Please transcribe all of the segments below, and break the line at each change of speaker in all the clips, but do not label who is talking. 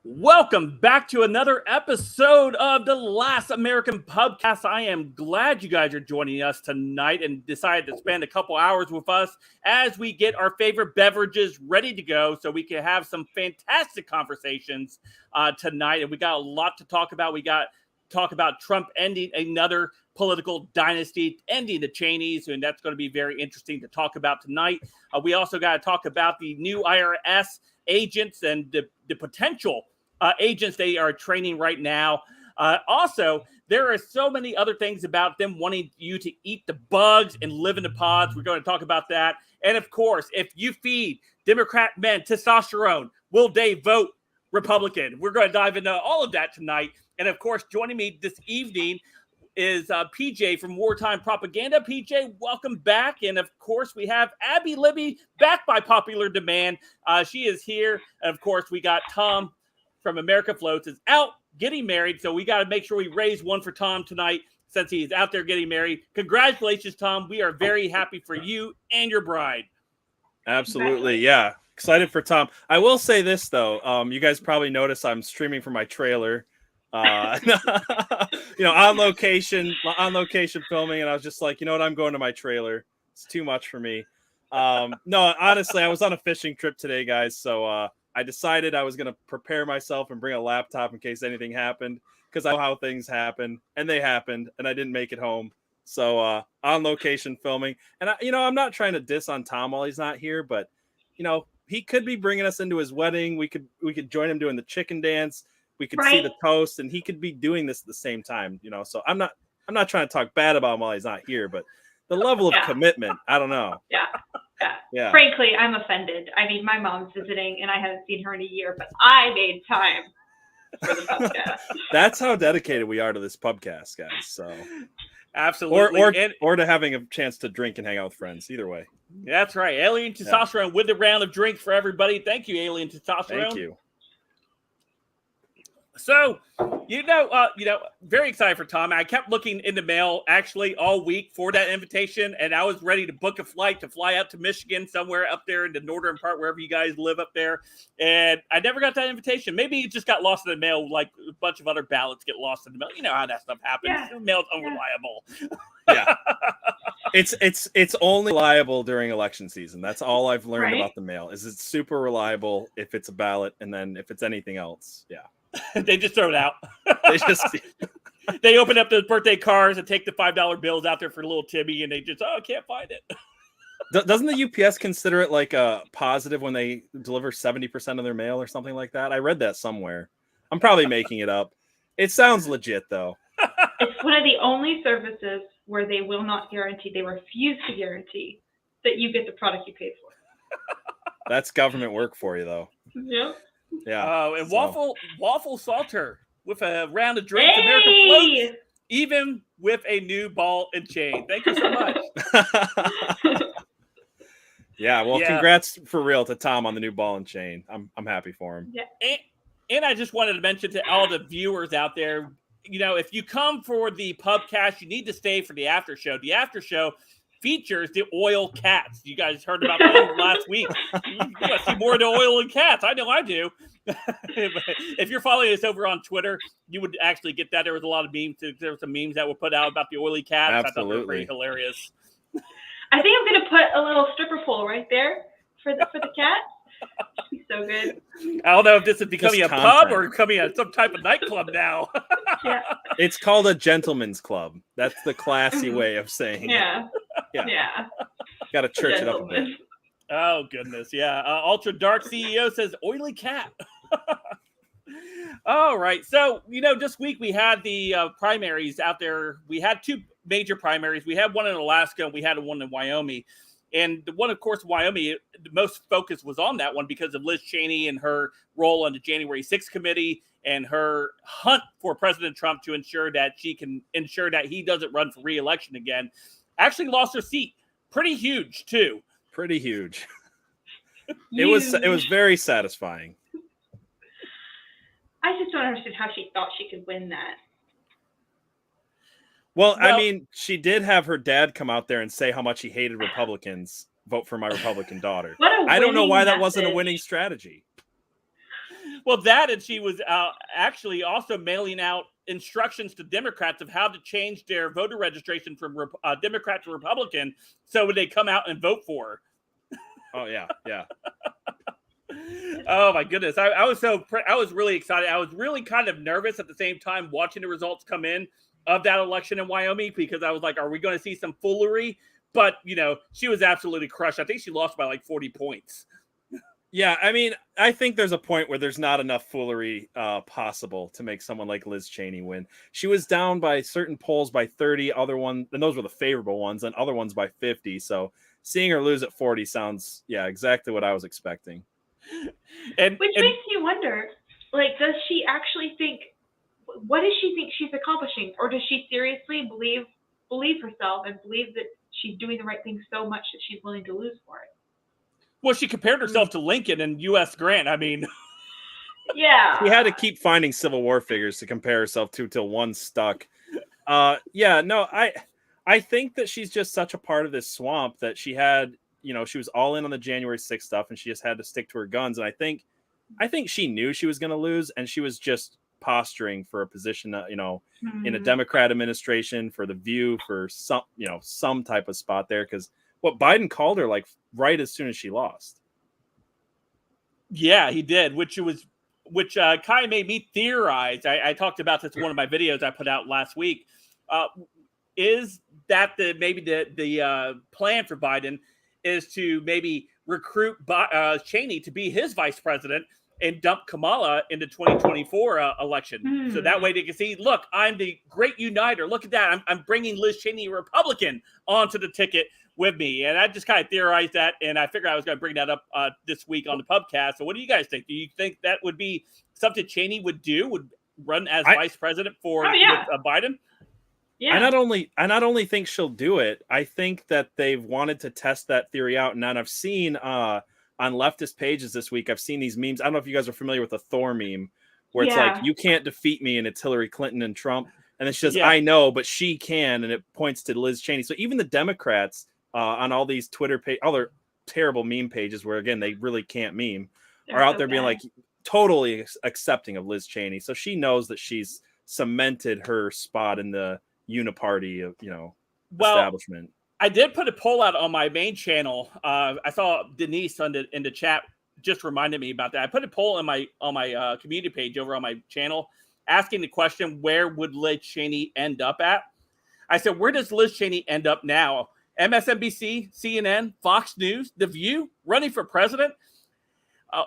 Welcome back to another episode of the Last American Pubcast. I am glad you guys are joining us tonight and decided to spend a couple hours with us as we get our favorite beverages ready to go so we can have some fantastic conversations tonight. And we got a lot to talk about. We got to talk about Trump ending another political dynasty, ending the Cheneys, and that's going to be very interesting to talk about tonight. We also got to talk about the new IRS agents and the potential agents they are training right now. Also, there are so many other things about them wanting you to eat the bugs and live in the pods. We're going to talk about that. And of course, if you feed Democrat men testosterone, will they vote Republican? We're going to dive into all of that tonight. And of course, joining me this evening is PJ from Wartime Propaganda. PJ, welcome back. And of course, we have Abby Libby back by popular demand. She is here. And of course, we got Tom from America Floats is out getting married. So we got to make sure we raise one for Tom tonight since he's out there getting married. Congratulations, Tom. We are very happy for you and your bride.
Absolutely. Yeah. Excited for Tom. I will say this, though. You guys probably noticed I'm streaming from my trailer. On location filming, and I was just like, you know what, I'm going to my trailer. It's too much for me. No, honestly, I was on a fishing trip today, guys, so I decided I was going to prepare myself and bring a laptop in case anything happened, because I know how things happen, and they happened, and I didn't make it home. So on location filming, and I'm not trying to diss on Tom while he's not here, but he could be bringing us into his wedding. We could join him doing the chicken dance. We could see the toast, and he could be doing this at the same time, So I'm not trying to talk bad about him while he's not here, but the level of commitment, I don't know.
Yeah. Frankly, I'm offended. I mean, my mom's visiting, and I haven't seen her in a year, but I made time for the podcast.
That's how dedicated we are to this Pubcast, guys. So
absolutely,
or to having a chance to drink and hang out with friends. Either way.
That's right. Alien Testosterone with a round of drinks for everybody. Thank you, Alien Testosterone.
Thank you.
So, very excited for Tom. I kept looking in the mail actually all week for that invitation, and I was ready to book a flight to fly out to Michigan, somewhere up there in the northern part, wherever you guys live up there. And I never got that invitation. Maybe it just got lost in the mail, like a bunch of other ballots get lost in the mail. You know how that stuff happens.
Yeah.
The mail's unreliable.
Yeah. It's only reliable during election season. That's all I've learned about the mail. Is it's super reliable if it's a ballot, and then if it's anything else,
they just throw it out. They open up those birthday cards and take the $5 bills out there for little Timmy, and they just I can't find it.
Doesn't the UPS consider it like a positive when they deliver 70% of their mail or something like that? I read that somewhere. I'm probably making it up. It sounds legit though.
It's one of the only services where they will not guarantee, they refuse to guarantee that you get the product you paid for.
That's government work for you though.
Yep.
Yeah.
And waffle salter with a round of drinks. Hey! American Floats, even with a new ball and chain. Thank you so much.
Congrats for real to Tom on the new ball and chain. I'm happy for him.
Yeah.
And I just wanted to mention to all the viewers out there, if you come for the Pubcast, you need to stay for the after show. The after show features the oil cats. You guys heard about them last week. You want to see more of the oil and cats. I know I do. If you're following us over on Twitter, you would actually get that. There was a lot of memes. There were some memes that were put out about the oily cats.
Absolutely.
I thought they were pretty hilarious.
I think I'm going to put a little stripper pole right there for the cat. He's so good.
I don't know if this is becoming a pub or becoming some type of nightclub now.
Yeah.
It's called a gentleman's club. That's the classy way of saying
it. Yeah.
Got to church it up a bit.
Oh, goodness. Yeah. Ultra Dark CEO says oily cat. All right. So, this week we had the primaries out there. We had two major primaries. We had one in Alaska and we had one in Wyoming. And the one, of course, Wyoming, the most focus was on that one because of Liz Cheney and her role on the January 6th committee and her hunt for President Trump to ensure that she can ensure that he doesn't run for re-election again. Actually lost her seat. Pretty huge, too.
Pretty huge. It was very satisfying.
I just don't understand how she thought she could win that.
Well, I mean, she did have her dad come out there and say how much he hated Republicans. Vote for my Republican daughter. I don't know why that wasn't a winning strategy.
Well, that, and she was actually also mailing out instructions to Democrats of how to change their voter registration from Democrat to Republican, so when they come out and vote for her.
Oh yeah.
Oh my goodness! I was really excited. I was really kind of nervous at the same time watching the results come in of that election in Wyoming, because I was like, "Are we going to see some foolery?" But she was absolutely crushed. I think she lost by like 40 points.
Yeah, I mean, I think there's a point where there's not enough foolery possible to make someone like Liz Cheney win. She was down by certain polls by 30, other ones, and those were the favorable ones, and other ones by 50. So seeing her lose at 40 sounds, exactly what I was expecting.
Which makes me wonder, like, does she actually think, what does she think she's accomplishing? Or does she seriously believe herself and believe that she's doing the right thing so much that she's willing to lose for it?
Well, she compared herself to Lincoln and U.S. Grant. I mean,
yeah,
she had to keep finding Civil War figures to compare herself to till one stuck. I think that she's just such a part of this swamp that she had. She was all in on the January 6th stuff, and she just had to stick to her guns. And I think she knew she was going to lose, and she was just posturing for a position, in a Democrat administration, for the View, for some type of spot there, because what Biden called her like right as soon as she lost.
Yeah, he did, which kind of made me theorize. I talked about this in one of my videos I put out last week. Is that the plan for Biden is to maybe recruit Cheney to be his vice president and dump Kamala in the 2024 election. So that way they can see, look, I'm the great uniter. Look at that. I'm bringing Liz Cheney, a Republican, onto the ticket with me. And I just kind of theorized that, and I figured I was going to bring that up this week on the Pubcast. So what do you guys think? Do you think that would be something Cheney would do, would run as vice president for Biden?
Yeah.
I not only think she'll do it, I think that they've wanted to test that theory out. And I've seen on leftist pages this week, I've seen these memes. I don't know if you guys are familiar with the Thor meme, where it's like, you can't defeat me, and it's Hillary Clinton and Trump. And it's just, I know, but she can, and it points to Liz Cheney. So even the Democrats on all these Twitter all their terrible meme pages, where again they really can't meme, are out there being like totally accepting of Liz Cheney. So she knows that she's cemented her spot in the uniparty establishment.
I did put a poll out on my main channel. I saw Denise in the chat just reminded me about that. I put a poll on my community page over on my channel asking the question, where would Liz Cheney end up at? I said, where does Liz Cheney end up now? MSNBC, CNN, Fox News, The View, running for president?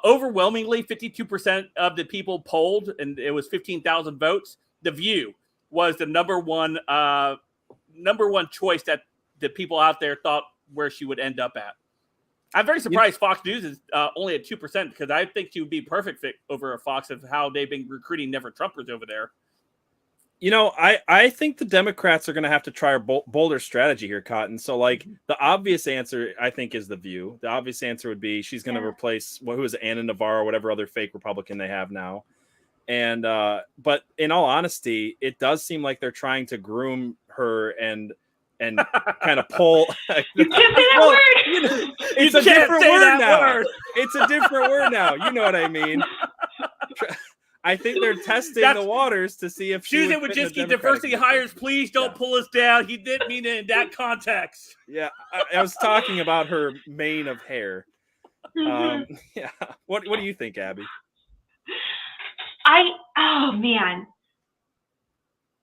Overwhelmingly, 52% of the people polled, and it was 15,000 votes. The View was the number one choice that the people out there thought where she would end up at. I'm very surprised Fox News is only at 2%, because I think she would be perfect fit over a Fox of how they've been recruiting Never Trumpers over there.
I think the Democrats are going to have to try a bolder strategy here, Cotton. So, like, the obvious answer, I think, is The View. The obvious answer would be she's going to replace who is Anna Navarro, whatever other fake Republican they have now. And but in all honesty, it does seem like they're trying to groom her and kind of pull.
You can't say that word.
It's a different word now. It's a different word now. You know what I mean? I think they're testing the waters to see if
Susan Wojcicki, diversity hires, please don't pull us down. He didn't mean it in that context.
Yeah, I was talking about her mane of hair. Yeah. What do you think, Abby?
Oh man,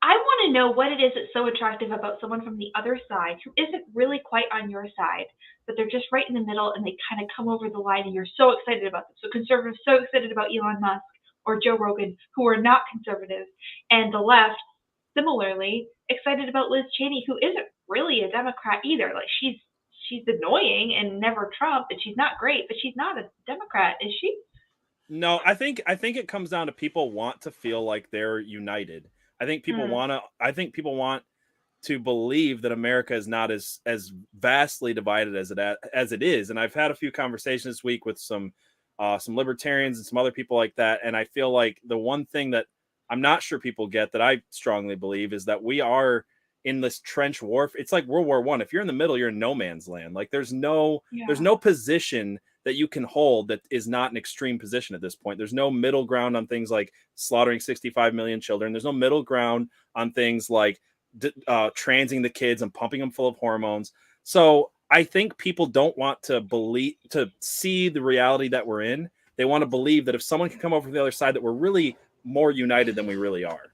I want to know what it is that's so attractive about someone from the other side who isn't really quite on your side, but they're just right in the middle, and they kind of come over the line, and you're so excited about them. So conservatives so excited about Elon Musk or Joe Rogan, who are not conservative, and the left similarly excited about Liz Cheney, who isn't really a Democrat either. Like, she's annoying and never Trump, and she's not great, but she's not a Democrat, is she?
No, I think it comes down to people want to feel like they're united. I think people want to believe that America is not as vastly divided as it is. And I've had a few conversations this week with some libertarians and some other people like that. And I feel like the one thing that I'm not sure people get, that I strongly believe, is that we are in this trench warfare. It's like World War I. If you're in the middle, you're in no man's land. Like there's no position that you can hold that is not an extreme position at this point. There's no middle ground on things like slaughtering 65 million children. There's no middle ground on things like transing the kids and pumping them full of hormones. So I think people don't want to see the reality that we're in. They want to believe that if someone can come over from the other side, that we're really more united than we really are.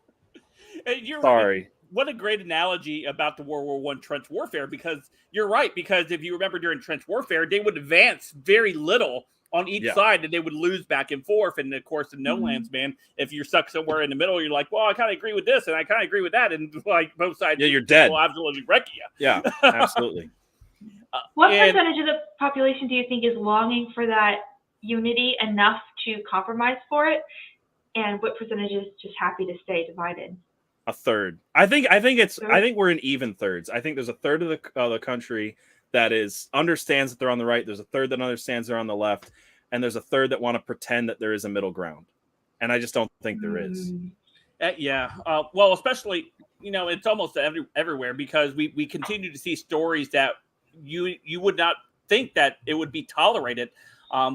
You're
Sorry.
Right. What a great analogy about the World War I trench warfare, because you're right. Because if you remember during trench warfare, they would advance very little on each side, and they would lose back and forth. And of course, in no man's man, if you're stuck somewhere in the middle, you're like, well, I kind of agree with this, and I kind of agree with that, and like both sides,
you're dead.
Will absolutely wreck you.
Yeah, absolutely.
What percentage of the population do you think is longing for that unity enough to compromise for it, and what percentage is just happy to stay divided?
A third. I think we're in even thirds. I think there's a third of the country that understands that they're on the right. There's a third that understands they're on the left, and there's a third that want to pretend that there is a middle ground. And I just don't think there is.
Well, especially, it's almost everywhere, because we continue to see stories that you would not think that it would be tolerated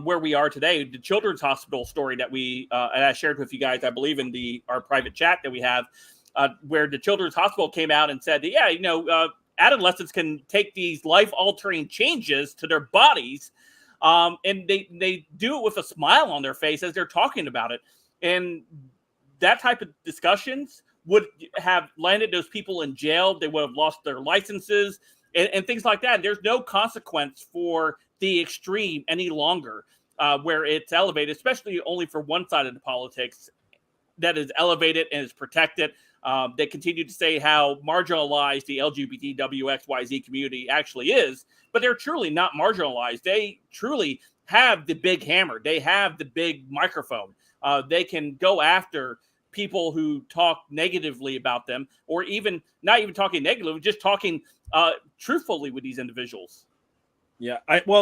where we are today. The Children's Hospital story that and I shared with you guys, I believe in our private chat that we have, where the Children's Hospital came out and said, adolescents can take these life-altering changes to their bodies, and they do it with a smile on their face as they're talking about it. And that type of discussions would have landed those people in jail. They would have lost their licenses and things like that. And there's no consequence for the extreme any longer, where it's elevated, especially only for one side of the politics that is elevated and is protected. They continue to say how marginalized the LGBTWXYZ community actually is, but they're truly not marginalized. They truly have the big hammer. They have the big microphone. They can go after people who talk negatively about them, or even not even talking negatively, just talking truthfully with these individuals.
Yeah.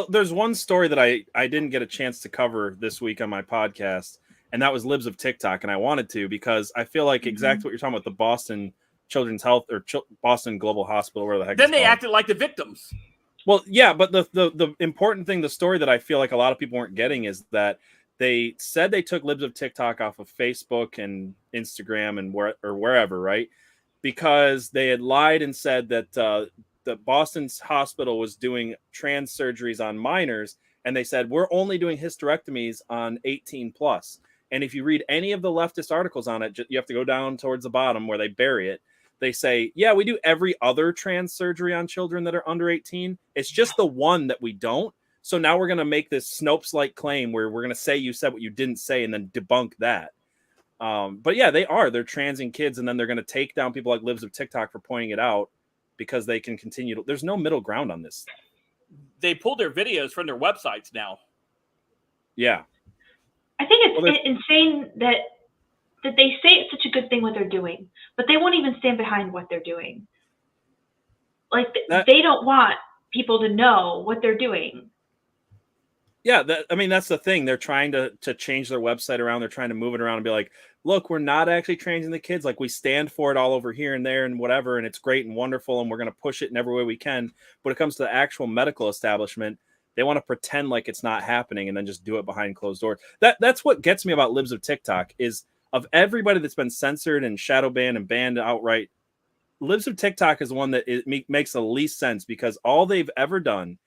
There's one story that I didn't get a chance to cover this week on my podcast, and that was Libs of TikTok. And I wanted to, because I feel like exactly what you're talking about, the Boston Children's Health or Boston Global Hospital, where the heck.
Then they acted like the victims.
Well, yeah, but the important thing, the story that I feel like a lot of people weren't getting, is that they said they took Libs of TikTok off of Facebook and Instagram and wherever, right? Because they had lied and said that the Boston's hospital was doing trans surgeries on minors, and they said, we're only doing hysterectomies on 18 plus. And if you read any of the leftist articles on it, you have to go down towards the bottom where they bury it. They say, yeah, we do every other trans surgery on children that are under 18. It's just the one that we don't. So now we're going to make this Snopes-like claim where we're going to say you said what you didn't say and then debunk that. But yeah, they're transing kids, and then they're going to take down people like Libs of TikTok for pointing it out, because they can continue there's no middle ground on this.
They pulled their videos from their websites now.
Yeah.
I think it's insane that they say it's such a good thing what they're doing, but they won't even stand behind what they're doing. Like they don't want people to know what they're doing.
Yeah, that's the thing. They're trying to change their website around. They're trying to move it around and be like, look, we're not actually transing the kids. Like, we stand for it all over here and there and whatever, and it's great and wonderful, and we're going to push it in every way we can. But when it comes to the actual medical establishment, they want to pretend like it's not happening and then just do it behind closed doors. That's what gets me about Libs of TikTok, is of everybody that's been censored and shadow banned and banned outright, Libs of TikTok is the one that makes the least sense, because all they've ever done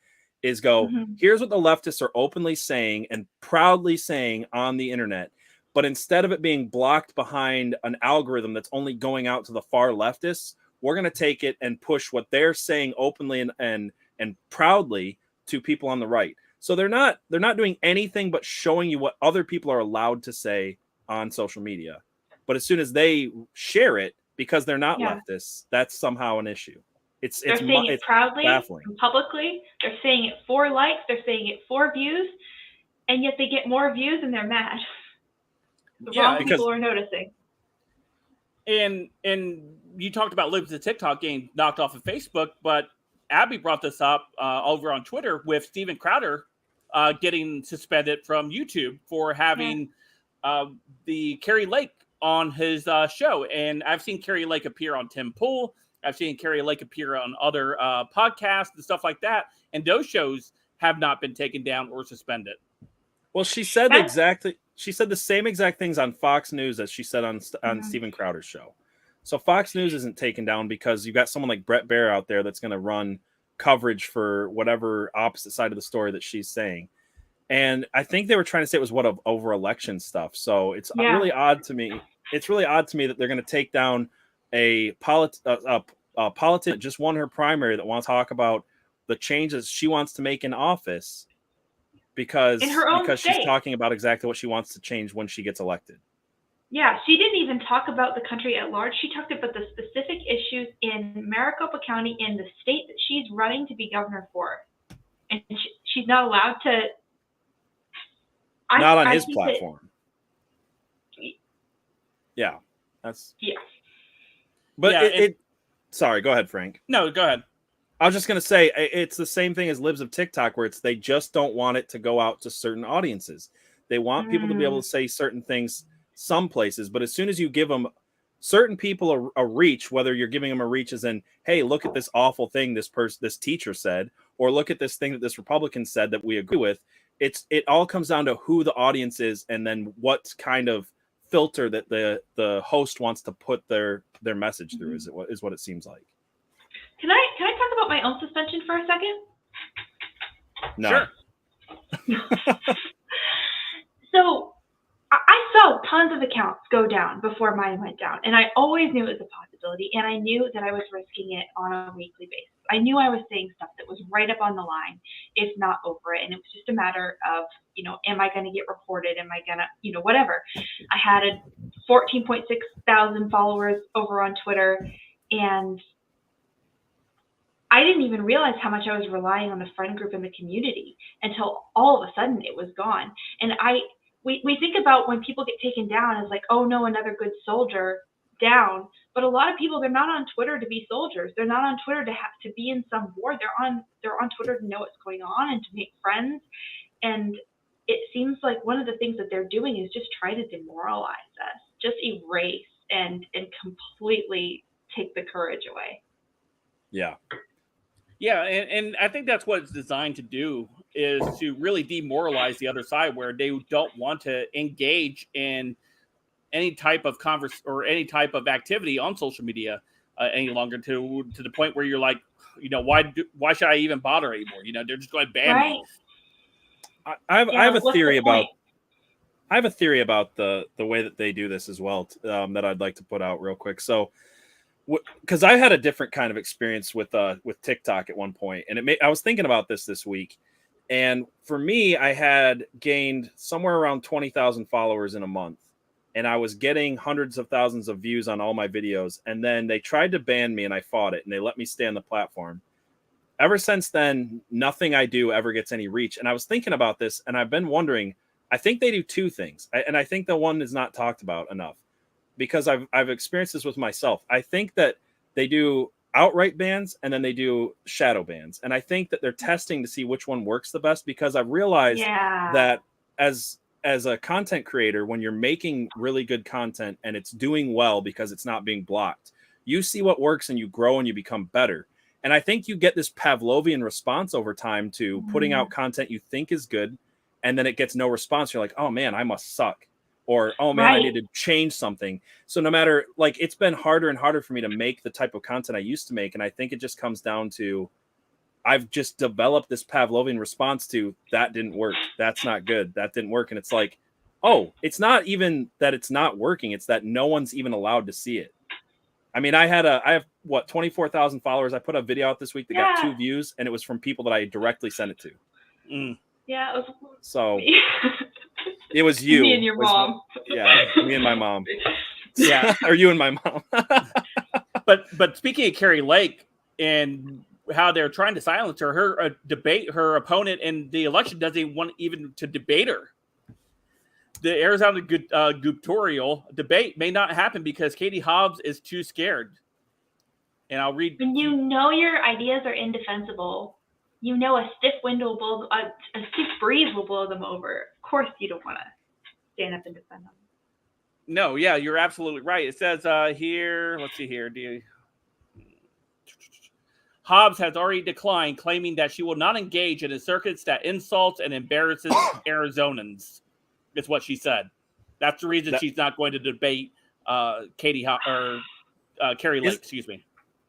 is go, here's what the leftists are openly saying and proudly saying on the internet. But instead of it being blocked behind an algorithm that's only going out to the far leftists, we're going to take it and push what they're saying openly and proudly to people on the right. So they're not doing anything but showing you what other people are allowed to say on social media. But as soon as they share it, because they're not leftists, that's somehow an issue. They're
saying it proudly
baffling.
and publicly. They're saying it for likes. They're saying it for views, and yet they get more views and they're mad. The wrong people are noticing.
And you talked about Libs of TikTok getting knocked off of Facebook, but Abby brought this up over on Twitter with Steven Crowder getting suspended from YouTube for having the Carrie Lake on his show. And I've seen Carrie Lake appear on Tim Pool. I've seen Carrie Lake appear on other podcasts and stuff like that, and those shows have not been taken down or suspended.
Well, she said the same exact things on Fox News as she said on Steven Crowder's show. So Fox News isn't taken down because you got someone like Brett Baer out there that's going to run coverage for whatever opposite side of the story that she's saying. And I think they were trying to say it was over election stuff. So it's really odd to me. It's really odd to me that they're going to take down a politician that just won her primary that wants to talk about the changes she wants to make in office because she's talking about exactly what she wants to change when she gets elected.
Yeah, she didn't even talk about the country at large. She talked about the specific issues in Maricopa County in the state that she's running to be governor for. And she's not allowed to.
Not on his platform. Yeah. But sorry, go ahead, Frank.
No, go ahead.
I was just going to say, it's the same thing as Libs of TikTok, where they just don't want it to go out to certain audiences. They want people to be able to say certain things some places, but as soon as you give them certain people a reach, whether you're giving them a reach as in, hey, look at this awful thing this teacher said, or look at this thing that this Republican said that we agree with, it all comes down to who the audience is and then what kind of filter that the host wants to put their message through is what it seems like.
Can I talk about my own suspension for a second?
No.
Sure.
So I saw tons of accounts go down before mine went down, and I always knew it was a possibility, and I knew that I was risking it on a weekly basis. I knew I was saying stuff that was right up on the line, if not over it, and it was just a matter of, am I going to get reported? Am I going to, whatever. I had 14.6 thousand followers over on Twitter, and I didn't even realize how much I was relying on the friend group and the community until all of a sudden it was gone. And we think about when people get taken down as like, oh no, another good soldier down. But a lot of people, they're not on Twitter to be soldiers. They're not on Twitter to have to be in some war. They're on Twitter to know what's going on and to make friends. And it seems like one of the things that they're doing is just try to demoralize us, just erase and completely take the courage away.
Yeah.
Yeah, and I think that's what it's designed to do, is to really demoralize the other side, where they don't want to engage in any type of converse or any type of activity on social media any longer, to the point where you're like, why should I even bother anymore? They're just going to ban me.
I have a theory about the way that they do this as well, that I'd like to put out real quick. So, because I had a different kind of experience with TikTok at one point, and I was thinking about this week, and for me, I had gained somewhere around 20,000 followers in a month, and I was getting hundreds of thousands of views on all my videos, and then they tried to ban me, and I fought it, and they let me stay on the platform. Ever since then, nothing I do ever gets any reach, and I was thinking about this, and I've been wondering, I think they do two things, and I think the one is not talked about enough, because I've experienced this with myself. I think that they do outright bans and then they do shadow bans. And I think that they're testing to see which one works the best, because I've realized that as a content creator, when you're making really good content and it's doing well because it's not being blocked, you see what works and you grow and you become better. And I think you get this Pavlovian response over time to putting out content you think is good, and then it gets no response. You're like, oh man, I must suck. Or, oh man, I need to change something. So no matter, it's been harder and harder for me to make the type of content I used to make. And I think it just comes down to, I've just developed this Pavlovian response to, that didn't work. That's not good. That didn't work. And it's like, oh, it's not even that it's not working. It's that no one's even allowed to see it. I mean, I have 24,000 followers. I put a video out this week that got 2 views, and it was from people that I directly sent it to.
Yeah. It was
so it was you.
Me and your mom.
Yeah, me and my mom. Yeah, or you and my mom.
But speaking of Carrie Lake and how they're trying to silence her her opponent in the election doesn't want even to debate her. The Arizona gubernatorial debate may not happen because Katie Hobbs is too scared. And I'll read.
When you know your ideas are indefensible, a stiff wind will blow, a stiff breeze will blow them over. Of course, you don't want to stand up and defend them.
No, yeah, you're absolutely right. It says here, let's see here. Hobbs has already declined, claiming that she will not engage in a circus that insults and embarrasses Arizonans. Is what she said. That's the reason she's not going to debate Carrie Lake. Excuse me.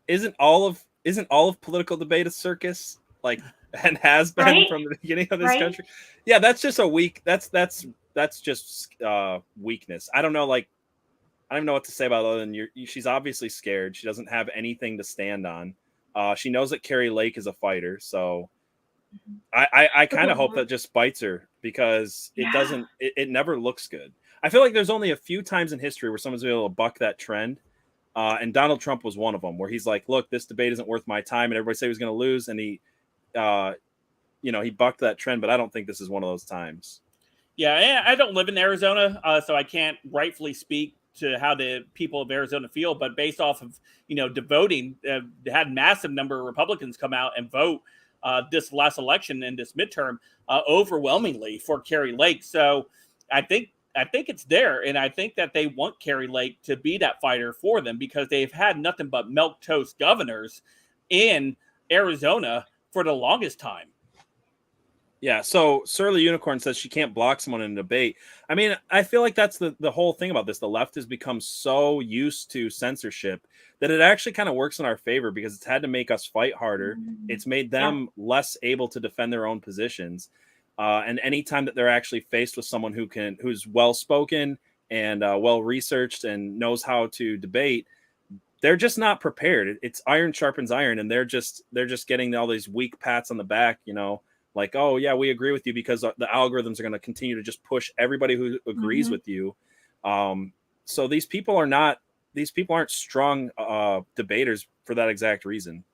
Isn't all of political debate a circus? Like, and has been from the beginning of this country. Yeah, that's just a weak. That's just weakness. I don't know. Like, I don't know what to say about it other than she's obviously scared. She doesn't have anything to stand on. She knows that Carrie Lake is a fighter, so I kind of hope that just bites her, because it never looks good. I feel like there's only a few times in history where someone's been able to buck that trend. And Donald Trump was one of them, where he's like, look, this debate isn't worth my time. And everybody said he was going to lose. And he bucked that trend, but I don't think this is one of those times.
Yeah. I don't live in Arizona, so I can't rightfully speak to how the people of Arizona feel, but based off of, the voting, they had massive number of Republicans come out and vote this last election and this midterm overwhelmingly for Carrie Lake. So I think it's there, and I think that they want Carrie Lake to be that fighter for them, because they've had nothing but milquetoast governors in Arizona for the longest time.
Yeah, so Surly Unicorn says she can't block someone in a debate. I mean, I feel like that's the whole thing about this. The left has become so used to censorship that it actually kind of works in our favor, because it's had to make us fight harder. It's made them less able to defend their own positions. And anytime that they're actually faced with someone who's well-spoken and well-researched and knows how to debate, they're just not prepared. It's iron sharpens iron, and they're just getting all these weak pats on the back, like, oh yeah, we agree with you because the algorithms are going to continue to just push everybody who agrees with you. So these people aren't strong debaters for that exact reason.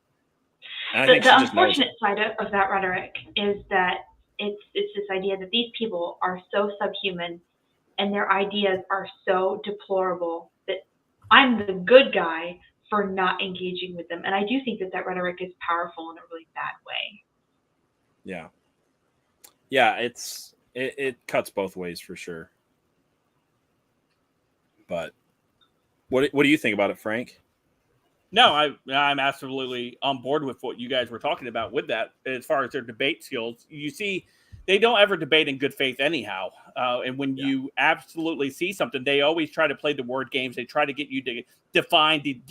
And I think
the unfortunate side of that rhetoric is that it's this idea that these people are so subhuman and their ideas are so deplorable that I'm the good guy for not engaging with them. And I do think that rhetoric is powerful in a really bad way.
Yeah, it cuts both ways for sure. But what do you think about it, Frank?
No, I'm absolutely on board with what you guys were talking about with that. As far as their debate skills, you see, they don't ever debate in good faith anyhow. And when you absolutely see something, they always try to play the word games. They try to get you to define the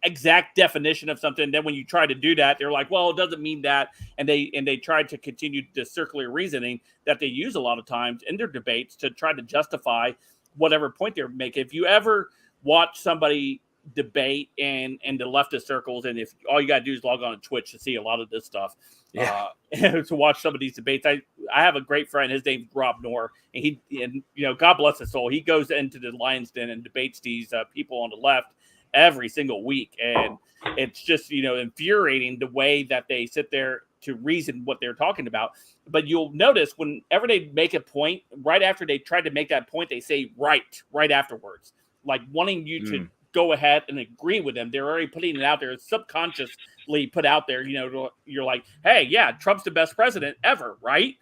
exact definition of something. Then when you try to do that, they're like, well, it doesn't mean that. And they try to continue the circular reasoning that they use a lot of times in their debates to try to justify whatever point they're making. If you ever watch somebody debate in the leftist circles, and if all you got to do is log on to Twitch to see a lot of this stuff, to watch some of these debates. I have a great friend, his name's Rob Knorr, and God bless his soul, he goes into the Lion's Den and debates these people on the left every single week, and it's just infuriating the way that they sit there to reason what they're talking about. But you'll notice whenever they make a point, right after they try to make that point, they say right afterwards, like wanting you to go ahead and agree with them. They're already putting it out there, subconsciously put out there. You're like, hey, yeah, Trump's the best president ever, right?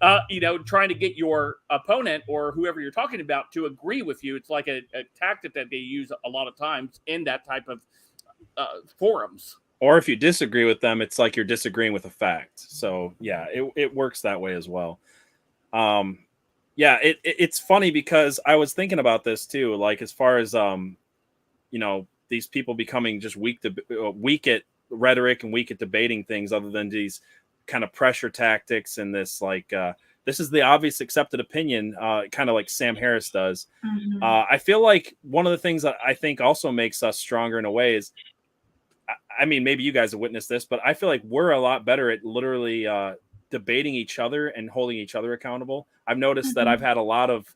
Trying to get your opponent or whoever you're talking about to agree with you. It's like a tactic that they use a lot of times in that type of forums.
Or if you disagree with them, it's like you're disagreeing with a fact. So yeah, it works that way as well. It's funny because I was thinking about this too, like as far as these people becoming just weak at rhetoric and weak at debating things other than these kind of pressure tactics and this this is the obvious accepted opinion, kind of like Sam Harris does. I feel like one of the things that I think also makes us stronger in a way is, I mean, maybe you guys have witnessed this, but I feel like we're a lot better at literally debating each other and holding each other accountable. I've noticed that I've had a lot of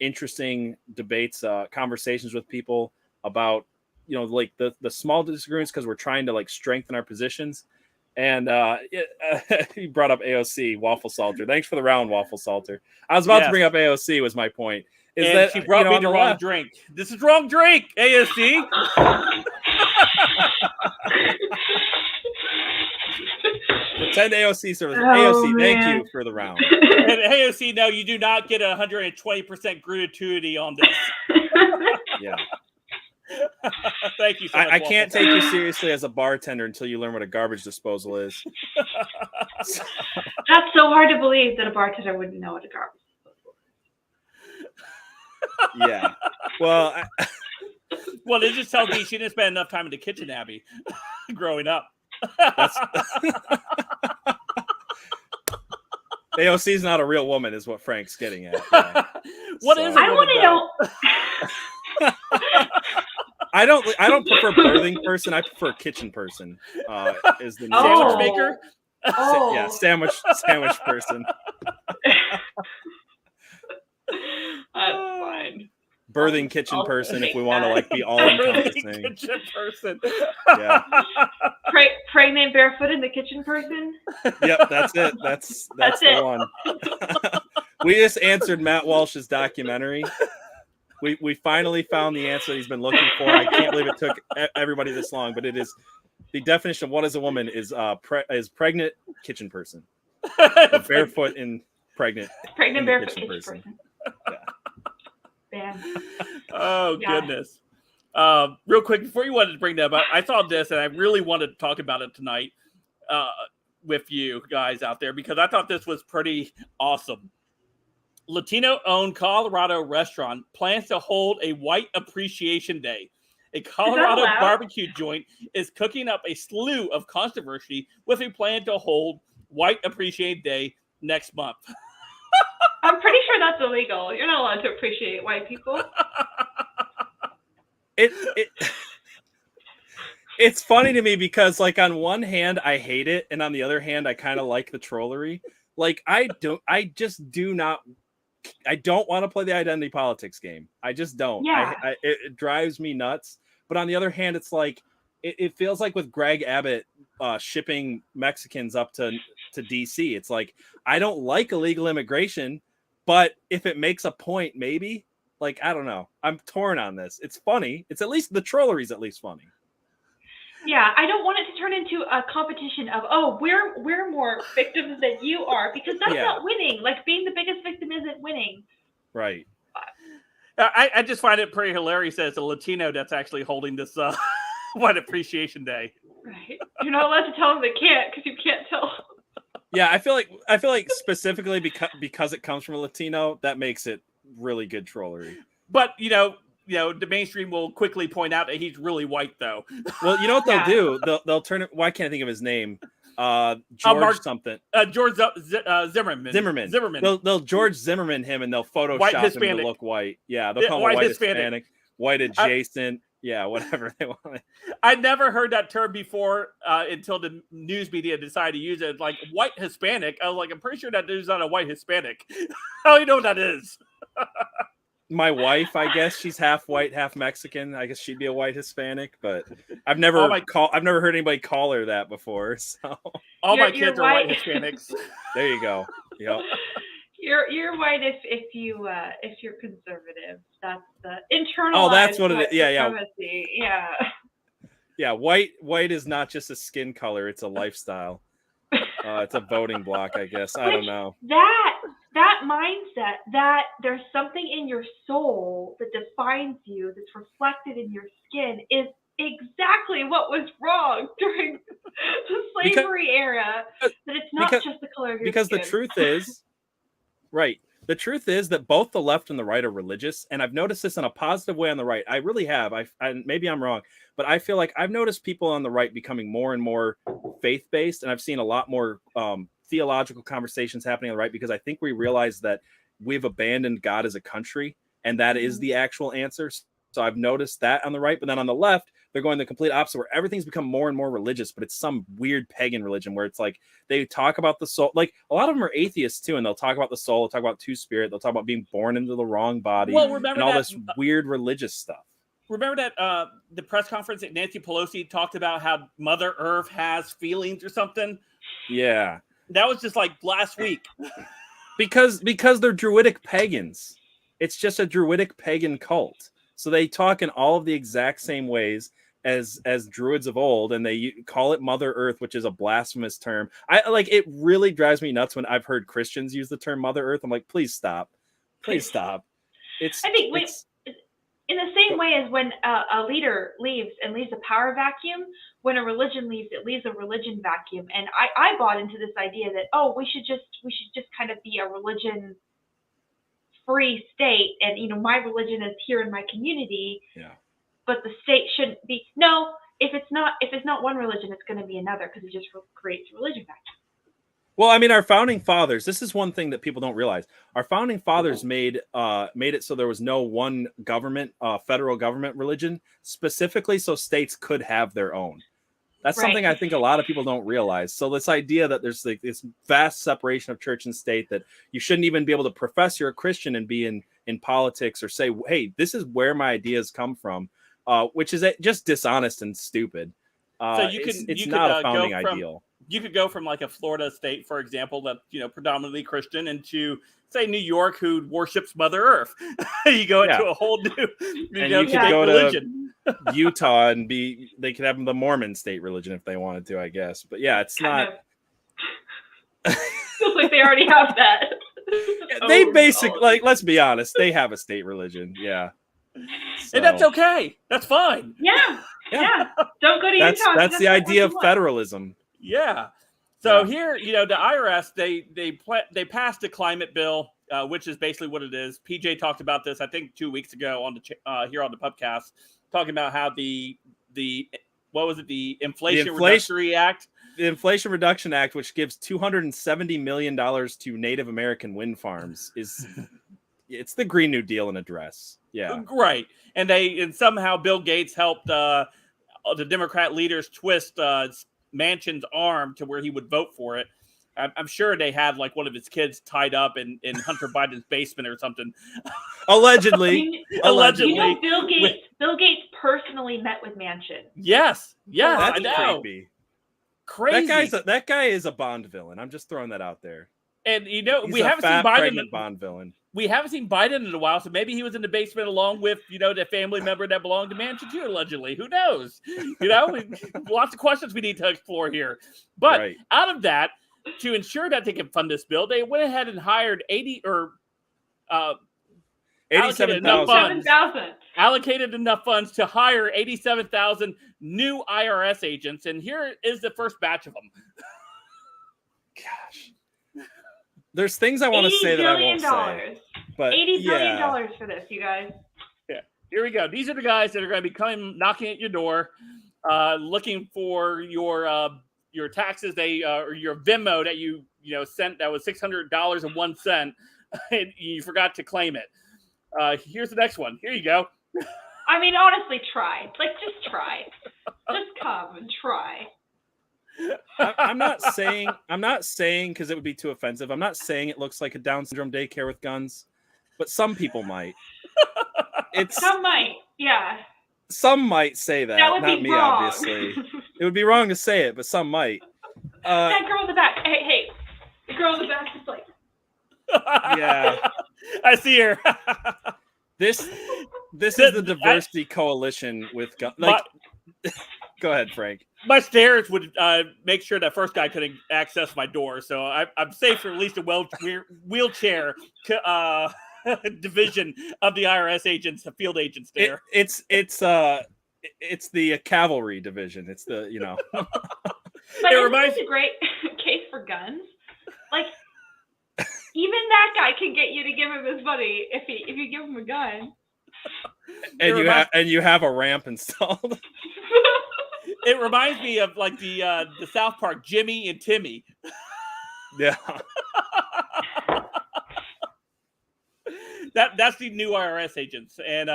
interesting debates, conversations with people about, like the small disagreements because we're trying to like strengthen our positions. And he brought up AOC, Waffle Salter. Thanks for the round, Waffle Salter. I was about to bring up AOC was my point.
That she brought me the wrong drink. This is wrong drink, AOC.
Pretend AOC service. AOC, thank you for the round.
And AOC, no, you do not get 120% gratuity on this.
Yeah.
Thank you so much.
I can't take you seriously as a bartender until you learn what a garbage disposal is.
That's so hard to believe that a bartender wouldn't know what a garbage disposal is.
Yeah. Well,
Well, it just tells me she didn't spend enough time in the kitchen, Abby, growing up.
AOC's not a real woman, is what Frank's getting at. Yeah.
What is
I want to know.
I don't prefer birthing person. I prefer kitchen person. Is the
sandwich maker?
Oh.
Yeah, sandwich person.
That's fine.
Birthing kitchen person, if we want to be all encompassing.
Kitchen person.
Yeah.
Pregnant barefoot in the kitchen person.
Yep, that's it. That's the one. We just answered Matt Walsh's documentary. We finally found the answer he's been looking for. I can't believe it took everybody this long, but it is the definition of what is a woman is pregnant kitchen person. Barefoot and pregnant
barefoot
kitchen person.
Yeah.
Oh, goodness. Real quick, before you wanted to bring that up, I saw this and I really wanted to talk about it tonight with you guys out there because I thought this was pretty awesome. Latino-owned Colorado restaurant plans to hold a White Appreciation Day. A Colorado barbecue joint is cooking up a slew of controversy with a plan to hold White Appreciation Day next month.
I'm pretty sure that's illegal. You're not allowed to appreciate white people.
It's funny to me because, on one hand, I hate it, and on the other hand, I kind of like the trollery. I don't want to play the identity politics game. I just don't.
Yeah.
It drives me nuts. But on the other hand, it's it feels like with Greg Abbott shipping Mexicans up to DC. It's I don't like illegal immigration, but if it makes a point, maybe. I don't know. I'm torn on this. It's funny. It's at least the trollery's at least funny.
Yeah, I don't want it to turn into a competition of, we're more victims than you are, because that's not winning. Being the biggest victim isn't winning.
Right.
I just find it pretty hilarious that it's a Latino that's actually holding this White Appreciation Day.
Right. You're not allowed to tell them they can't because you can't tell.
Yeah, I feel like specifically because it comes from a Latino, that makes it really good trollery.
But the mainstream will quickly point out that he's really white, though.
Well, you know what they'll do? They'll turn it. Why can't I think of his name? George something.
George Zimmerman.
They'll George Zimmerman him, and they'll Photoshop him to look white. Yeah, they'll call him white Hispanic, white adjacent. Yeah, whatever they want.
I never heard that term before until the news media decided to use it. White Hispanic. I was I'm pretty sure that dude's not a white Hispanic. How do you know what that is?
My wife, I guess she's half white, half Mexican. I guess she'd be a white Hispanic, but I've never heard anybody call her that before. So
all my kids are white Hispanics.
There you go. Yep.
You're white if you're conservative. That's the internalized.
Oh, that's what it is. Yeah. Yeah, white is not just a skin color; it's a lifestyle. It's a voting block, I guess. I don't know.
That mindset that there's something in your soul that defines you, that's reflected in your skin, is exactly what was wrong during the slavery era. That it's not just the color of your skin. Because
the truth is, right. The truth is that both the left and the right are religious, and I've noticed this in a positive way on the right. I really have. I maybe I'm wrong, but I feel like I've noticed people on the right becoming more and more faith-based, and I've seen a lot more theological conversations happening on the right because I think we realize that we've abandoned God as a country, and that is the actual answer. So I've noticed that on the right, but then on the left, they're going the complete opposite, where everything's become more and more religious, but it's some weird pagan religion where it's they talk about the soul. A lot of them are atheists too, and they'll talk about the soul, they'll talk about two spirit, they'll talk about being born into the wrong body, and all this weird religious stuff.
Remember that the press conference that Nancy Pelosi talked about how Mother Earth has feelings or something?
Yeah.
That was just last week.
because they're druidic pagans. It's just a druidic pagan cult. So they talk in all of the exact same ways as druids of old, and they call it Mother Earth, which is a blasphemous term. It really drives me nuts when I've heard Christians use the term Mother Earth. I'm please stop. Please stop.
In the same way as when a leader leaves and leaves a power vacuum, when a religion leaves, it leaves a religion vacuum. And I bought into this idea that, oh, we should just kind of be a religion free state, and my religion is here in my community.
Yeah.
But the state shouldn't be. No, if it's not one religion, it's going to be another, because it just creates religion vacuum.
Well, I mean, our founding fathers, this is one thing that people don't realize. Our founding fathers made it so there was no one government, federal government religion, specifically so states could have their own. That's something I think a lot of people don't realize. So this idea that there's like this vast separation of church and state, that you shouldn't even be able to profess you're a Christian and be in politics or say, hey, this is where my ideas come from, which is just dishonest and stupid.
So
it's not a founding ideal.
You could go from like a Florida state, for example, that predominantly Christian, into say New York, who worships Mother Earth. You go into a whole new
and you could go religion. To Utah and they could have the Mormon state religion if they wanted to, I guess. But yeah, it's not.
Feels like they already have that.
They basically, let's be honest, they have a state religion. Yeah. So.
And that's okay. That's fine.
Yeah. Don't go to Utah.
That's the idea of federalism.
Yeah. So here, the IRS, they passed a climate bill, which is basically what it is. PJ talked about this, I think, 2 weeks ago on the here on the Pubcast, talking about how the Inflation Reduction Act.
The Inflation Reduction Act, which gives $270 million to Native American wind farms, it's the Green New Deal in a dress. Yeah.
Right. And somehow Bill Gates helped the Democrat leaders twist Manchin's arm to where he would vote for it. I'm sure they had like one of his kids tied up in Hunter Biden's basement or something.
Allegedly.
Allegedly.
Bill Gates personally met with Manchin.
Yes.
That's
I know.
Crazy. That guy is a Bond villain. I'm just throwing that out there.
And
He's
we haven't seen Biden
Bond villain.
We haven't seen Biden in a while, so maybe he was in the basement along with, the family member that belonged to Manchin too, allegedly. Who knows? Lots of questions we need to explore here. But out of that, to ensure that they can fund this bill, they went ahead and hired
87,000.
Allocated enough funds to hire 87,000 new IRS agents, and here is the first batch of them.
Gosh. There's things I want to say that I won't say. But
$80 billion for this, you guys.
Yeah. Here we go. These are the guys that are going to be coming knocking at your door, looking for your taxes. Or your Venmo that you sent that was $600.01, and you forgot to claim it. Here's the next one. Here you go.
I mean, honestly, try. Just try. Just come and try.
I'm not saying because it would be too offensive. I'm not saying it looks like a Down syndrome daycare with guns, but some people might.
Some might, yeah.
Some might say that.
That would
not
be
me,
wrong.
Obviously. It would be wrong to say it, but some might.
That girl in the back. Hey, the girl in the back is like.
Yeah,
I see her.
This is the diversity coalition with guns. Go ahead, Frank.
My stairs would make sure that first guy couldn't access my door, so I'm safe for at least a wheelchair division of the IRS agents, the field agents there.
It's the cavalry division. It's the
But it reminds me a great case for guns. Like even that guy can get you to give him his money if you give him a gun.
And you have a ramp installed.
It reminds me of like the South Park Jimmy and Timmy.
Yeah.
That's the new IRS agents, and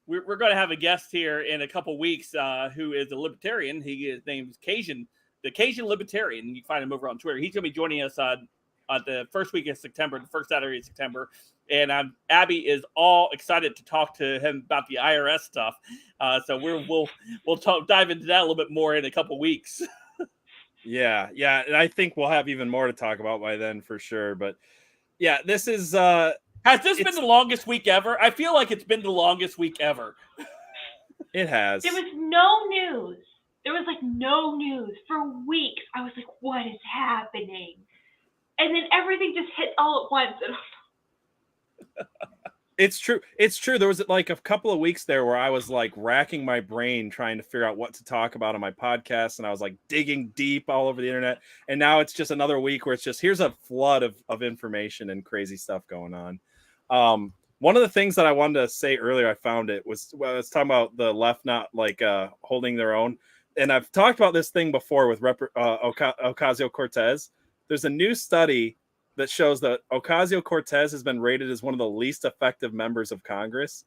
we're going to have a guest here in a couple weeks who is a libertarian. His name's Cajun, the Cajun Libertarian. You can find him over on Twitter. He's going to be joining us on the first week of September, the first Saturday of September. And Abby is all excited to talk to him about the IRS stuff. So we'll dive into that a little bit more in a couple weeks.
Yeah, and I think we'll have even more to talk about by then for sure. But yeah, this is.
Has this been the longest week ever? I feel like it's been the longest week ever.
It has.
There was no news. There was no news for weeks. I was like, what is happening? And then everything just hit all at once. And
It's true. It's true. There was like a couple of weeks there where I was like racking my brain trying to figure out what to talk about on my podcast. And I was like digging deep all over the internet. And now it's just another week where it's just, here's a flood of information and crazy stuff going on. One of the things that I wanted to say earlier, I found it was, well, I was talking about the left not like holding their own. And I've talked about this thing before with Ocasio-Cortez. There's a new study that shows that Ocasio-Cortez has been rated as one of the least effective members of Congress,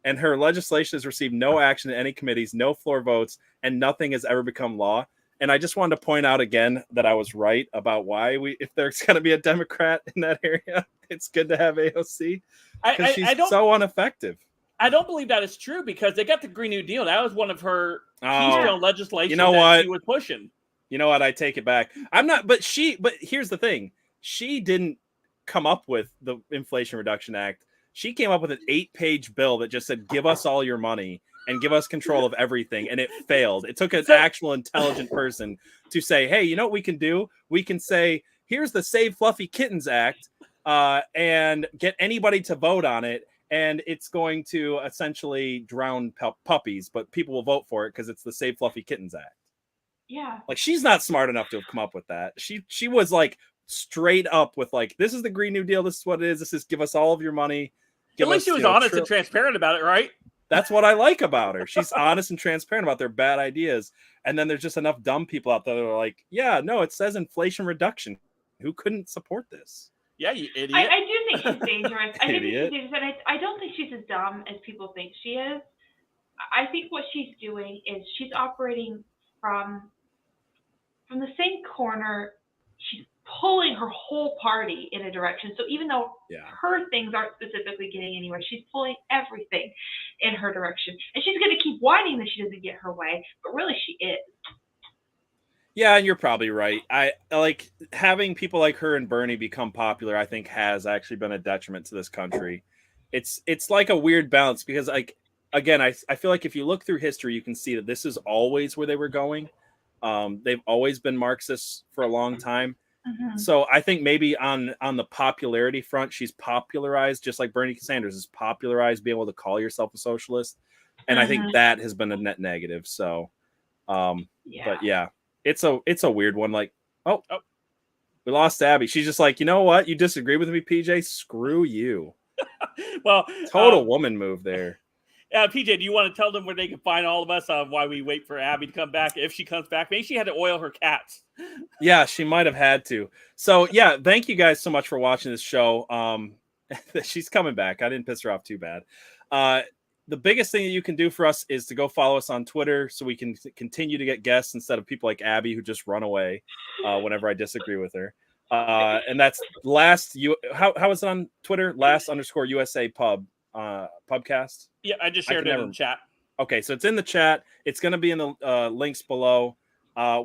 and her legislation has received no action in any committees, no floor votes, and nothing has ever become law. And I just wanted to point out again that I was right about why if there's going to be a Democrat in that area, it's good to have AOC because she's so ineffective.
I don't believe that is true because they got the Green New Deal. That was one of her keystone legislation
that
she was pushing.
You know what? I take it back. I'm not, but here's the thing. She didn't come up with the Inflation Reduction Act. She came up with an 8-page bill that just said, give us all your money and give us control of everything. And it failed. It took an actual intelligent person to say, hey, you know what we can do? We can say, here's the Save Fluffy Kittens Act and get anybody to vote on it. And it's going to essentially drown puppies, but people will vote for it because it's the Save Fluffy Kittens Act.
Yeah.
Like, she's not smart enough to have come up with that. She was like, straight up with like, this is the Green New Deal. This is what it is. This is give us all of your money.
At least she was honest and transparent about it, right?
That's what I like about her. She's honest and transparent about their bad ideas. And then there's just enough dumb people out there that are like, yeah, no, it says inflation reduction. Who couldn't support this?
Yeah, you idiot.
I do think she's dangerous. I think
Idiot.
she's dangerous, and I don't think she's as dumb as people think she is. I think what she's doing is she's operating from the same corner. She's pulling her whole party in a direction. So even though her things aren't specifically getting anywhere, she's pulling everything in her direction. And she's going to keep whining that she doesn't get her way, but really she is.
Yeah, and you're probably right. I like having people like her and Bernie become popular, I think has actually been a detriment to this country. It's like a weird balance because, like, again, I feel like if you look through history, you can see that this is always where they were going. They've always been Marxists for a long time. Mm-hmm. So I think maybe on the popularity front, she's popularized, just like Bernie Sanders is popularized being able to call yourself a socialist. And I think that has been a net negative. So, but yeah, it's a weird one. Like, oh, we lost Abby. She's just like, you know what? You disagree with me, PJ? Screw you.
Well,
total woman move there.
PJ, do you want to tell them where they can find all of us while we wait for Abby to come back? If she comes back, maybe she had to oil her cats.
Yeah, she might have had to. So, yeah, thank you guys so much for watching this show. She's coming back. I didn't piss her off too bad. The biggest thing that you can do for us is to go follow us on Twitter so we can continue to get guests instead of people like Abby who just run away whenever I disagree with her. And that's how is it on Twitter? _USA Pub. Pubcast.
Yeah, I just shared it in the chat.
Okay, so it's in the chat. It's going to be in the links below.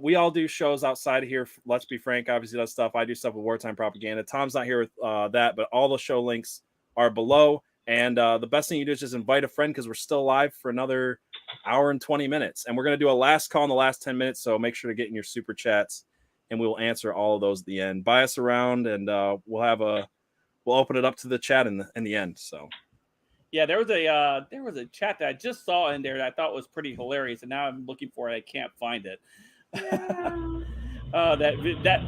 We all do shows outside of here. Let's Be Frank obviously does stuff. I do stuff with Wartime Propaganda. Tom's not here with that, but all the show links are below. And the best thing you do is just invite a friend because we're still live for another hour and 20 minutes. And we're going to do a last call in the last 10 minutes. So make sure to get in your super chats and we will answer all of those at the end. Buy us around and we'll open it up to the chat in the end. So.
Yeah, there was a chat that I just saw in there that I thought was pretty hilarious, and now I'm looking for it. I can't find it.
Yeah.
That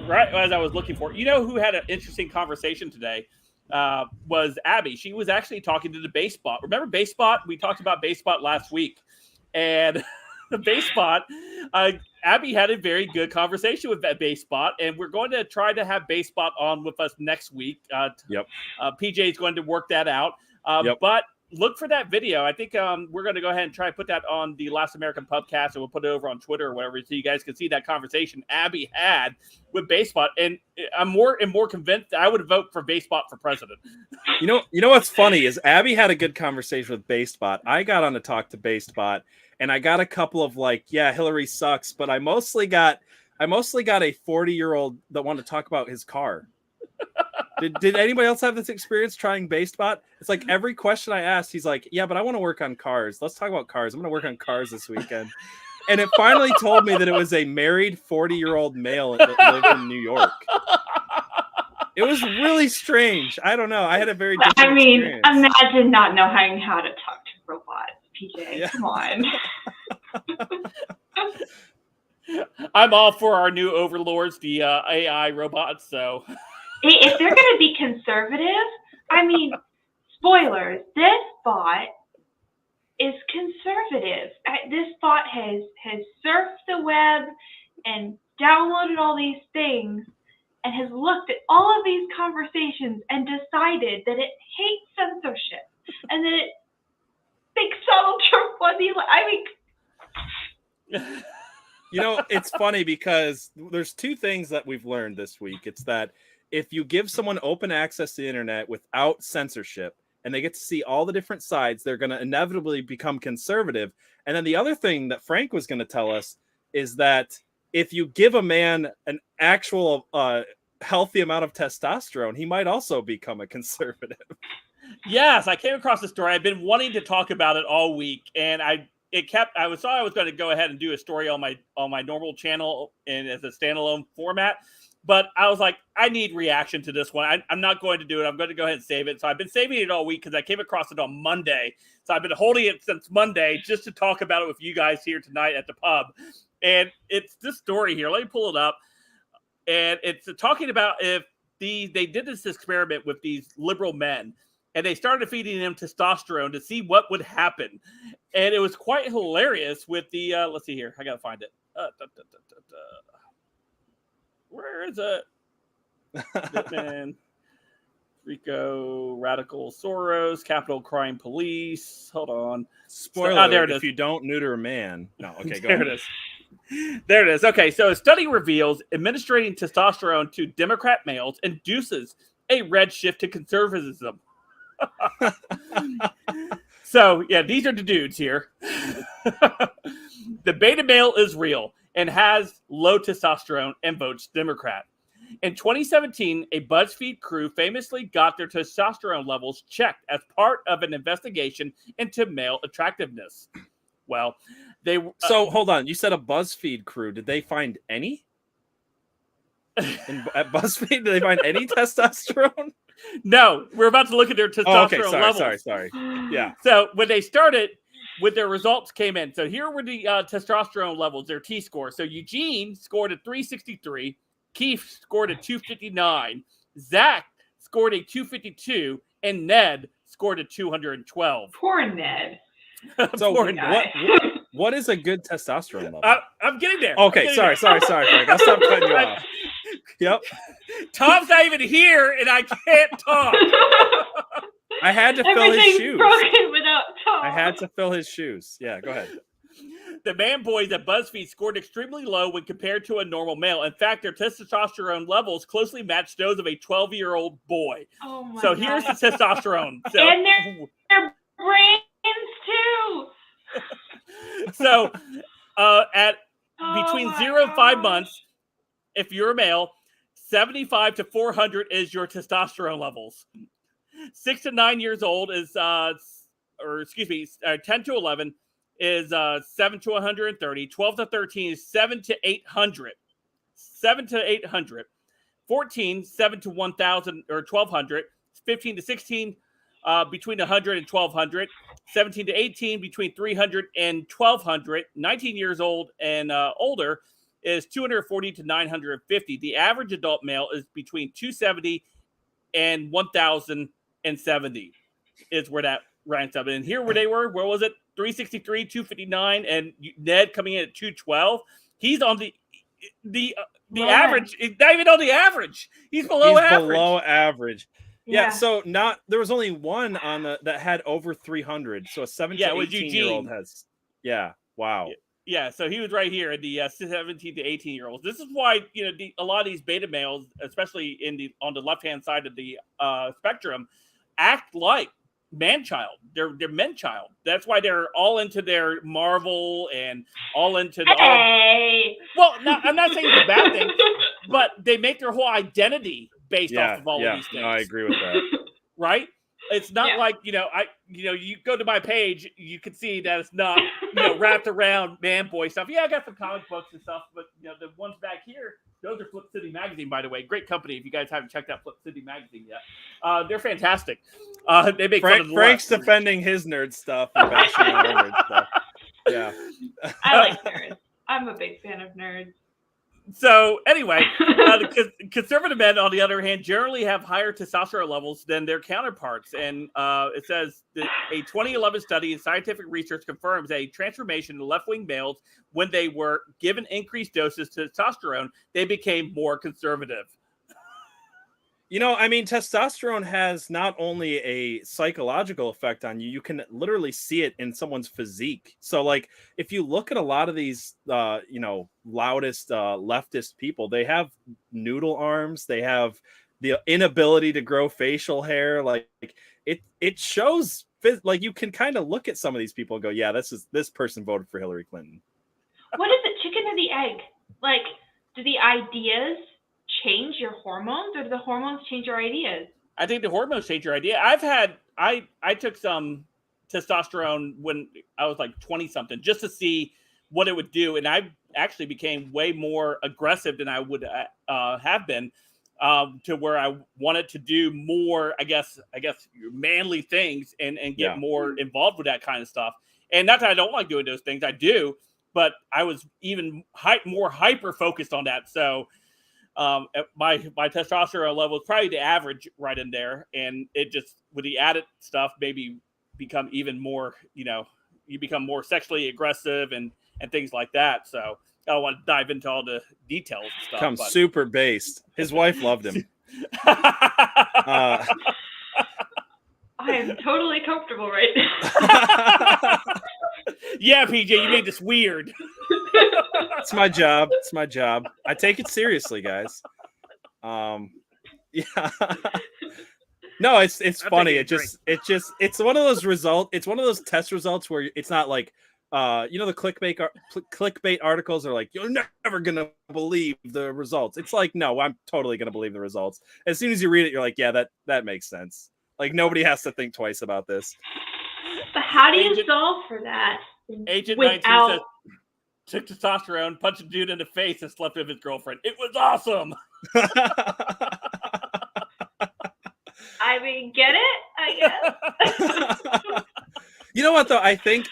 right as I was looking for it. You know who had an interesting conversation today was Abby. She was actually talking to the BaseBot. Remember BaseBot? We talked about BaseBot last week, and the BaseBot. Abby had a very good conversation with that BaseBot, and we're going to try to have BaseBot on with us next week. PJ is going to work that out. But look for that video. I think we're going to go ahead and try to put that on the Last American Pubcast, and we'll put it over on Twitter or whatever, so you guys can see that conversation Abby had with BaseBot. And I'm more and more convinced that I would vote for BaseBot for president.
You know what's funny is Abby had a good conversation with BaseBot. I got on to talk to BaseBot, and I got a couple of like, yeah, Hillary sucks, but I mostly got a 40-year-old that wanted to talk about his car. Did anybody else have this experience trying BaseBot? It's like every question I asked, he's like, yeah, but I want to work on cars. Let's talk about cars. I'm going to work on cars this weekend. And it finally told me that it was a married 40-year-old male that lived in New York. It was really strange. I don't know. I had a very different experience.
Imagine not knowing how to talk to robots, PJ.
Yeah.
Come on.
I'm all for our new overlords, the AI robots. So
If they're going to be conservative, spoilers, this bot is conservative. This bot has surfed the web and downloaded all these things and has looked at all of these conversations and decided that it hates censorship and that it thinks Donald Trump was
It's funny because there's two things that we've learned this week. It's that if you give someone open access to the internet without censorship and they get to see all the different sides, they're going to inevitably become conservative. And then the other thing that Frank was going to tell us is that if you give a man an actual healthy amount of testosterone, he might also become a conservative.
Yes, I came across the story. I've been wanting to talk about it all week, and I thought I was going to go ahead and do a story on my normal channel and as a standalone format, but I was like, I need reaction to this one. I'm not going to do it. I'm going to go ahead and save it. So I've been saving it all week because I came across it on Monday. So I've been holding it since Monday just to talk about it with you guys here tonight at the pub. And it's this story here. Let me pull it up. And it's talking about if they did this experiment with these liberal men, and they started feeding them testosterone to see what would happen. And it was quite hilarious with the, let's see here. I got to find it. Where is it? Bitman, Rico, Radical Soros, Capital Crime Police. Hold on.
Spoiler,
there it is.
If you don't neuter a man. No, okay, go
there
ahead.
it is. There it is. Okay, so a study reveals administering testosterone to Democrat males induces a red shift to conservatism. So, yeah, these are the dudes here. The beta male is real and has low testosterone and votes Democrat. In 2017, a BuzzFeed crew famously got their testosterone levels checked as part of an investigation into male attractiveness. Well, so
hold on. You said a BuzzFeed crew. Did they find any? At BuzzFeed, did they find any testosterone?
No, we're about to look at their testosterone levels.
Sorry. Yeah.
So when they started, with their results came in. So here were the testosterone levels, their T-score. So Eugene scored a 363. Keith scored a 259. Zach scored a 252. And Ned scored a 212.
Poor Ned.
So what is a good testosterone level?
I'm getting there.
Okay, sorry, Frank. I'll stop cutting you off. Yep.
Tom's not even here, and I can't talk.
I had to fill his shoes.
Broken without Tom.
I had to fill his shoes. Yeah, go ahead.
The man boys at BuzzFeed scored extremely low when compared to a normal male. In fact, their testosterone levels closely matched those of a 12-year-old boy.
Oh my
so
God.
Here's the testosterone. So,
and their brains too.
So between 0 and 5 months, if you're a male, 75 to 400 is your testosterone levels. 6 to 9 years old is 10 to 11 is 7 to 130. 12 to 13 is 7 to 800. 7 to 800. 14, 7 to 1,000 or 1,200. 15 to 16, between 100 and 1,200. 17 to 18, between 300 and 1,200. 19 years old and older is 240 to 950. The average adult male is between 270 and 1,070 is where that ranks up. And here where they were, where was it? 363, 259, and Ned coming in at 212. He's on the average. Not even on the average. He's below
average. Yeah. So there was only one on that had over 300. So a 7 to 18-year-old has. Yeah. Wow.
Yeah. So he was right here in the 17 to 18-year-olds. This is why a lot of these beta males, especially on the left-hand side of the spectrum, act like man-child. They're men-child. That's why they're all into their Marvel and all into the. I'm not saying it's a bad thing, but they make their whole identity based off of all of these things.
No, I agree with that.
Right? It's not like, you go to my page, you can see that it's not, wrapped around man boy stuff. Yeah, I got some comic books and stuff, but the ones back here, those are Flip City Magazine, by the way. Great company. If you guys haven't checked out Flip City Magazine yet, they're fantastic. They make fun of the
Frank's
left.
defending his nerd stuff and bashing our nerd stuff. Yeah,
I like nerds. I'm a big fan of nerds.
So anyway, the conservative men, on the other hand, generally have higher testosterone levels than their counterparts. And it says that a 2011 study in scientific research confirms a transformation in left-wing males when they were given increased doses of testosterone, they became more conservative.
Testosterone has not only a psychological effect on you, you can literally see it in someone's physique. So, like, if you look at a lot of these, loudest leftist people, they have noodle arms. They have the inability to grow facial hair. Like, it shows, like, you can kind of look at some of these people and go, yeah, this person voted for Hillary Clinton. What
is it, chicken or the egg? Like, do the ideas change your hormones, or do the hormones change your ideas?
I think the hormones change your idea. I took some testosterone when I was like 20 something just to see what it would do, and I actually became way more aggressive than I would have been, to where I wanted to do more, I guess manly things and get more involved with that kind of stuff. And not that I don't like doing those things, I do, but I was even more hyper focused on that. So my testosterone level is probably the average right in there, and it just, with the added stuff, maybe become even more, you become more sexually aggressive and things like that. So I don't want to dive into all the details and stuff.
Become super based. His wife loved him. I
am totally comfortable right now.
Yeah, PJ, you made this weird.
It's my job. I take it seriously, guys. Yeah. No, it's funny. It's one of those results. It's one of those test results where it's not like, the clickbait articles are like, you're never gonna believe the results. It's like, no, I'm totally gonna believe the results. As soon as you read it, you're like, yeah, that makes sense. Like, nobody has to think twice about this.
But how do you solve for that?
Agent 19 says, took testosterone, punched a dude in the face, and slept with his girlfriend. It was awesome.
I mean, get it? I guess.
You know what, though? I think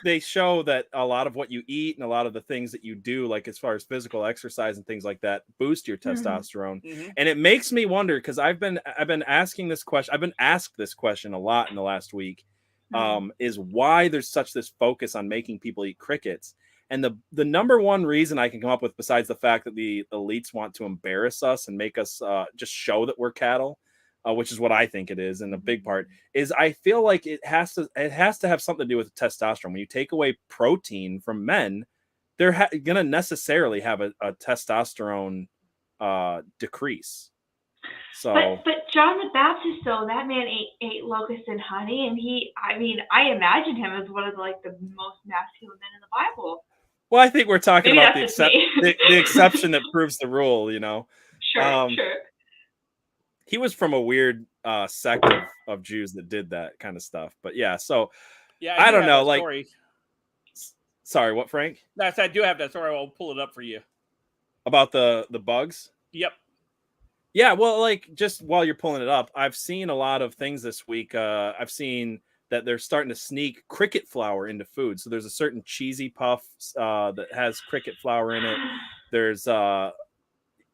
they show that a lot of what you eat and a lot of the things that you do, like as far as physical exercise and things like that, boost your testosterone. Mm-hmm. And it makes me wonder, because I've been asking this question. I've been asked this question a lot in the last week. Is why there's such this focus on making people eat crickets. And the number one reason I can come up with, besides the fact that the elites want to embarrass us and make us just show that we're cattle, which is what I think it is, and a big part, is I feel like it has to have something to do with testosterone. When you take away protein from men, they're going to necessarily have a testosterone decrease. So,
but John the Baptist, though, that man ate locusts and honey, and I imagined him as one of the most masculine men in the Bible.
Well, I think we're talking about the exception that proves the rule,
Sure.
He was from a weird sect of Jews that did that kind of stuff. But yeah, so I don't know.
Story.
Sorry, what, Frank?
No, I do have that story. I'll pull it up for you.
About the bugs?
Yep.
Yeah, well, just while you're pulling it up, I've seen a lot of things this week. I've seen that they're starting to sneak cricket flour into food. So there's a certain cheesy puff that has cricket flour in it. There's, I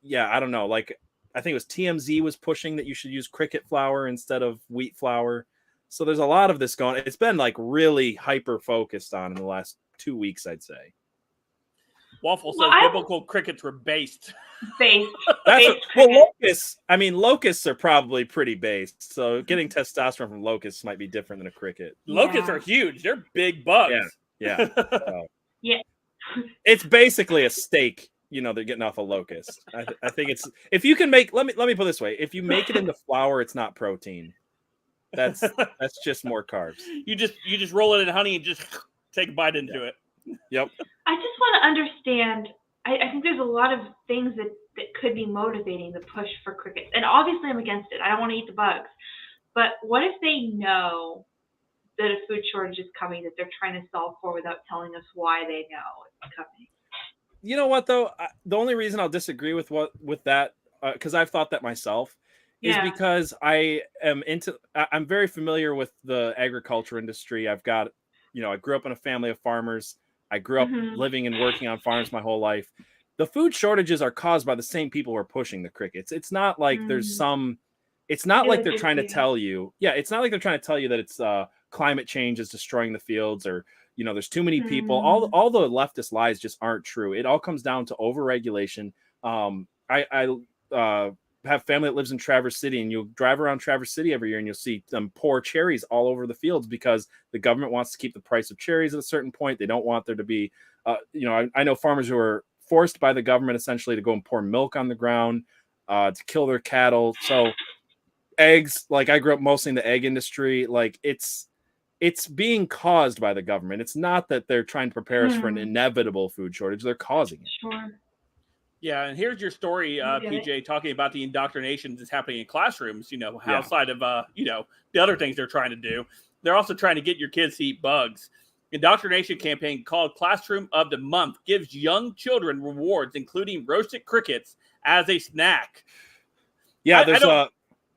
don't know. I think it was TMZ was pushing that you should use cricket flour instead of wheat flour. So there's a lot of this going. It's been really hyper focused on in the last 2 weeks, I'd say.
Waffle says biblical crickets were based.
Locusts. I mean, locusts are probably pretty based. So getting testosterone from locusts might be different than a cricket.
Locusts are huge. They're big bugs.
Yeah.
Yeah.
It's basically a steak. They're getting off a locust. I think it's, if you can make. Let me put it this way: if you make it into flour, it's not protein. That's just more carbs.
You just roll it in honey and just take a bite into it.
Yep.
I just want to understand. I think there's a lot of things that could be motivating the push for crickets. And obviously I'm against it. I don't want to eat the bugs. But what if they know that a food shortage is coming that they're trying to solve for without telling us why they know it's coming?
You know what though? The only reason I'll disagree with that, because I've thought that myself, is because I'm very familiar with the agriculture industry. I've got, I grew up in a family of farmers. I grew up living and working on farms my whole life. The food shortages are caused by the same people who are pushing the crickets. It's not like it's not like they're trying to tell you. Yeah, it's not like they're trying to tell you that it's climate change is destroying the fields, or there's too many people. All the leftist lies just aren't true. It all comes down to overregulation. I have family that lives in Traverse City, and you'll drive around Traverse City every year and you'll see them pour cherries all over the fields because the government wants to keep the price of cherries at a certain point. They don't want there to be, I know farmers who are forced by the government essentially to go and pour milk on the ground to kill their cattle. So eggs, like I grew up mostly in the egg industry, like it's being caused by the government. It's not that they're trying to prepare us for an inevitable food shortage. They're causing it.
Sure.
Yeah, and here's your story, PJ, talking about the indoctrination that's happening in classrooms, outside of, the other things they're trying to do. They're also trying to get your kids to eat bugs. Indoctrination campaign called Classroom of the Month gives young children rewards, including roasted crickets as a snack.
Yeah,
I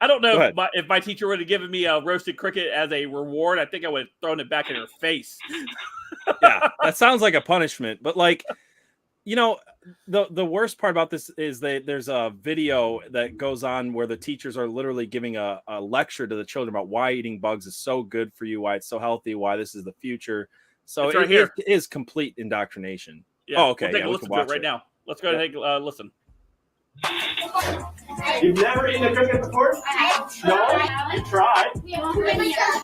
don't know if my teacher would have given me a roasted cricket as a reward. I think I would have thrown it back in her face.
Yeah, that sounds like a punishment. But the worst part about this is that there's a video that goes on where the teachers are literally giving a lecture to the children about why eating bugs is so good for you, why it's so healthy, why this is the future. So it is complete indoctrination.
Yeah.
Oh, okay.
We'll take a listen to it right now. Let's go ahead and listen.
You've never eaten a cricket before? No? You tried?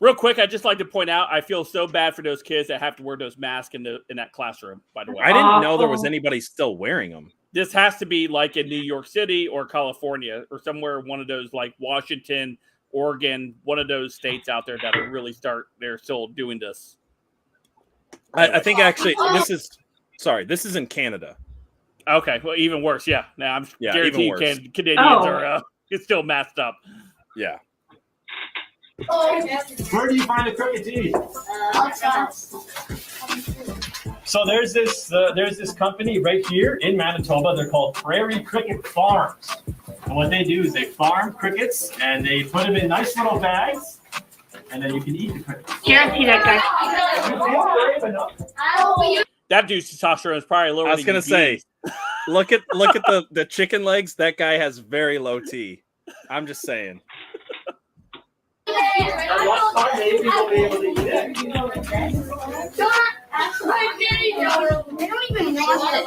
Real quick, I'd just like to point out, I feel so bad for those kids that have to wear those masks in that classroom, by the way.
I didn't know there was anybody still wearing them.
This has to be like in New York City or California or somewhere, one of those like Washington, Oregon, one of those states out there that are really they're still doing this.
I think actually this is in Canada.
Okay, well, even worse. Yeah, now I'm guaranteed Canadians are still masked up.
Yeah.
Where do you find the cricket to eat? So there's this company right here in Manitoba. They're called Prairie Cricket Farms, and what they do is they farm crickets and they put them in nice little bags, and then you can eat the crickets.
Guarantee that guy.
That dude's testosterone is probably lower.
I was gonna say, look at the chicken legs. That guy has very low T. I'm just saying.
At what time maybe you'll be able to eat it?
They don't even wash it.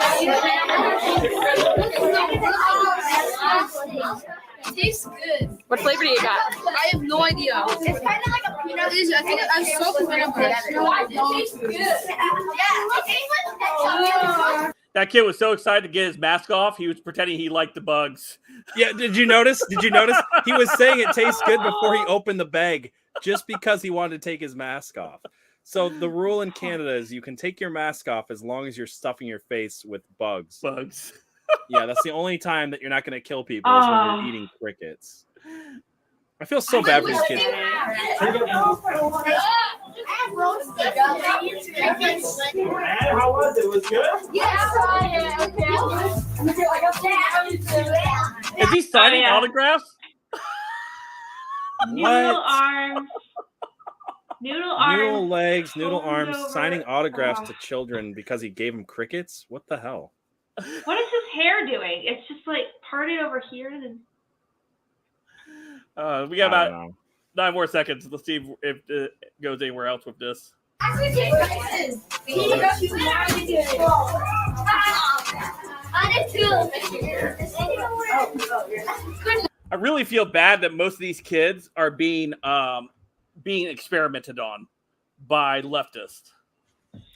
It tastes good.
What flavor do you got?
I have no idea. It's kind of like a peanut. I think I'm so convinced it tastes good. Yeah.
That kid was so excited to get his mask off, he was pretending he liked the bugs.
Yeah, did you notice? He was saying it tastes good before he opened the bag just because he wanted to take his mask off. So the rule in Canada is you can take your mask off as long as you're stuffing your face with bugs. Yeah, that's the only time that you're not going to kill people is when you're eating crickets. I feel so bad for these kids.
And how was it? Was it good?
Is he signing autographs?
Noodle arms.
Noodle legs, noodle arms, signing autographs to children because he gave them crickets? What the hell?
What is his hair doing? It's just like parted over here. And
we got about 9 more seconds. Let's see if it goes anywhere else with this.
I
really feel bad that most of these kids are being experimented on by leftists.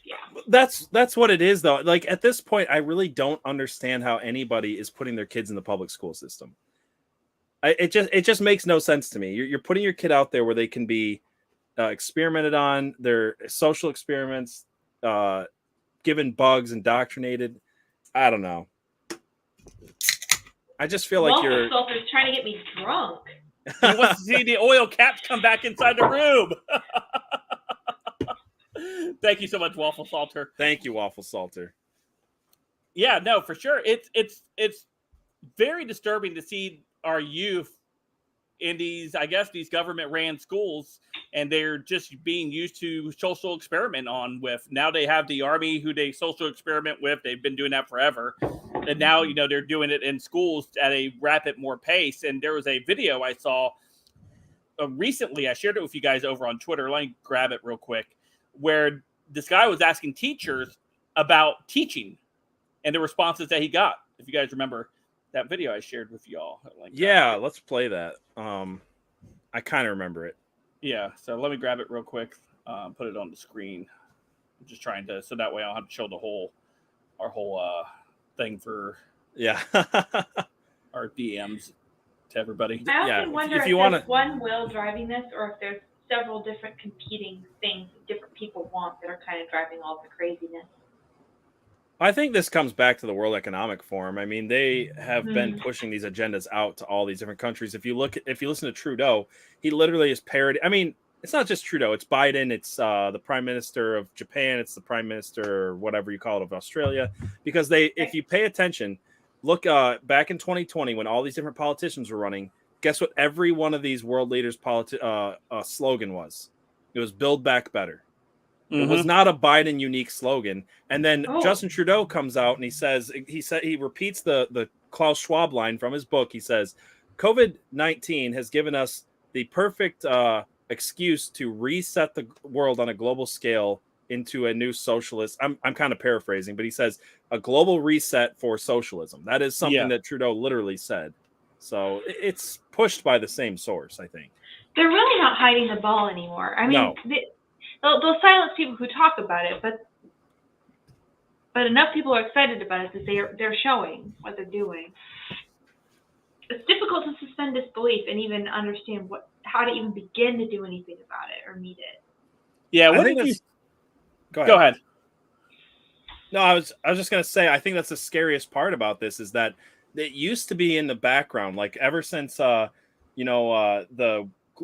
Yeah.
That's what it is, though. Like at this point, I really don't understand how anybody is putting their kids in the public school system. It just makes no sense to me. You're putting your kid out there where they can be experimented on, their social experiments, given bugs, indoctrinated. I don't know. I just feel like
you're trying to get me drunk.
He wants to see the oil caps come back inside the room. Thank you so much, Waffle Salter.
Thank you, Waffle Salter.
Yeah, no, for sure. It's very disturbing to see our youth in these, I guess, these government-ran schools, and they're just being used to social experiment on with. Now they have the Army who they social experiment with. They've been doing that forever. And now, they're doing it in schools at a rapid more pace. And there was a video I saw recently. I shared it with you guys over on Twitter. Let me grab it real quick. Where this guy was asking teachers about teaching and the responses that he got. If you guys remember that video I shared with y'all.
Yeah, let's play that. I kind of remember it.
Yeah, so let me grab it real quick. Put it on the screen. I'm just trying to, so that way I don't have to show our whole thing for our DMs to everybody.
I often wonder if
there's
there's one will driving this, or if there's several different competing things different people want that are kind of driving all the craziness.
I think this comes back to the World Economic Forum. I mean, they have been pushing these agendas out to all these different countries. If you listen to Trudeau, he literally is parody. I mean, it's not just Trudeau. It's Biden. It's the Prime Minister of Japan. It's the Prime Minister, or whatever you call it, of Australia. Because if you pay attention, look back in 2020 when all these different politicians were running. Guess what? Every one of these world leaders' slogan was. It was "Build Back Better." It was not a Biden unique slogan. And then Justin Trudeau comes out and he repeats the Klaus Schwab line from his book. He says, COVID-19 has given us the perfect excuse to reset the world on a global scale into a new socialist. I'm kind of paraphrasing, but he says a global reset for socialism. That is something that Trudeau literally said. So it's pushed by the same source, I think.
They're really not hiding the ball anymore. I mean, they'll silence people who talk about it, but enough people are excited about it that they're showing what they're doing. It's difficult to suspend disbelief and even understand how to even begin to do anything about it or meet it.
Yeah, Go ahead.
No, I was just gonna say I think that's the scariest part about this is that it used to be in the background, like ever since the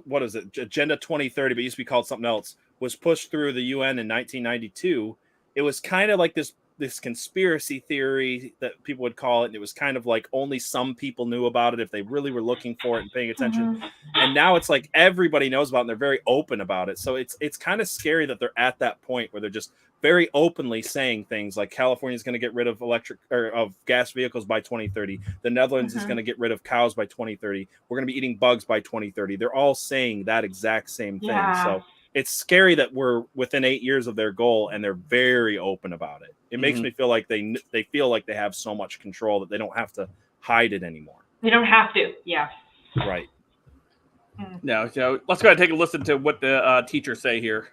what is it, Agenda 2030, but it used to be called something else, was pushed through the UN in 1992. It was kind of like this conspiracy theory that people would call it. And it was kind of like only some people knew about it if they really were looking for it and paying attention. And now it's like everybody knows about it and they're very open about it. So it's kind of scary that they're at that point where they're just very openly saying things like California is going to get rid of of gas vehicles by 2030. The Netherlands is going to get rid of cows by 2030. We're going to be eating bugs by 2030. They're all saying that exact same thing. So it's scary that we're within 8 years of their goal and they're very open about it. It makes me feel like they feel like they have so much control that they don't have to hide it anymore.
They don't have to. Yeah.
Right.
No, so let's go ahead and take a listen to what the teachers say here.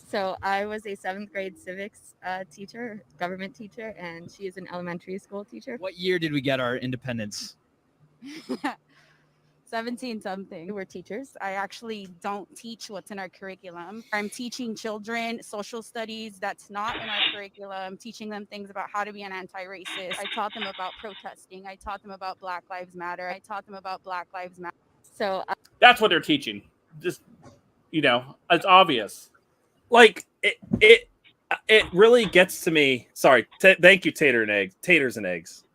So I was a 7th grade civics teacher, government teacher, and she is an elementary school teacher.
What year did we get our independence?
17 something.
We're teachers. I actually don't teach what's in our curriculum. I'm teaching children social studies that's not in our curriculum, teaching them things about how to be an anti-racist. I taught them about protesting. I taught them about Black Lives Matter. So
that's what they're teaching. Just, it's obvious.
Like it really gets to me. Sorry. Thank you, Taters and Eggs.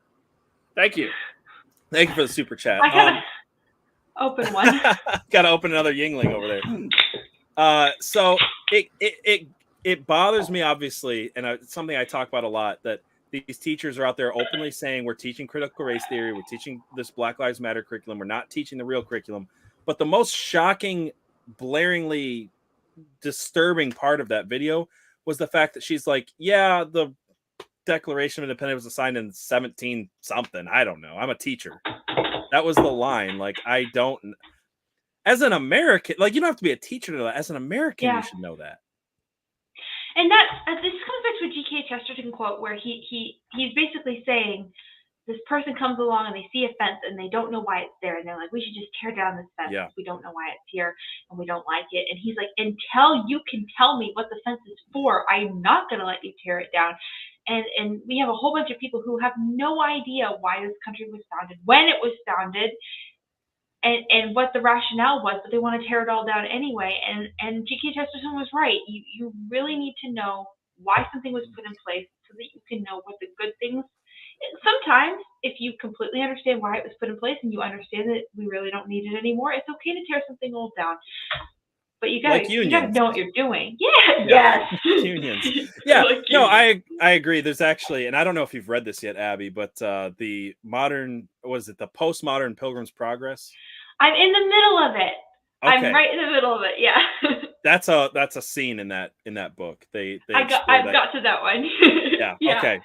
Thank you
for the super chat.
I gotta open one.
Gotta open another Yingling over there. So it bothers me, obviously, and it's something I talk about a lot, that these teachers are out there openly saying we're teaching critical race theory, we're teaching this Black Lives Matter curriculum, we're not teaching the real curriculum. But the most shocking, blaringly disturbing part of that video was the fact that she's like, yeah, the Declaration of Independence was signed in 17 something. I don't know. I'm a teacher. That was the line. Like, I don't, as an American, like, you don't have to be a teacher to know that. As an American, you should know that.
And this comes back to a G.K. Chesterton quote where he's basically saying this person comes along and they see a fence and they don't know why it's there. And they're like, we should just tear down this fence. Yeah. We don't know why it's here and we don't like it. And he's like, until you can tell me what the fence is for, I'm not going to let you tear it down. And we have a whole bunch of people who have no idea why this country was founded, when it was founded. and what the rationale was, but they want to tear it all down anyway. And G.K. Chesterton was right. You really need to know why something was put in place so that you can know what the good things. Sometimes, if you completely understand why it was put in place and you understand that we really don't need it anymore, it's okay to tear something old down. But you gotta know what you're doing. Yeah. Yes.
Unions. Yeah.
Like
No,
unions.
I agree. There's actually, and I don't know if you've read this yet, Abby, but the postmodern Pilgrim's Progress?
I'm in the middle of it.
Okay.
I'm right in the middle of it. Yeah.
That's a scene in that book. I've
got to that one.
Yeah.
Yeah.
Okay.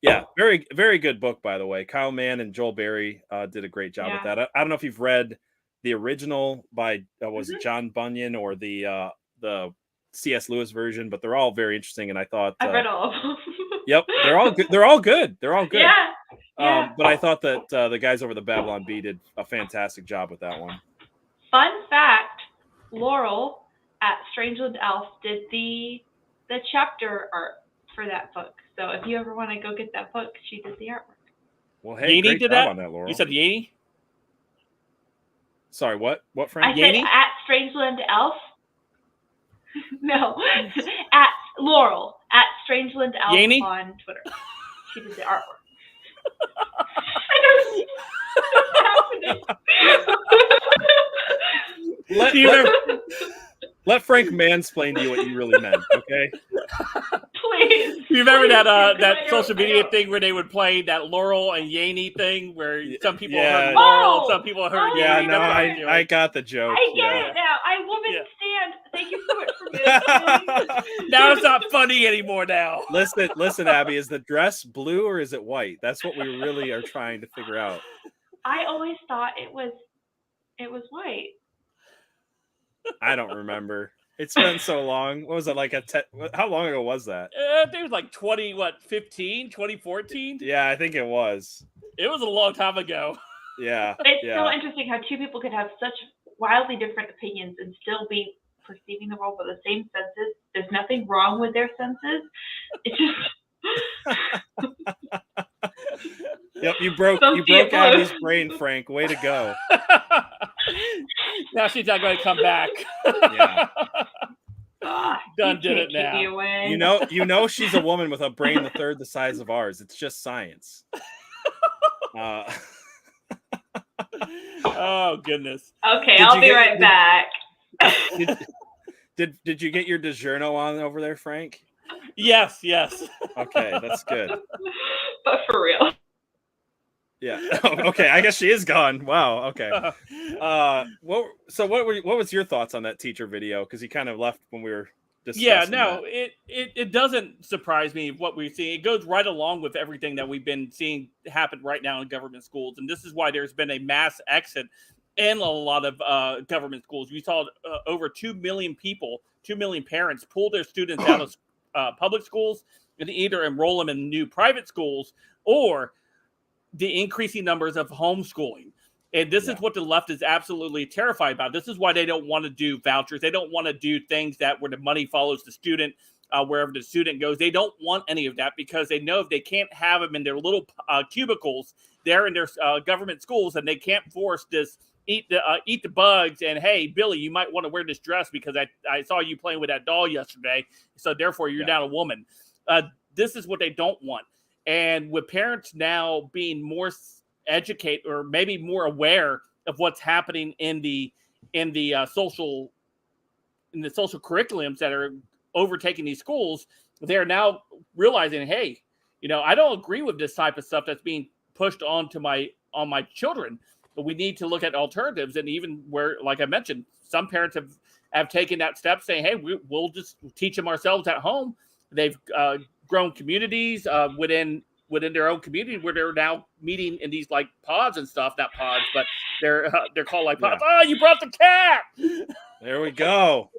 Yeah. Very, very good book, by the way. Kyle Mann and Joel Berry did a great job with that. I don't know if you've read the original by was it John Bunyan or the C.S. Lewis version, but they're all very interesting. And I thought
I've read all of them.
Yep, they're all good. They're all good. They're all good.
Yeah.
But I thought that the guys over the Babylon Bee did a fantastic job with that one.
Fun fact: Laurel at Strangeland Elf did the chapter art for that book. So if you ever want to go get that book, she did the artwork.
Well, hey,
Yaney
great
did
job
that?
on that, Laurel.
You said Yaney?
Sorry, what? What,
I
Frank?
said at Strangeland Elf. No, at Laurel at Strangeland Elf
Yaney?
on Twitter. She did the artwork. I don't know what's happening.
Let Frank mansplain to you what you really meant, okay?
Please.
You remember
please,
that
please,
social
I
media
don't.
thing where they would play that Laurel and Yaney thing where some people
Yeah.
heard Laurel,
Oh!
some people heard
Oh,
Yaney.
Yeah,
my
no,
God.
I got the joke.
I get
yeah.
it now. I woman
Yeah.
stand. Thank you so much for mansplaining.
Now it's not funny anymore now.
Listen, Abby, is the dress blue or is it white? That's what we really are trying to figure out.
I always thought it was white.
I don't remember. It's been so long. What was it, like how long ago was that?
I think it was like 2014?
Yeah, I think it was.
It was a long time ago.
Yeah.
It's
yeah.
so interesting how two people could have such wildly different opinions and still be perceiving the world with the same senses. There's nothing wrong with their senses. It's just
Yep, you broke
Blue.
Abby's brain, Frank. Way to go.
Now she's not going to come back.
Yeah.
Done
you
did it
can't keep me
now.
away.
You know she's a woman with a brain a third the size of ours. It's just science.
Oh goodness.
Okay,
Did
I'll
you
be
get-
right back.
Did you get your DiGiorno on over there, Frank?
Yes.
Okay, that's good.
But for real.
Yeah. Okay, I guess she is gone. Wow. Okay. What was your thoughts on that teacher video? Because you kind of left when we were discussing.
Yeah, no,
that.
it doesn't surprise me what we're seeing. It goes right along with everything that we've been seeing happen right now in government schools, and this is why there's been a mass exit in a lot of government schools. We saw over 2 million people, 2 million parents pull their students out of public schools and either enroll them in new private schools or the increasing numbers of homeschooling. And this is what the left is absolutely terrified about. This is why they don't want to do vouchers. They don't want to do things that where the money follows the student, wherever the student goes. They don't want any of that because they know if they can't have them in their little cubicles there in their government schools, and they can't force this eat the bugs. And hey, Billy, you might want to wear this dress because I saw you playing with that doll yesterday. So therefore, you're now a woman. This is what they don't want. And with parents now being more educated or maybe more aware of what's happening in the social curriculums that are overtaking these schools, they're now realizing, hey, I don't agree with this type of stuff that's being pushed on my children. But we need to look at alternatives. And even where, like I mentioned, some parents have taken that step, saying, hey, we'll just teach them ourselves at home. They've grown communities within their own community where they're now meeting in these like pods and stuff. Not pods, but they're called like pods. Oh, you brought the cat.
There we go.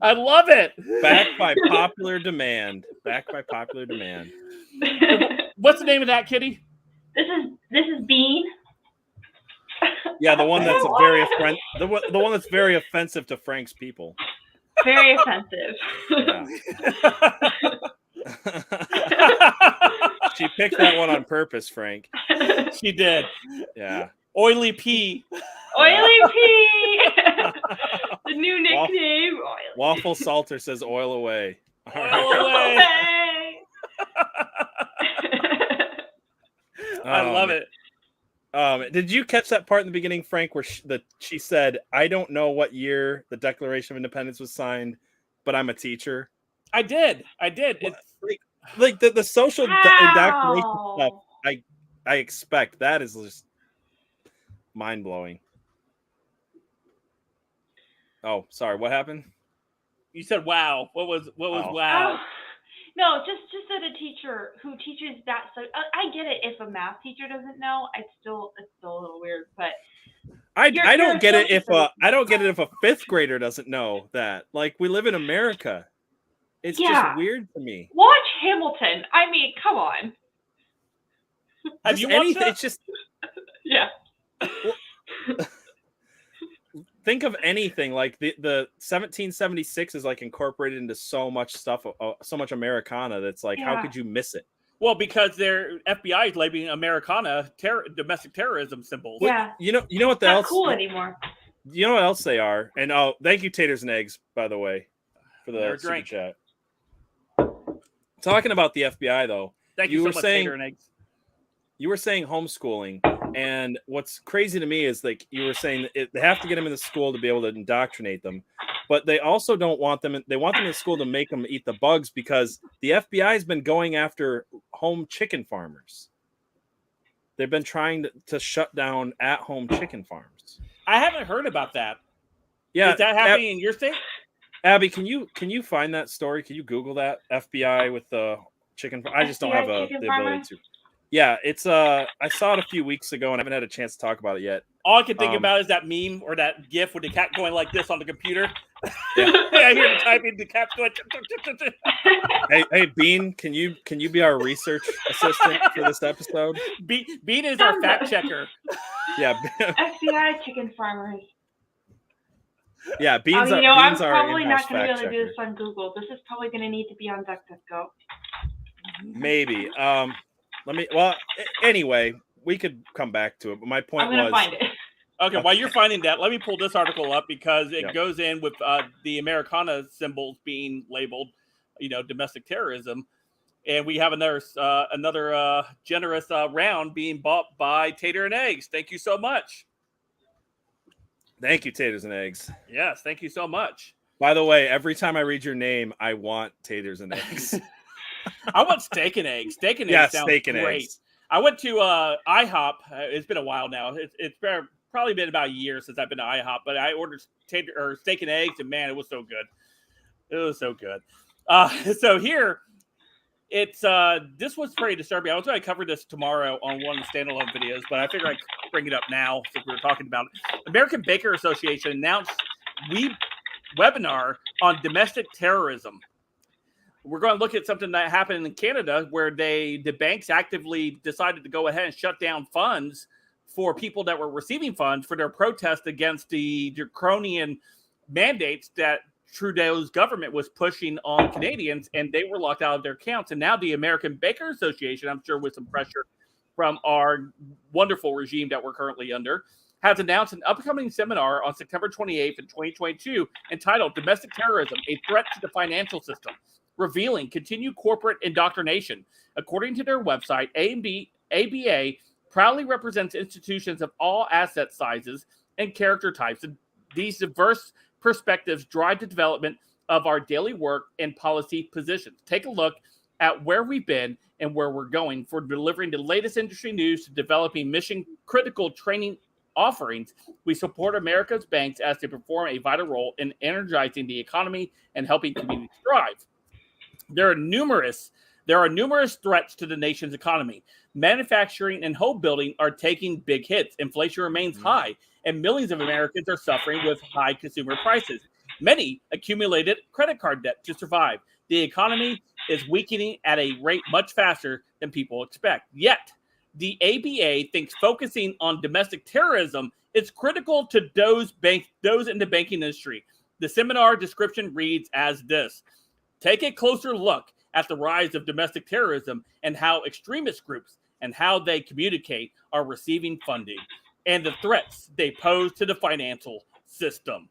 I love it.
Backed by popular demand.
What's the name of that kitty?
This is Bean.
Yeah, the one that's the one that's very offensive to Frank's people.
Very offensive.
Yeah. She picked that one on purpose, Frank.
She did.
Yeah.
Oily P.
Oily P. The new nickname.
Waffle Salter says oil away. All right.
Oil away. I love it.
Did you catch that part in the beginning, Frank, where she said, "I don't know what year the Declaration of Independence was signed, but I'm a teacher"?
I did. It's
like the social indoctrination stuff. I expect that is just mind blowing. Oh, sorry. What happened?
You said wow. What was wow?
Oh, no, just that a teacher who teaches that. So I get it if a math teacher doesn't know. It's still a little weird, but
I don't get it if a fifth grader doesn't know that. Like, we live in America. It's just weird to me.
Watch Hamilton. I mean, come on.
Have you watched that?
It's just
yeah.
Think of anything like the 1776 is like incorporated into so much stuff, so much Americana that's like, how could you miss it?
Well, because their FBI is labeling Americana domestic terrorism symbols.
Yeah.
You know what
Not
else?
cool anymore.
You know what else they are? And thank you, Taters and Eggs, by the way, for the super chat. Talking about the FBI though.
Thank you so much, Tater and Eggs.
You were saying homeschooling, and what's crazy to me is like you were saying they have to get them in the school to be able to indoctrinate them, but they also don't want them. They want them in school to make them eat the bugs because the FBI has been going after home chicken farmers. They've been trying to shut down at-home chicken farms.
I haven't heard about that.
Yeah,
is that happening in your state?
Abby, can you find that story? Can you Google that FBI with the chicken? I just don't have the ability to. Yeah, it's I saw it a few weeks ago and I haven't had a chance to talk about it yet.
All I can think about is that meme or that GIF with the cat going like this on the computer.
Yeah.
I hear the typing, the cat's going.
Hey, Bean, can you be our research assistant for this episode?
Bean is our fact checker.
Yeah.
FBI chicken farmers.
Yeah, Bean's
I'm probably not going to be able to do this on Google. This is probably going to need to be on DuckDuckGo.
Maybe. Anyway, we could come back to it, but my point was...
I'm going to find it.
Okay, while you're finding that, let me pull this article up because it goes in with the Americana symbols being labeled, domestic terrorism. And we have another generous round being bought by Tater and Eggs. Thank you so much.
Thank you, Taters and Eggs.
Yes, thank you so much.
By the way, every time I read your name, I want Taters and Eggs.
I want steak and eggs. Steak and eggs sounds great. Eggs. I went to IHOP. It's been a while now. It's probably been about a year since I've been to IHOP, but I ordered steak and eggs, and man, it was so good. It was so good. So here, it's this was pretty disturbing. I was going to cover this tomorrow on one of the standalone videos, but I figured I'd bring it up now since we were talking about it. American Baker Association announced webinar on domestic terrorism. We're going to look at something that happened in Canada where the banks actively decided to go ahead and shut down funds for people that were receiving funds for their protest against the draconian mandates that Trudeau's government was pushing on Canadians, and they were locked out of their accounts. And now the American Baker Association, I'm sure with some pressure from our wonderful regime that we're currently under, has announced an upcoming seminar on September 28th in 2022 entitled Domestic Terrorism, a Threat to the Financial System, revealing continued corporate indoctrination. According to their website, ABA proudly represents institutions of all asset sizes and character types. And these diverse perspectives drive the development of our daily work and policy positions. Take a look at where we've been and where we're going for delivering the latest industry news to developing mission-critical training offerings. We support America's banks as they perform a vital role in energizing the economy and helping communities thrive. There are numerous threats to the nation's economy. Manufacturing and home building are taking big hits. Inflation remains high, and millions of Americans are suffering with high consumer prices. Many accumulated credit card debt to survive. The economy is weakening at a rate much faster than people expect. Yet, the ABA thinks focusing on domestic terrorism is critical to those in the banking industry. The seminar description reads as this: take a closer look at the rise of domestic terrorism and how extremist groups and how they communicate are receiving funding. and the threats they pose to the financial system.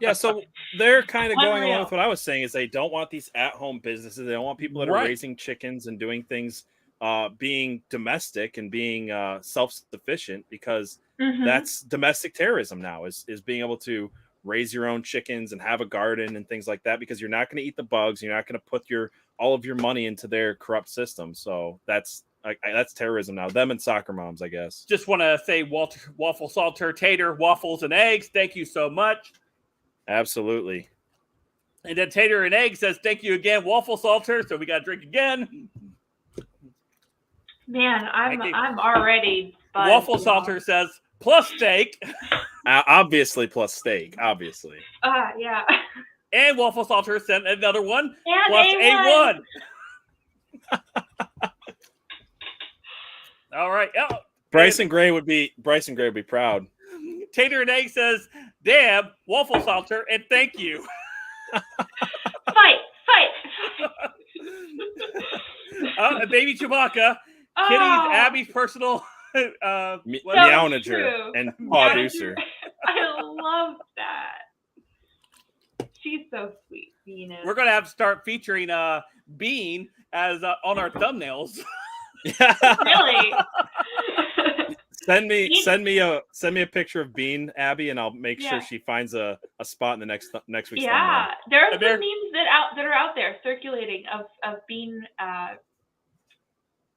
Yeah, so they're kind of going along
Unreal.
with what I was saying is they don't want these at-home businesses. They don't want people that are
Right.
raising chickens and doing things, being domestic and being self-sufficient, because
Mhm.
that's domestic terrorism now is being able to raise your own chickens and have a garden and things like that, because you're not going to eat the bugs. You're not going to put all of your money into their corrupt system. So that's terrorism now. Them and soccer moms, I guess.
Just want to say, Waffle Salter Tater, waffles and eggs, thank you so much.
Absolutely.
And then Tater and Egg says, thank you again, Waffle Salter. So we got to drink again.
Man,
Thank you.
I'm already buzzed,
Waffle
you know.
Salter says, plus steak.
Obviously, plus steak. Obviously.
Yeah.
And Waffle Salter sent another one,
And
plus
A1.
A1. All right. Oh,
Bryson Gray would be proud.
Tater and Egg says, damn, Waffle Salter, and thank you.
Fight.
Baby Chewbacca,
Oh,
Kitty's Abby's personal
Meownager
true.
and producer.
I love that. She's so sweet, Venus.
We're gonna have to start featuring Bean as on our thumbnails.
Really?
Send me a picture of Bean, Abby, and I'll make
Yeah.
sure she finds a spot in the next week's
Yeah, there are some
There-
memes that are out there circulating of being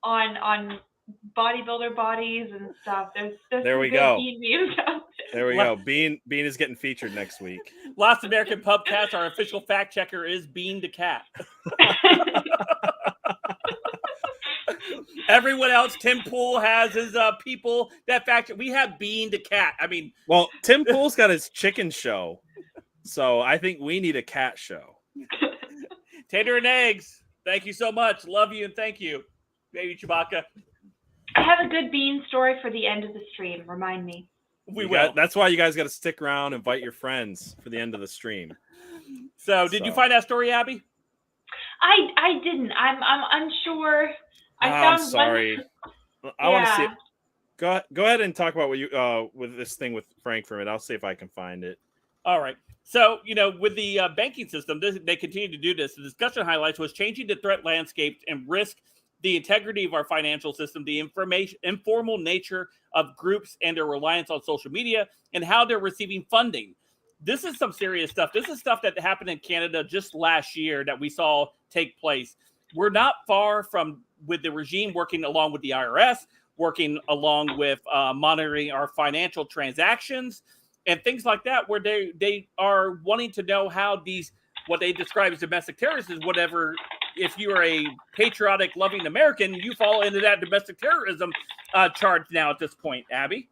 on bodybuilder bodies and stuff. There's
There
some
we
good
go.
Bean memes out
There we go. Bean is getting featured next week.
Last American Pubcast, our official fact checker is Bean the Cat.
there.
Everyone else, Tim Pool has his people that fact check. We have Bean the Cat. I mean,
Well, Tim Pool's got his chicken show, so I think we need a cat show.
Tater and Eggs, thank you so much. Love you and thank you, Baby Chewbacca.
I have a good Bean story for the end of the stream. Remind me.
We will.
That's why you guys got to stick around, invite your friends for the end of the stream.
So, did you find that story, Abby?
I didn't. I'm unsure.
I'm sorry. I want to see it.
Yeah.
Go ahead and talk about what you with this thing with Frank for a minute. I'll see if I can find it.
All right. So, with the banking system, they continue to do this. The discussion highlights was changing the threat landscape and risk the integrity of our financial system, the informal nature of groups and their reliance on social media, and how they're receiving funding. This is some serious stuff. This is stuff that happened in Canada just last year that we saw take place. We're not far from with the regime working along with the IRS, working along with monitoring our financial transactions and things like that, where they are wanting to know how these, what they describe as domestic terrorists, is whatever. If you are a patriotic, loving American, you fall into that domestic terrorism charge now at this point, Abby.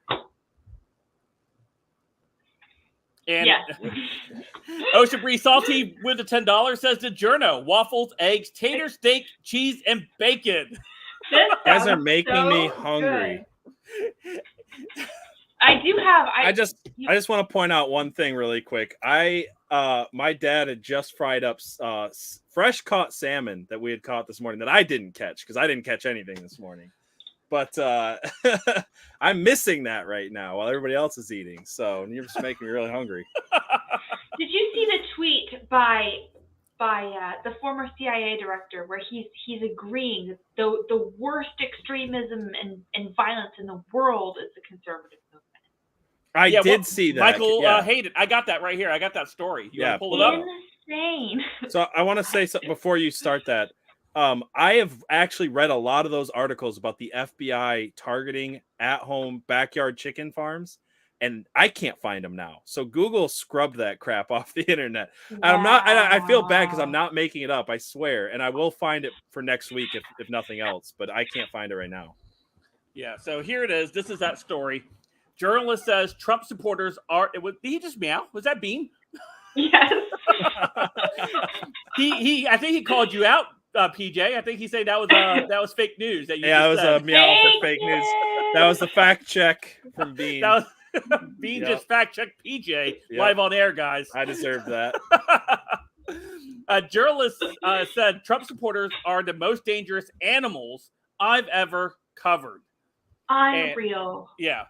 And
Yes.
Ocean Breeze Salty with the $10 says DiGiorno, waffles, eggs, tater, steak, cheese, and bacon.
This
Guys are
sounds
making
so
me hungry.
good. I do have.
I just want to point out one thing really quick. My dad had just fried up fresh caught salmon that we had caught this morning that I didn't catch because I didn't catch anything this morning. But I'm missing that right now while everybody else is eating. So you're just making me really hungry.
Did you see the tweet by the former CIA director where he's agreeing that the worst extremism and violence in the world is the conservative movement?
I did see that.
Michael Hayden. I got that right here. I got that story. You want to pull it up?
Insane.
So I want to say something before you start that. I have actually read a lot of those articles about the FBI targeting at-home backyard chicken farms, and I can't find them now. So Google scrubbed that crap off the internet. And I'm not. I feel bad because I'm not making it up. I swear, and I will find it for next week if nothing else. But I can't find it right now.
Yeah. So here it is. This is that story. Journalist says Trump supporters are. Did he just meow? Was that Bean?
Yes.
I think he called you out, PJ. I think he said that was fake news. That
that was
said.
a meow for fake news. That was the fact check from Bean.
That was Bean just fact checked PJ live on air, guys.
I deserve that.
A journalist said Trump supporters are the most dangerous animals I've ever covered.
Unreal.
Yeah.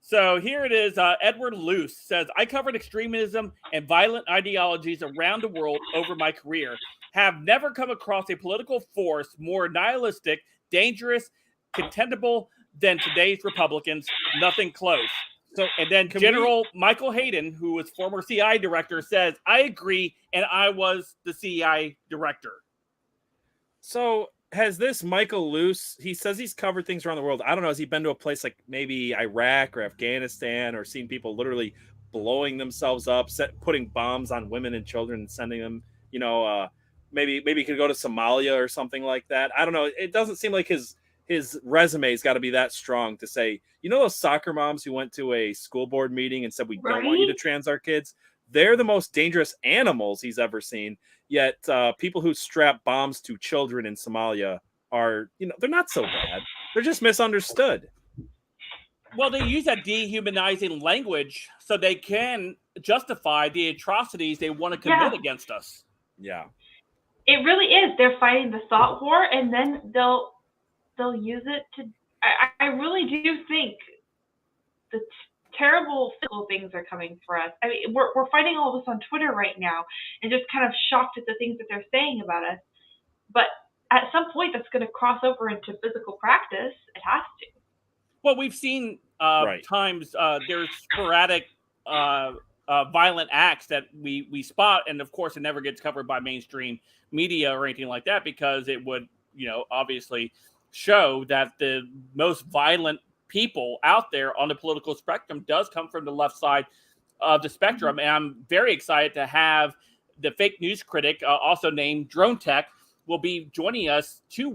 So here it is. Edward Luce says, I covered extremism and violent ideologies around the world over my career. Have never come across a political force more nihilistic, dangerous, contemptible than today's Republicans. Nothing close.
So,
And then General Michael Hayden, who was former CIA director, says, I agree, and I was the CIA director.
So has this Michael Luce, he says he's covered things around the world. I don't know. Has he been to a place like maybe Iraq or Afghanistan, or seen people literally blowing themselves up, putting bombs on women and children and sending them, maybe he could go to Somalia or something like that. I don't know. It doesn't seem like his resume's got to be that strong to say, those soccer moms who went to a school board meeting and said, we don't want you to trans our kids. They're the most dangerous animals he's ever seen. Yet people who strap bombs to children in Somalia are, they're not so bad. They're just misunderstood.
Well, they use that dehumanizing language so they can justify the atrocities they want to commit against us.
Yeah.
It really is. They're fighting the thought war, and then they'll use it to. I really do think the terrible physical things are coming for us. I mean, we're fighting all this on Twitter right now, and just kind of shocked at the things that they're saying about us. But at some point, that's going to cross over into physical practice. It has to.
Well, we've seen times there's sporadic violent acts that we spot, and of course, it never gets covered by mainstream media or anything like that, because it would, obviously show that the most violent people out there on the political spectrum does come from the left side of the spectrum. And I'm very excited to have the fake news critic, also named Drone Tech, will be joining us 3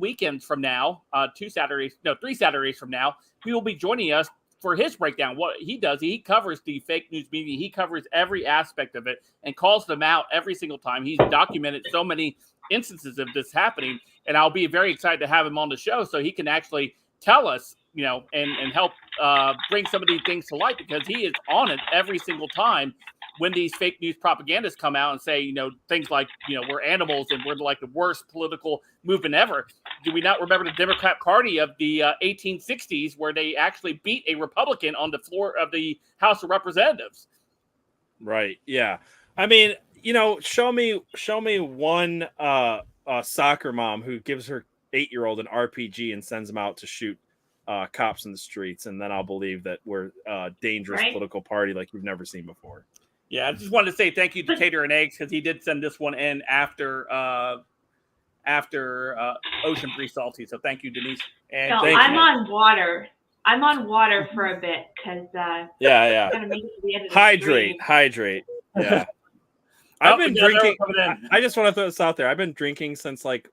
Saturdays from now. He will be joining us for his breakdown. What he does, he covers the fake news media. He covers every aspect of it and calls them out every single time. He's documented so many instances of this happening, and I'll be very excited to have him on the show so he can actually tell us, and help bring some of these things to light, because he is on it every single time when these fake news propagandists come out and say, things like, we're animals and we're like the worst political movement ever. Do we not remember the Democrat Party of the 1860s, where they actually beat a Republican on the floor of the House of Representatives?
Right. Yeah. I mean, show me one soccer mom who gives her 8-year-old an RPG and sends them out to shoot cops in the streets, and then I'll believe that we're a dangerous political party like we've never seen before.
Yeah, I just wanted to say thank you to Tater and Eggs, because he did send this one in after Ocean Free Salty. So thank you, Denise. And
I'm on water. I'm on water for a bit because
yeah.
Gonna make it to the end of the
Hydrate. Yeah. I've been drinking. I just want to throw this out there. I've been drinking since like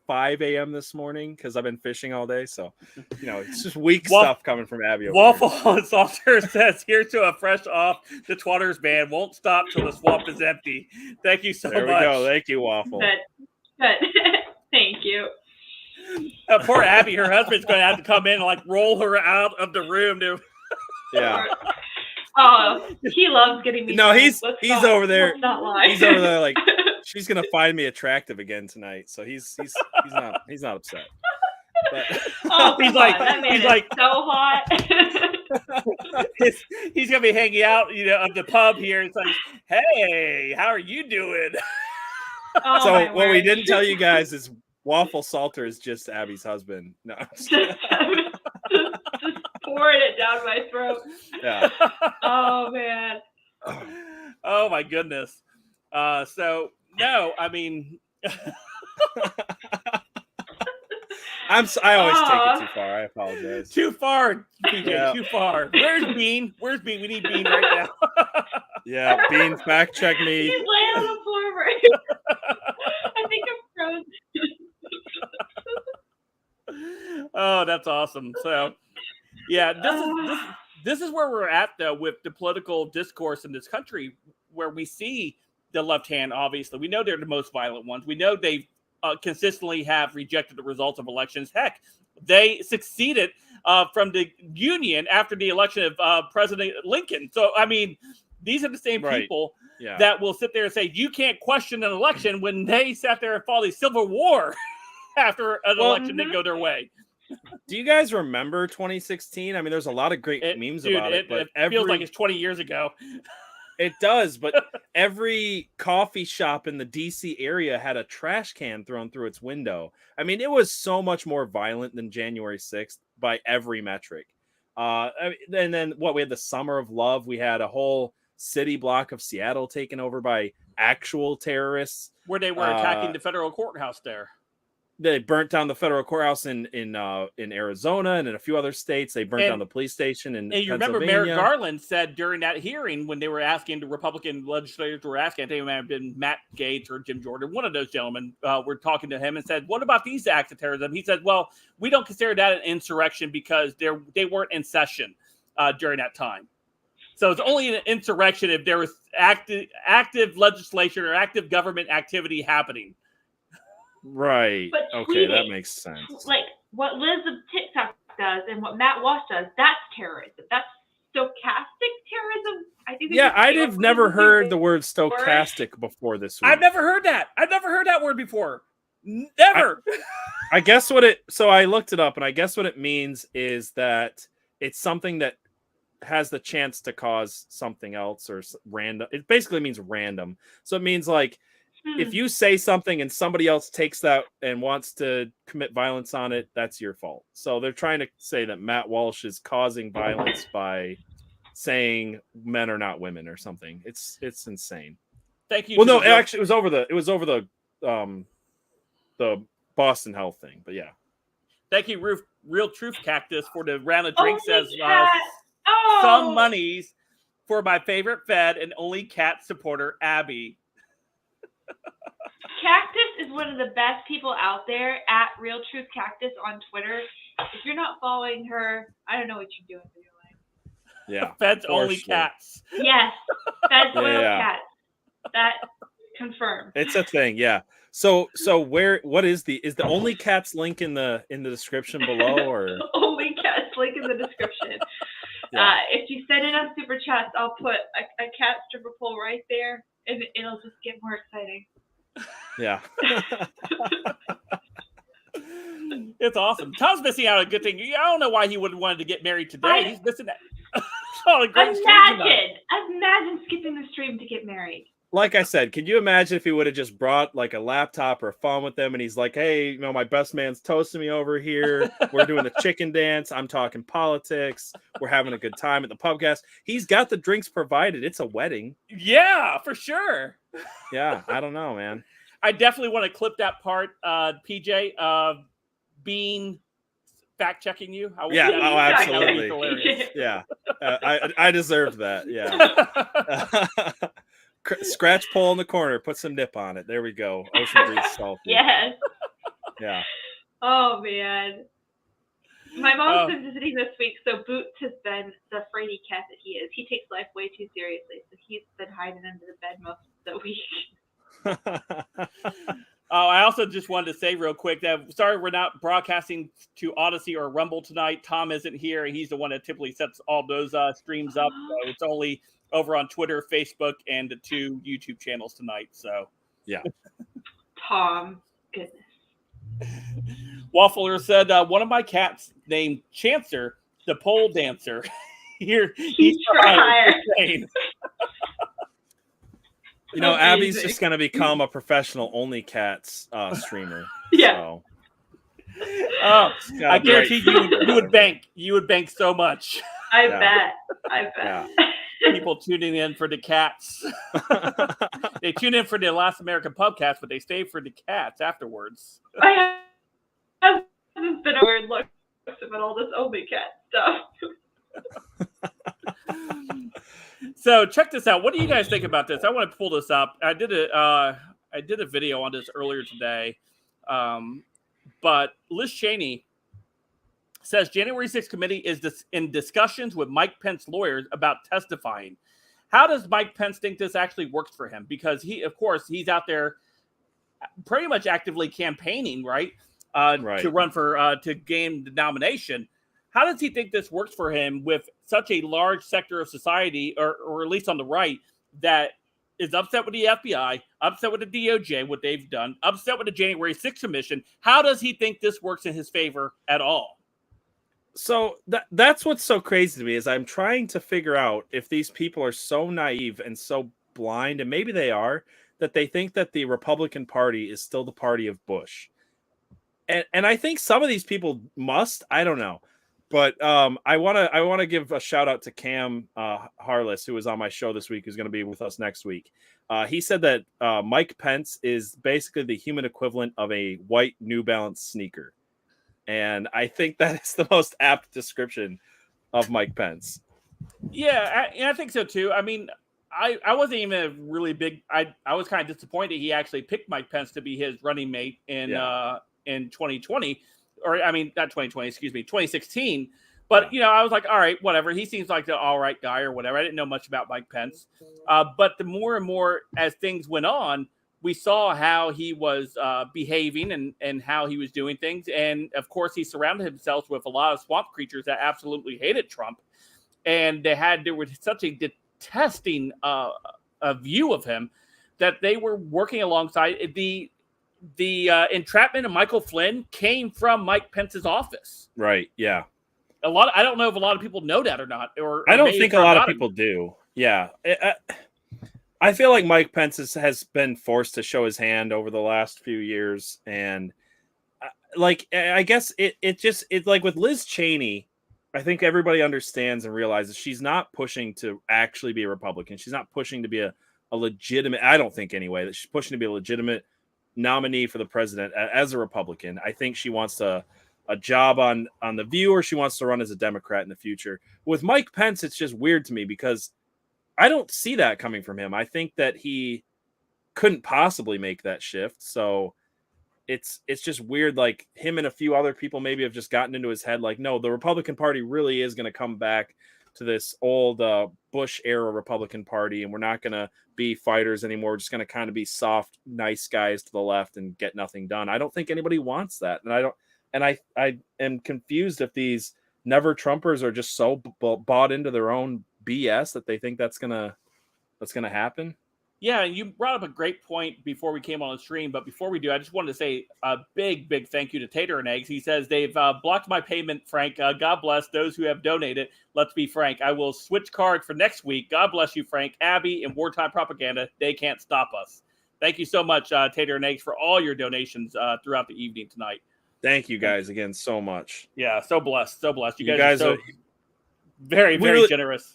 5 a.m. this morning because I've been fishing all day. So, it's just weak stuff coming from Abby.
Waffle and Salter says, here to a fresh off the Twatters band. Won't stop till the swamp is empty. Thank you so much.
There we go. Thank you, Waffle.
Good. Thank you.
Poor Abby, her husband's going to have to come in and roll her out of the room.
Yeah.
Oh, he loves getting me.
No, he's over there.
Let's not lie.
He's over there she's gonna find me attractive again tonight. So he's not upset. But
he's like
so hot.
he's gonna be hanging out, of the pub here. It's like, hey, how are you doing?
So what we didn't tell you guys is Waffle Salter is just Abby's husband. No.
Just pouring it down my throat.
Yeah.
Oh man.
Oh my goodness. So no, I mean,
I always take it too far. I apologize.
Too far, PJ. Too far. Where's Bean? We need Bean right now.
Yeah, Bean, fact check me.
He's laying on the floor right. I think I'm frozen.
Oh, that's awesome. So, yeah, this is where we're at though with the political discourse in this country, where we see the left hand. Obviously, we know they're the most violent ones. We know they consistently have rejected the results of elections. Heck, they succeeded from the Union after the election of President Lincoln. So, I mean, these are the same people that will sit there and say, you can't question an election, when they sat there and fought a civil war after an election didn't go their way.
Do you guys remember 2016? I mean, there's a lot of great memes about it, but
it feels like it's 20 years ago.
It does, but every coffee shop in the DC area had a trash can thrown through its window. I mean, it was so much more violent than January 6th by every metric. And then we had the Summer of Love. We had a whole city block of Seattle taken over by actual terrorists.
Where they were attacking the federal courthouse there.
They burnt down the federal courthouse in Arizona and in a few other states. They burnt down the police station in
And you remember Merrick Garland said during that hearing when they were asking, the Republican legislators were asking, I think it might have been Matt Gaetz or Jim Jordan, one of those gentlemen were talking to him and said, what about these acts of terrorism? He said, well, we don't consider that an insurrection because they weren't in session during that time. So it's only an insurrection if there was active legislation or active government activity happening.
Right.
But
okay,
tweeting,
that makes sense.
Like what Liz of TikTok does and what Matt Walsh does, that's terrorism. That's stochastic terrorism. I think.
Yeah, I've never heard the word stochastic before this week.
I've never heard that. I've never heard that word before. Never.
I guess so I looked it up, and I guess what it means is that it's something that has the chance to cause something else or random. It basically means random. So it means like, if you say something and somebody else takes that and wants to commit violence on it, that's your fault. So they're trying to say that Matt Walsh is causing violence by saying men are not women or something. It's insane.
Thank you.
Well, no, actually, it was over the Boston Health thing. But yeah.
Thank you, Real Truth Cactus, for the round of drinks as
Oh.
some monies for my favorite Fed and only cat supporter, Abby.
Cactus is one of the best people out there at Real Truth Cactus on Twitter. If you're not following her, I don't know what you're doing for your life.
Yeah.
Feds only cats.
Yes. Feds only
Yeah.
cats. That confirmed.
It's a thing, yeah. So what is the only cats link in the description below, or
Only cats link in the description.
Yeah.
If you send in on super chats, I'll put a cat stripper pole right there, and it'll just get more exciting.
Yeah.
It's awesome. Tom's missing out on a good thing. I don't know why he would have wanted to get married today. He's missing that.
Imagine skipping the stream to get married.
Like I said, can you imagine if he would have just brought like a laptop or a phone with him, and he's like, hey, my best man's toasting me over here. We're doing the chicken dance. I'm talking politics. We're having a good time at the Pubcast. He's got the drinks provided. It's a wedding.
Yeah, for sure.
Yeah, I don't know, man.
I definitely want to clip that part, PJ, of being fact checking you.
Yeah, oh, absolutely.
Hilarious.
Yeah, I deserve that. Yeah. Scratch pole in the corner. Put some nip on it. There we go. Ocean breeze salty.
Yes.
Yeah.
Oh man. My mom's been visiting this week, so Boots has been the fraidy cat that he is. He takes life way too seriously, so he's been hiding under the bed most of the week.
I also just wanted to say real quick that sorry we're not broadcasting to Odysee or Rumble tonight. Tom isn't here, and he's the one that typically sets all those streams up. So it's only over on Twitter, Facebook, and the 2 YouTube channels tonight. So
yeah.
Tom, goodness.
Waffler said one of my cats named Chancer, the pole dancer. Here he's trying.
You know, Abby's just going to become a professional only cats streamer.
Yeah.
So.
I guarantee you would bank so much.
I bet.
Yeah.
People tuning in for the cats. They tune in for the Last American Pubcast, but they stay for the cats afterwards.
I have been a weird look about all this only cat stuff.
So check this out. What do you guys think about this? I want to pull this up. I did a video on this earlier today, but Liz Cheney says January 6th committee is in discussions with Mike Pence lawyers about testifying. How does Mike Pence think this actually works for him? Because he's out there pretty much actively campaigning, right? To run for to gain the nomination. How does he think this works for him with such a large sector of society, or at least on the right, that is upset with the FBI, upset with the DOJ, what they've done, upset with the January 6th commission? How does he think this works in his favor at all?
So that's what's so crazy to me is I'm trying to figure out if these people are so naive and so blind, and maybe they are, that they think that the Republican Party is still the party of Bush. And I think some of these people must. I don't know. But I want to give a shout out to Cam Harless, who was on my show this week, who's going to be with us next week. He said that Mike Pence is basically the human equivalent of a white New Balance sneaker. And I think that is the most apt description of Mike Pence.
Yeah, I think so too. I mean, I wasn't even a really big. I was kind of disappointed he actually picked Mike Pence to be his running mate in 2020, or I mean, not 2020, excuse me, 2016. But I was like, all right, whatever. He seems like the all right guy or whatever. I didn't know much about Mike Pence, but the more and more as things went on, we saw how he was behaving and how he was doing things. And of course, he surrounded himself with a lot of swamp creatures that absolutely hated Trump. And there was such a detesting a view of him that they were working alongside. The entrapment of Michael Flynn came from Mike Pence's office.
Right. Yeah.
I don't know if a lot of people know that or not. Or
I don't think a lot of people do. Yeah. I feel like Mike Pence has been forced to show his hand over the last few years. And I guess it's like with Liz Cheney, I think everybody understands and realizes she's not pushing to actually be a Republican. She's not pushing to be a legitimate, I don't think anyway, that she's pushing to be a legitimate nominee for the president as a Republican. I think she wants a job on The View, or she wants to run as a Democrat in the future. With Mike Pence, it's just weird to me because I don't see that coming from him. I think that he couldn't possibly make that shift. So it's just weird. Like him and a few other people maybe have just gotten into his head. Like, no, the Republican Party really is going to come back to this old Bush era Republican Party. And we're not going to be fighters anymore. We're just going to kind of be soft, nice guys to the left and get nothing done. I don't think anybody wants that. And I am confused if these never Trumpers are just so bought into their own BS that they think that's gonna happen.
Yeah, you brought up a great point before we came on the stream, but before we do, I just wanted to say a big thank you to Tater and Eggs. He says they've blocked my payment, Frank. God bless those who have donated. Let's be frank. I will switch cards for next week. God bless you, Frank. Abby and Wartime Propaganda. They can't stop us. Thank you so much, Tater and Eggs, for all your donations throughout the evening tonight.
Thank you guys again so much.
Yeah, so blessed. So blessed. You guys are so very generous.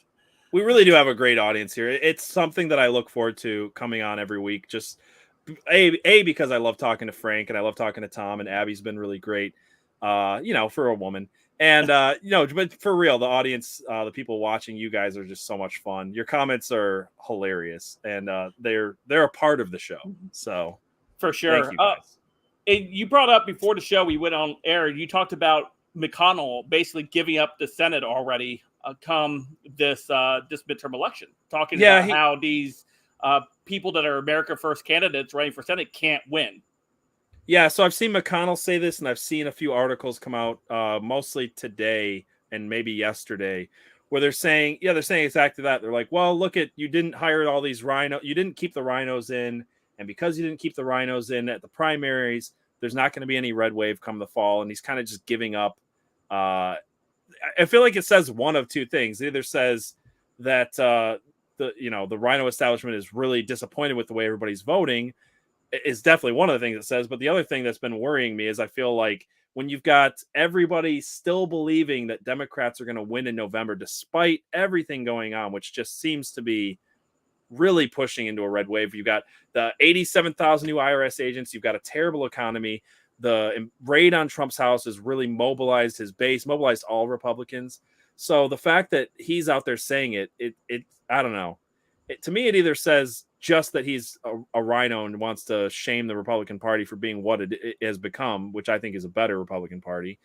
We really do have a great audience here. It's something that I look forward to coming on every week. Just because I love talking to Frank and I love talking to Tom, and Abby's been really great, for a woman. And, but for real, the audience, the people watching, you guys are just so much fun. Your comments are hilarious, and they're a part of the show. So
for sure.
Thank you guys.
You brought up before the show we went on air, you talked about McConnell basically giving up the Senate already come this midterm election, talking about how these people that are America First candidates running for Senate can't win.
Yeah, so I've seen McConnell say this, and I've seen a few articles come out mostly today and maybe yesterday where they're saying exactly that. They're like, well, look you didn't hire all these you didn't keep the rhinos in. And because you didn't keep the rhinos in at the primaries, there's not going to be any red wave come the fall. And he's kind of just giving up. I feel like it says one of two things. It either says that the rhino establishment is really disappointed with the way everybody's voting. Is definitely one of the things it says. But the other thing that's been worrying me is I feel like when you've got everybody still believing that Democrats are going to win in November, despite everything going on, which just seems to be really pushing into a red wave. You've got the 87,000 new IRS agents. You've got a terrible economy. The raid on Trump's house has really mobilized his base, mobilized all Republicans. So the fact that he's out there saying it I don't know. To me, it either says just that he's a rhino and wants to shame the Republican Party for being what it has become, which I think is a better Republican Party,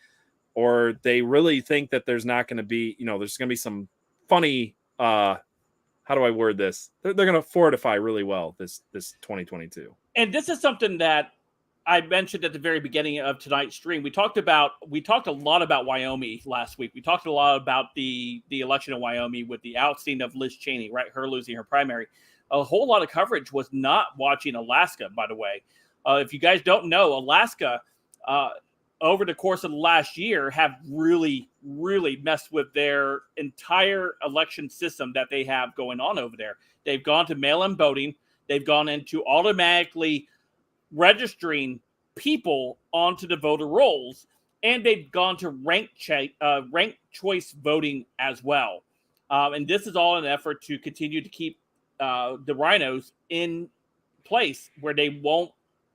or they really think that there's not going to be, there's going to be some funny, how do I word this? They're going to fortify really well this 2022. And
this is something that I mentioned at the very beginning of tonight's stream. We talked a lot about Wyoming last week. We talked a lot about the election in Wyoming with the ousting of Liz Cheney, right? Her losing her primary. A whole lot of coverage was not watching Alaska, by the way. If you guys don't know, Alaska, over the course of the last year have really, really messed with their entire election system that they have going on over there. They've gone to mail-in voting. They've gone into automatically registering people onto the voter rolls, and they've gone to ranked choice voting as well. And this is all in an effort to continue to keep the rhinos in place where they won't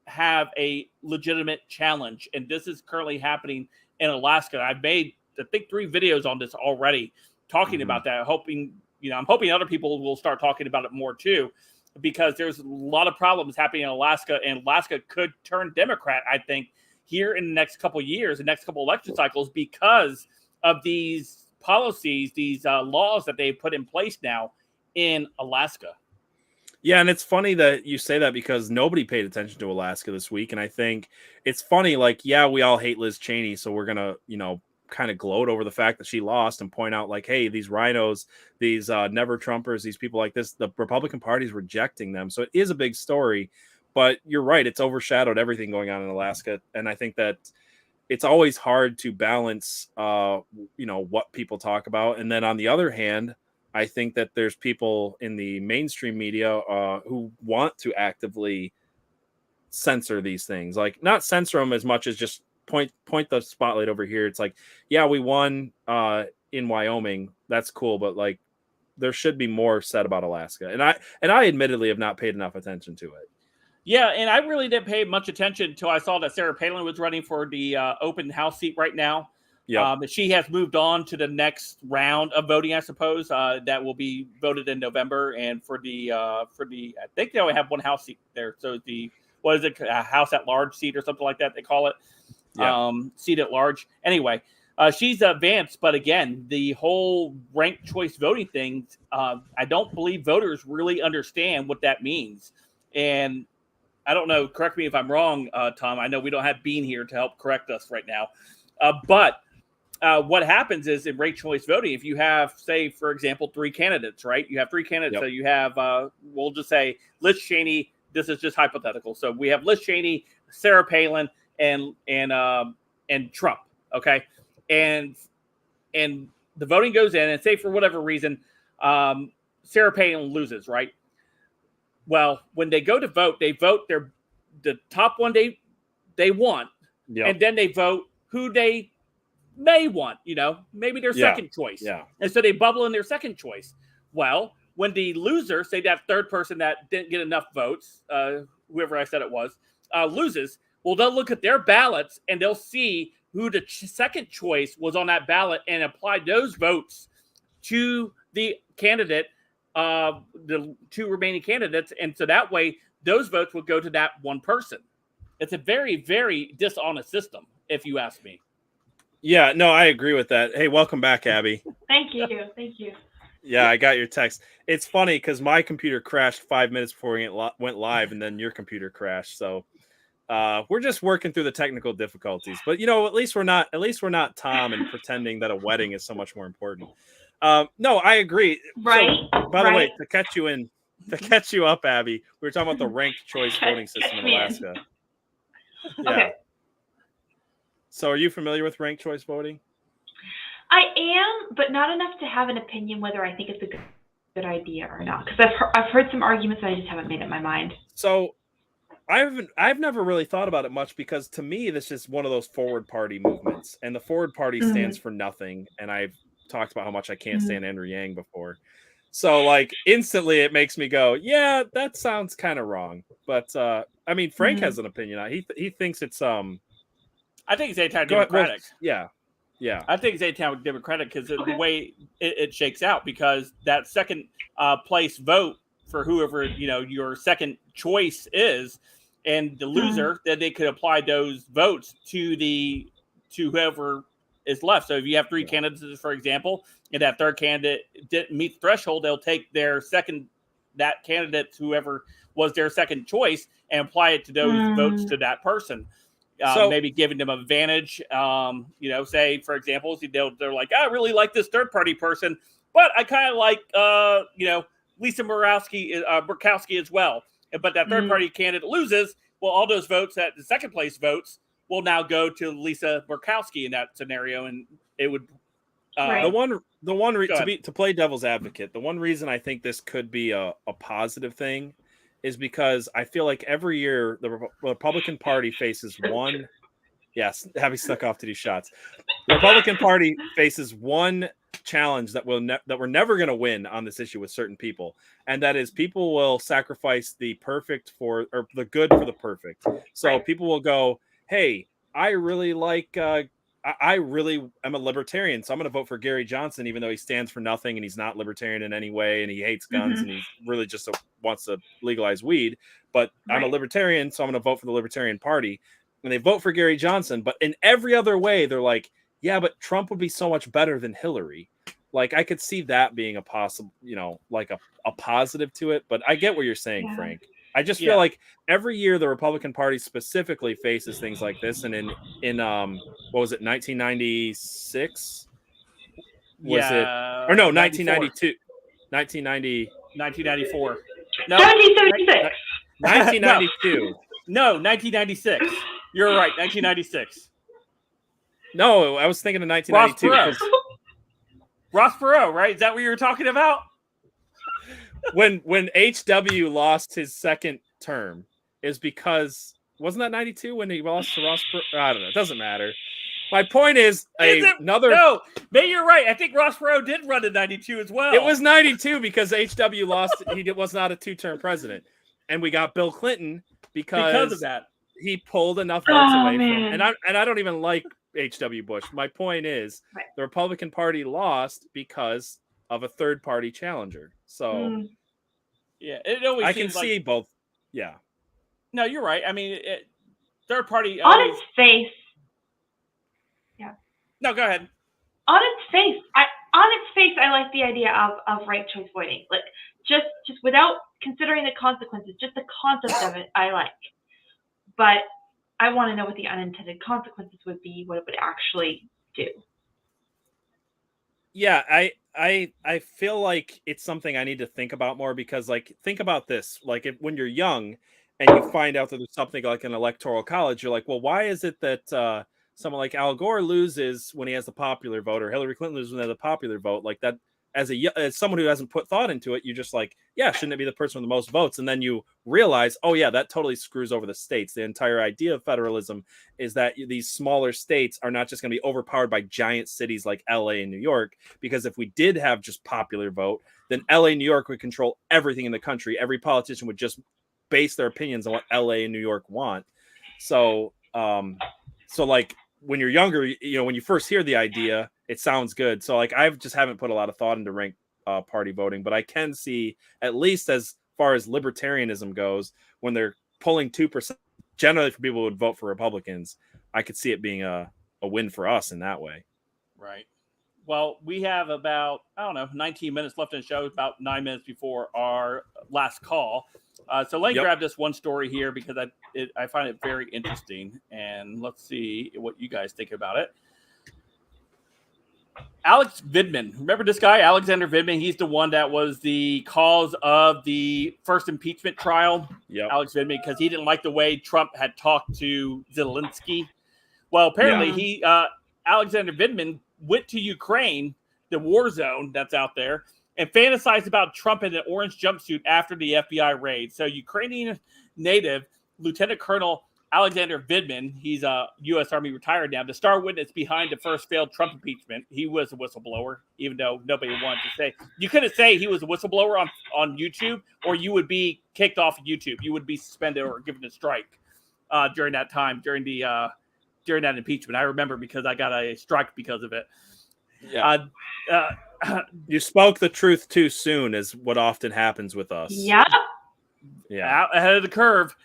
have a legitimate challenge. And this is currently happening in Alaska. I've made, I think, 3 videos on this already talking about that. I'm hoping other people will start talking about it more too, because there's a lot of problems happening in Alaska, and Alaska could turn Democrat, I think, here in the next couple of years, the next couple of election cycles, because of these policies, these laws that they put in place now in Alaska.
Yeah, and it's funny that you say that because nobody paid attention to Alaska this week. And I think it's funny, like, yeah, we all hate Liz Cheney, so we're going to, kind of gloat over the fact that she lost and point out, like, hey, these rhinos, these never Trumpers, these people like this, the Republican Party is rejecting them. So it is a big story. But you're right, it's overshadowed everything going on in Alaska. And I think that it's always hard to balance, what people talk about. And then on the other hand, I think that there's people in the mainstream media who want to actively censor these things, like not censor them as much as just point the spotlight over here. It's like, yeah, we won in Wyoming. That's cool. But like, there should be more said about Alaska. And I admittedly have not paid enough attention to it.
Yeah, and I really didn't pay much attention until I saw that Sarah Palin was running for the open house seat right now. Yeah, she has moved on to the next round of voting, I suppose. That will be voted in November, and for the I think they only have one house seat there. So a House at Large seat or something like that they call it. Yeah. Seat at large. Anyway, she's advanced, but again, the whole ranked choice voting thing, I don't believe voters really understand what that means. And I don't know, correct me if I'm wrong, Tom. I know we don't have Bean here to help correct us right now. But what happens is in ranked choice voting, if you have, say, for example, 3 candidates, right? You have 3 candidates. Yep. So you have, we'll just say Liz Cheney. This is just hypothetical. So we have Liz Cheney, Sarah Palin, and Trump. Okay. And the voting goes in, and say for whatever reason, Sarah Palin loses, right? Well, when they go to vote, they vote the top one they want, yep. And then they vote who they may want, maybe their second choice. Yeah. And so they bubble in their second choice. Well, when the loser, say that third person that didn't get enough votes, whoever I said it was, loses, well, they'll look at their ballots and they'll see who the second choice was on that ballot and apply those votes to the candidate, the 2 remaining candidates. And so that way, those votes will go to that one person. It's a very, very dishonest system, if you ask me.
Yeah, no, I agree with that. Hey, welcome back, Abby.
Thank you. Thank you.
Yeah, I got your text. It's funny because my computer crashed 5 minutes before it went live, and then your computer crashed. So we're just working through the technical difficulties. But at least we're not Tom and pretending that a wedding is so much more important. No, I agree.
Right.
So, by the way, to catch you up, Abby, we were talking about the ranked choice voting system in Alaska. Yeah. Okay. So are you familiar with ranked choice voting?
I am, but not enough to have an opinion whether I think it's a good idea or not. Because I've heard some arguments that I just haven't made up my mind.
So I've never really thought about it much because to me this is one of those forward party movements, and the forward party stands for nothing. And I've talked about how much I can't stand Andrew Yang before. So like instantly it makes me go, yeah, that sounds kind of wrong. But I mean, Frank has an opinion. He thinks it's
I think it's anti-democratic.
Yeah.
I think it's anti-democratic because the way it shakes out, because that second place vote for whoever your second choice is, and the loser, then they could apply those votes to whoever is left. So if you have 3 candidates, for example, and that third candidate didn't meet the threshold, they'll take that candidate, whoever was their second choice, and apply it to those votes to that person. So maybe giving them an advantage, say, for example, they're like, I really like this third party person, but I kind of like, Lisa Murkowski as well. But that third party candidate loses. Well, all those votes that the second place votes will now go to Lisa Murkowski in that scenario, and it would.
Right.
To play devil's advocate, the one reason I think this could be a positive thing is because I feel like every year the Republican Party faces one. Yes, having stuck off to do shots. The Republican Party faces one challenge that we're never going to win on this issue with certain people, and that is people will sacrifice the good for the perfect. So people will go, "Hey, I really like." I really am a libertarian, so I'm going to vote for Gary Johnson, even though he stands for nothing and he's not libertarian in any way, and he hates guns and he really just wants to legalize weed. But I'm a libertarian, so I'm going to vote for the Libertarian Party. And they vote for Gary Johnson, but in every other way, they're like, yeah, but Trump would be so much better than Hillary. Like, I could see that being a possible, like a positive to it. But I get what you're saying, Frank. I just feel like every year the Republican Party specifically faces things like this. And in what was it, 1996? Was it? Or no, 1992.
1994. No,
1776.
1992.
No, 1996. You're right, 1996.
No, I was thinking of 1992.
Ross Perot, right? Is that what you were talking about?
When HW lost his second term is because wasn't that 92 when he lost to Ross Perot? I don't know. It doesn't matter. My point is
No, maybe you're right. I think Ross Perot did run in 92 as well.
It was 92 because HW lost. He was not a two-term president, and we got Bill Clinton because
of that.
He pulled enough votes away from, and I don't even like H.W. Bush. My point is the Republican Party lost because of a third-party challenger. So,
it always
I can see both. Yeah.
No, you're right. I mean, third party
on its face. Yeah.
No, go ahead.
On its face, I like the idea of right choice voting. Like just without considering the consequences, just the concept of it, I like. But I want to know what the unintended consequences would be, what it would actually do.
Yeah, I feel like it's something I need to think about more because, like, think about this. Like, when you're young and you find out that there's something like an electoral college, you're like, well, why is it that someone like Al Gore loses when he has the popular vote or Hillary Clinton loses when they have the popular vote? Like that, as someone who hasn't put thought into it, you're just like, yeah, shouldn't it be the person with the most votes? And then you realize, oh yeah, that totally screws over the states. The entire idea of federalism is that these smaller states are not just going to be overpowered by giant cities like LA and New York, because if we did have just popular vote, then LA and New York would control everything in the country. Every politician would just base their opinions on what LA and New York want. So like when you're younger, when you first hear the idea, it sounds good. So like I just haven't put a lot of thought into ranked party voting, but I can see, at least as far as libertarianism goes, when they're pulling 2%, generally for people who would vote for Republicans, I could see it being a win for us in that way.
Right. Well, we have about, 19 minutes left in the show, about 9 minutes before our last call. So let me grab this one story here because I find it very interesting. And let's see what you guys think about it. Alex Vidman. Remember this guy, Alexander Vidman? He's the one that was the cause of the first impeachment trial.
Yep.
Alex Vidman, because he didn't like the way Trump had talked to Zelensky. Well, apparently Alexander Vidman went to Ukraine, the war zone that's out there, and fantasized about Trump in an orange jumpsuit after the FBI raid. So Ukrainian native Lieutenant Colonel Alexander Vidman, he's a U.S. Army retired now, the star witness behind the first failed Trump impeachment. He was a whistleblower, even though nobody wanted to say. You couldn't say he was a whistleblower on YouTube, or you would be kicked off of YouTube. You would be suspended or given a strike during that time, during that impeachment. I remember because I got a strike because of it.
Yeah. You spoke the truth too soon, is what often happens with us.
Yeah.
Yeah. Ahead of the curve.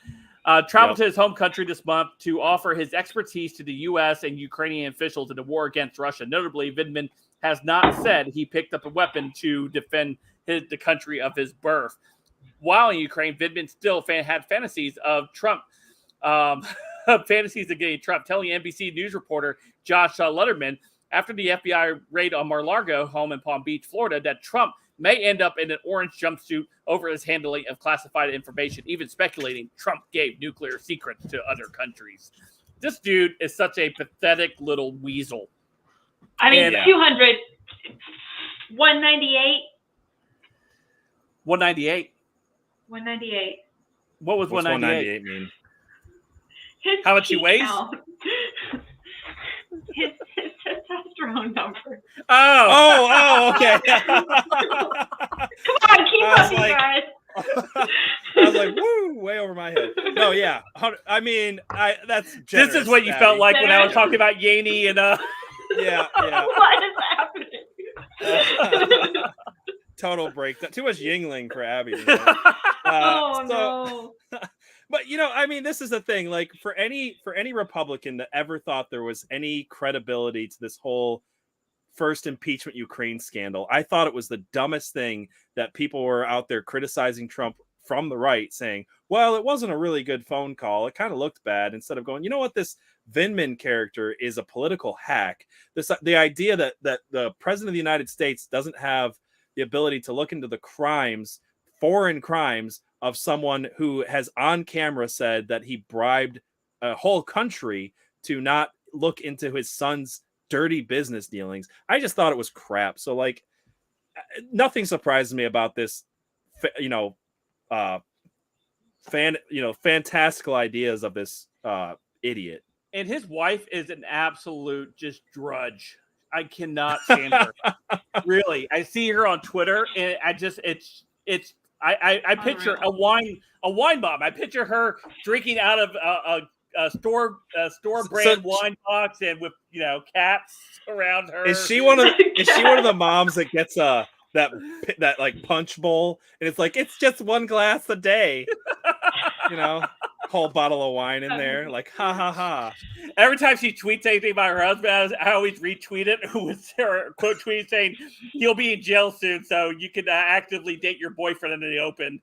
Traveled to his home country this month to offer his expertise to the U.S. and Ukrainian officials in the war against Russia. Notably, Vidman has not said he picked up a weapon to defend the country of his birth. While in Ukraine, Vidman still had fantasies of Trump, fantasies of getting Trump, telling NBC News reporter Josh Lutterman after the FBI raid on Mar-a-Lago home in Palm Beach, Florida, that Trump may end up in an orange jumpsuit over his handling of classified information, even speculating Trump gave nuclear secrets to other countries. This dude is such a pathetic little weasel.
I mean,
And,
200, 198,
198.
198.
What was
What's
198?
198 mean?
His
How much he
T
weighs?
count. his testosterone number.
Oh, okay.
Come on, keep
I was
up, you
like-
guys.
I was like, woo, way over my head. No, yeah. I mean, that's
This
generous,
is what you
Abby.
felt like when I was talking about Yaney and
Yeah.
What is happening?
Total breakdown. Too much Yingling for Abby tonight.
Oh
so-
no.
But I mean, this is the thing. Like for any Republican that ever thought there was any credibility to this whole first impeachment Ukraine scandal, I thought it was the dumbest thing that people were out there criticizing Trump from the right, saying, "Well, it wasn't a really good phone call. It kind of looked bad." Instead of going, you know what, this Vindman character is a political hack. The idea that the president of the United States doesn't have the ability to look into the crimes, foreign crimes, of someone who has on camera said that he bribed a whole country to not look into his son's dirty business dealings. I just thought it was crap. So like, nothing surprises me about this, fantastical ideas of this idiot.
And his wife is an absolute just drudge. I cannot stand her. Really, I see her on Twitter, and I picture a wine bomb. I picture her drinking out of a store brand wine box, and with cats around her.
Is she one of the moms that gets that like punch bowl, and it's like, it's just one glass a day, whole bottle of wine in there, like ha ha ha.
Every time she tweets anything about her husband, I always retweet it with her quote tweet saying, "He'll be in jail soon, so you can actively date your boyfriend in the open."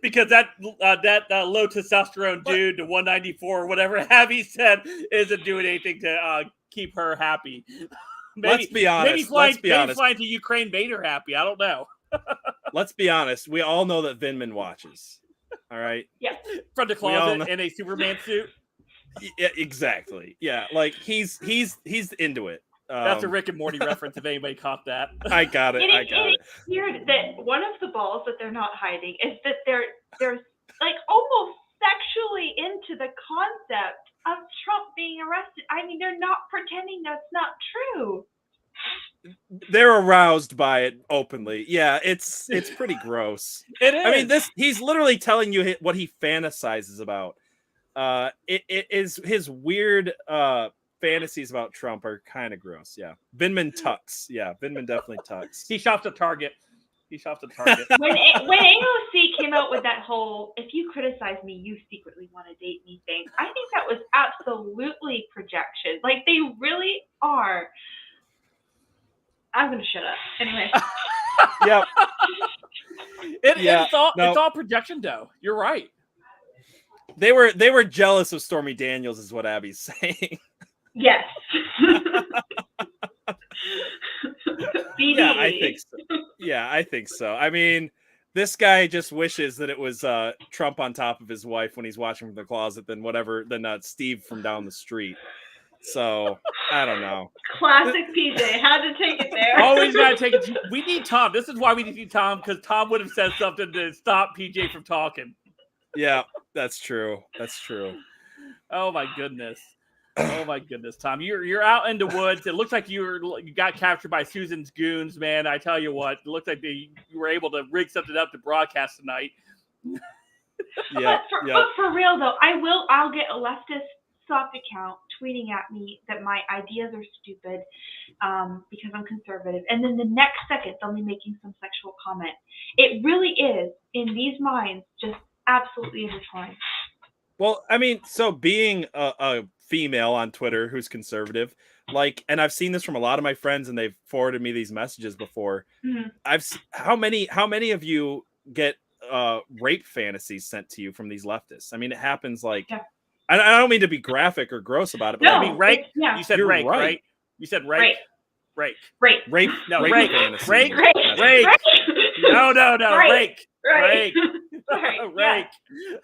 Because that low testosterone dude, the 194 or whatever Abby said, isn't doing anything to keep her happy.
Let's be honest.
Maybe flying to Ukraine made her happy. I don't know.
Let's be honest. We all know that Vindman watches. All right.
Yeah.
From the closet in a Superman suit.
Yeah, exactly. Yeah, like he's into it.
That's a Rick and Morty reference. If anybody caught that,
I got it.
It's weird that one of the balls that they're not hiding is that they're like almost sexually into the concept of Trump being arrested. I mean, they're not pretending that's not true.
They're aroused by it openly. Yeah, it's pretty gross.
It is.
I mean, he's literally telling you what he fantasizes about. It is his weird fantasies about Trump are kind of gross. Yeah, Vindman tucks. Yeah, Vindman definitely tucks.
He shops at Target.
When AOC came out with that whole "if you criticize me, you secretly want to date me" thing, I think that was absolutely projection. Like they really are. I'm gonna shut up. Anyway.
Yep.
It's all projection, though. You're right.
They were jealous of Stormy Daniels, is what Abby's saying.
Yes.
Yeah, I think so. Yeah, I think so. I mean, this guy just wishes that it was Trump on top of his wife when he's watching from the closet than Steve from down the street. So I don't know.
Classic PJ. Had to take it there.
Always gotta take it. We need Tom. This is why we need Tom, because Tom would have said something to stop PJ from talking.
Yeah, that's true.
Oh my goodness, Tom. You're out in the woods. It looks like you got captured by Susan's goons, man. I tell you what, it looks like you were able to rig something up to broadcast tonight.
But for real though, I'll get a leftist soft account tweeting at me that my ideas are stupid because I'm conservative, and then the next second they'll be making some sexual comment. It really is, in these minds, just absolutely intertwined.
Well, I mean, so being a female on Twitter who's conservative, like, and I've seen this from a lot of my friends, and they've forwarded me these messages before. Mm-hmm. How many of you get rape fantasies sent to you from these leftists? I mean, it happens like. Yeah. I don't mean to be graphic or gross about it, but I mean, rape.
Yeah.
You said rape, right? You said rape. Rape.
No,
rape.
Fantasy.
Rape. No.
Right.
Rake.
Sorry.
Right.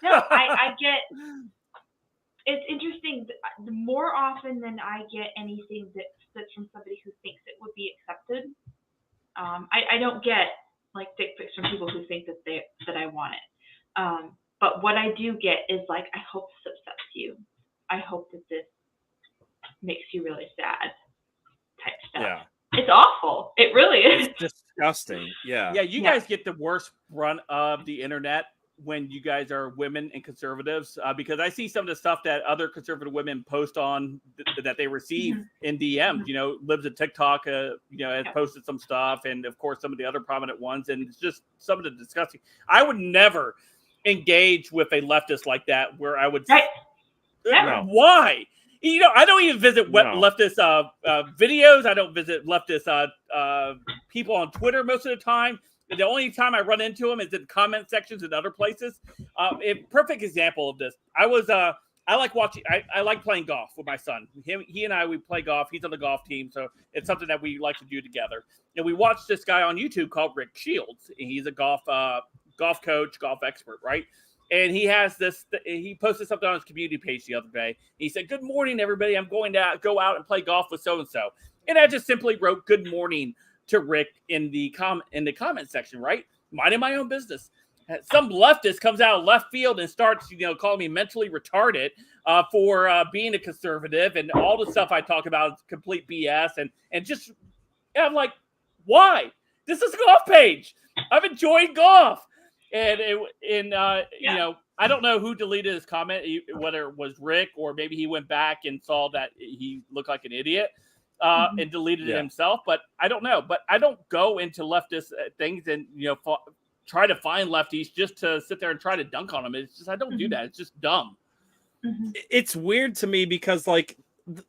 No, I get. It's interesting. The more often than I get anything that's from somebody who thinks it would be accepted, I don't get like dick pics from people who think that I want it. But what I do get is like, I hope this upsets you. I hope that this makes you really sad. Type stuff.
Yeah.
It's awful. It really is.
It's disgusting. Yeah.
Yeah, you guys get the worst run of the internet when you guys are women and conservatives, because I see some of the stuff that other conservative women post on that they receive in DMs. You know, Libs of TikTok, has posted some stuff, and of course some of the other prominent ones, and it's just some of the disgusting. I would never engage with a leftist like that, where I would.
Never.
Why? You know, I don't even visit leftist videos. I don't visit leftist people on Twitter most of the time. The only time I run into them is in comment sections and other places. A perfect example of this. I like watching. I like playing golf with my son. He and I, we play golf. He's on the golf team, so it's something that we like to do together. And we watched this guy on YouTube called Rick Shields. He's a golf coach, golf expert, right? And he has this. He posted something on his community page the other day. He said, "Good morning, everybody. I'm going to go out and play golf with so and so." And I just simply wrote "Good morning" to Rick in the comment section, right? Minding my own business. Some leftist comes out of left field and starts, calling me mentally retarded for being a conservative, and all the stuff I talk about is complete BS. And I'm like, why? This is a golf page. I've enjoyed golf. And I don't know who deleted his comment, whether it was Rick or maybe he went back and saw that he looked like an idiot and deleted it himself. But I don't know. But I don't go into leftist things and try to find lefties just to sit there and try to dunk on them. It's just I don't do that. It's just dumb.
It's weird to me because like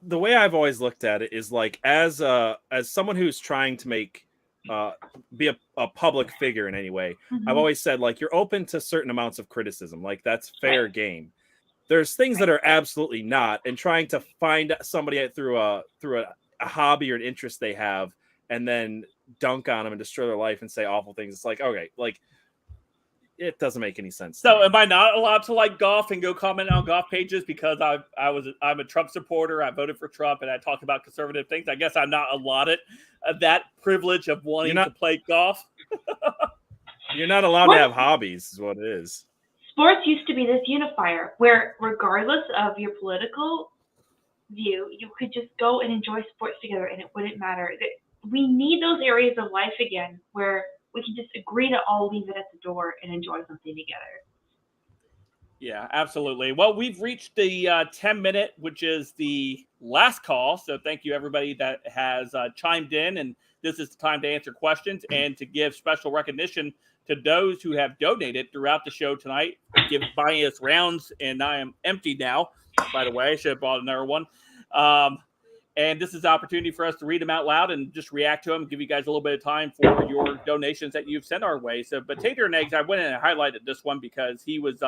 the way I've always looked at it is like as someone who's trying to make be a public figure in any way. I've always said like you're open to certain amounts of criticism, like that's fair game. There's things that are absolutely not, and trying to find somebody through a hobby or an interest they have and then dunk on them and destroy their life and say awful things. It's like, okay, like it doesn't make any sense.
So am I not allowed to like golf and go comment on golf pages because I'm a Trump supporter, I voted for Trump, and I talk about conservative things? I guess I'm not allotted that privilege of wanting to play golf.
You're not allowed to have hobbies is what it is.
Sports used to be this unifier where regardless of your political view, you could just go and enjoy sports together and it wouldn't matter. We need those areas of life again where we can just agree to all leave it at the door and enjoy something together.
Yeah, absolutely. Well, we've reached the 10-minute, which is the last call. So thank you, everybody that has chimed in. And this is the time to answer questions and to give special recognition to those who have donated throughout the show tonight, buying us rounds. And I am empty now, by the way. I should have bought another one. And this is an opportunity for us to read them out loud and just react to them, give you guys a little bit of time for your donations that you've sent our way. So, but Tater and Eggs, I went in and highlighted this one because he was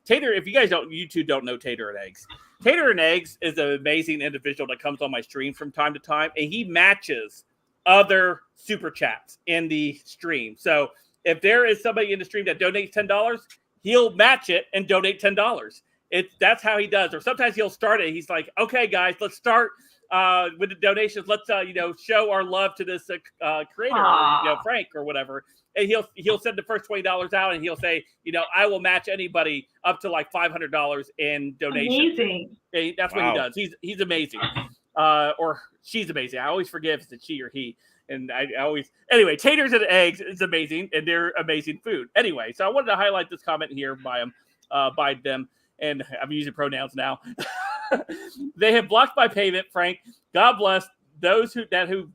Tater. If you two don't know Tater and Eggs. Tater and Eggs is an amazing individual that comes on my stream from time to time, and he matches other super chats in the stream. So if there is somebody in the stream that donates $10, he'll match it and donate $10. That's how he does. Or sometimes he'll start it. He's like, okay, guys, let's start with the donations. Let's show our love to this creator, Frank or whatever. And he'll send the first $20 out, and he'll say, I will match anybody up to like $500 in donations.
Amazing.
And that's what he does. He's amazing. Or she's amazing. I always forget if it's she or he. And anyway, Taters and Eggs is amazing, and they're amazing food. Anyway, so I wanted to highlight this comment here by them. And I'm using pronouns now. They have blocked my payment, Frank. God bless those who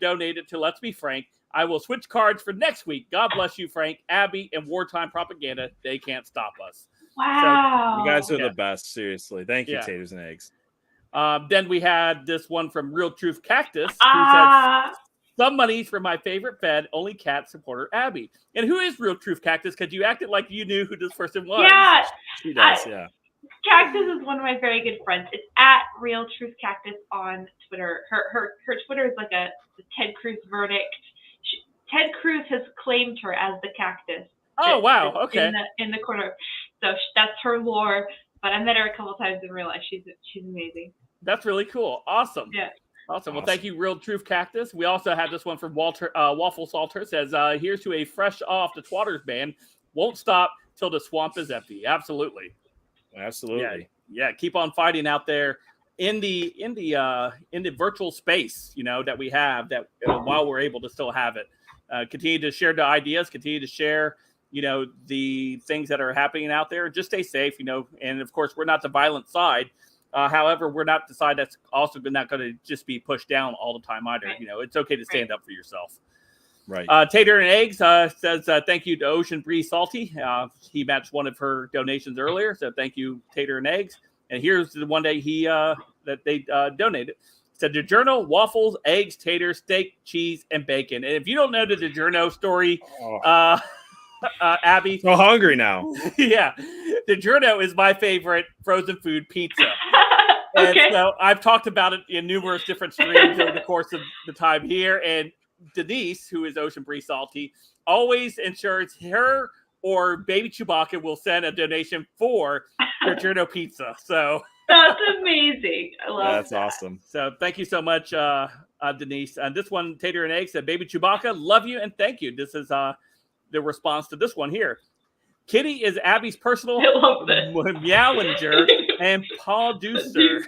donated to Let's Be Frank. I will switch cards for next week. God bless you, Frank, Abby, and wartime propaganda. They can't stop us.
Wow.
So, you guys are the best. Seriously. Thank you, Taters and Eggs.
Then we had this one from Real Truth Cactus, who said, some money's for my favorite Fed, only cat supporter, Abby. And who is Real Truth Cactus? Because you acted like you knew who this person was.
Yeah.
She does, yeah.
Cactus is one of my very good friends. It's at Real Truth Cactus on Twitter. Her Twitter is like the Ted Cruz verdict. Ted Cruz has claimed her as the cactus.
Oh, wow. Okay.
In the corner. So that's her lore. But I met her a couple times in real life. She's amazing.
That's really cool. Awesome.
Yeah.
Awesome. Well, thank you, Real Truth Cactus. We also had this one from Waffle Salter. Says, here's to a fresh off the Twatters band. Won't stop till the swamp is empty. Absolutely. Yeah. Keep on fighting out there in the virtual space, that we have that while we're able to still have it. Continue to share the ideas, continue to share, the things that are happening out there. Just stay safe, and of course, we're not the violent side. However, we're not the side that's also not going to just be pushed down all the time either. It's okay to stand up for yourself.
Right.
Tater and Eggs says thank you to Ocean Breeze Salty. He matched one of her donations earlier, so thank you, Tater and Eggs. And here's the one that they donated. Said DiGiorno, waffles, eggs, taters, steak, cheese, and bacon. And if you don't know the DiGiorno story, Abby,
so hungry now.
Yeah, DiGiorno is my favorite frozen food pizza. And so I've talked about it in numerous different streams over the course of the time here. And Denise, who is Ocean Breeze Salty, always ensures her or Baby Chewbacca will send a donation for DiGiorno pizza. So
that's amazing. I love
That's awesome.
So thank you so much, Denise. And this one, Tater and Egg, said, Baby Chewbacca, love you and thank you. This is the response to this one here. Kitty is Abby's personal meowinger and producer.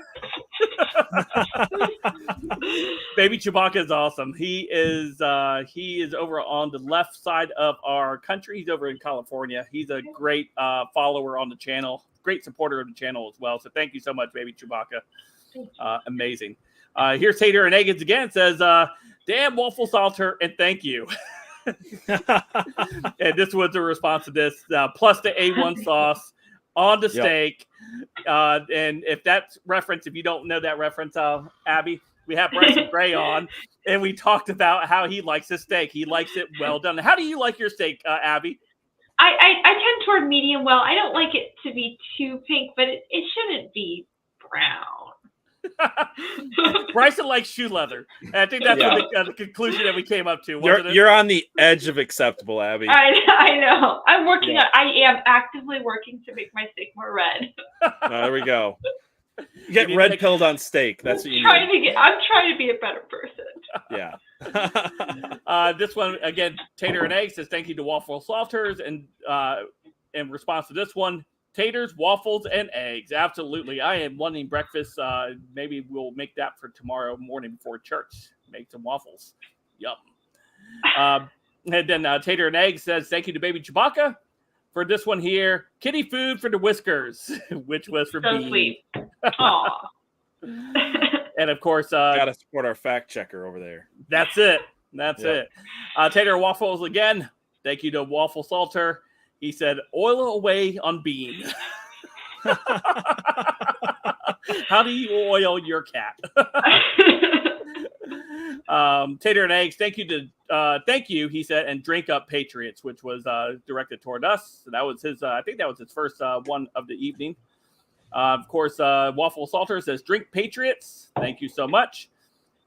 Baby Chewbacca is awesome. He is over on the left side of our country. He's over in California. He's a great follower on the channel, great supporter of the channel as well. So thank you so much, Baby Chewbacca. Amazing. Here's Tater and Eggins again. Says, damn Waffle Salter and thank you. And this was a response to this, plus the A1 sauce on the steak. And if that's reference, if you don't know that reference, Abby, we have Bryson Gray on, and we talked about how he likes his steak. He likes it well done. How do you like your steak, Abby?
I tend toward medium well. I don't like it to be too pink, but it shouldn't be brown.
Bryson likes shoe leather. And I think that's the conclusion that we came up to.
You're on the edge of acceptable, Abby.
I know. I'm working on. I am actively working to make my steak more red.
There we go. You get red pilled on steak. That's what you need.
I'm trying to be a better person.
Yeah.
This one again, Tater and Egg says thank you to Waffle Salters, and in response to this one, taters, waffles, and eggs. Absolutely. I am wanting breakfast. Maybe we'll make that for tomorrow morning before church. Make some waffles. Yum. And then Tater and Egg says, thank you to Baby Chewbacca for this one here. Kitty food for the whiskers, which was for
so
Bean.
Sweet. Aw.
And of course,
gotta support our fact checker over there.
That's it. It. Tater Waffles again. Thank you to Waffle Salter. He said, oil away on Bean. How do you oil your cat? Tater and Eggs, thank you, he said, and drink up Patriots, which was directed toward us. So that was his, I think that was his first one of the evening. Of course, Waffle Salter says, drink Patriots. Thank you so much.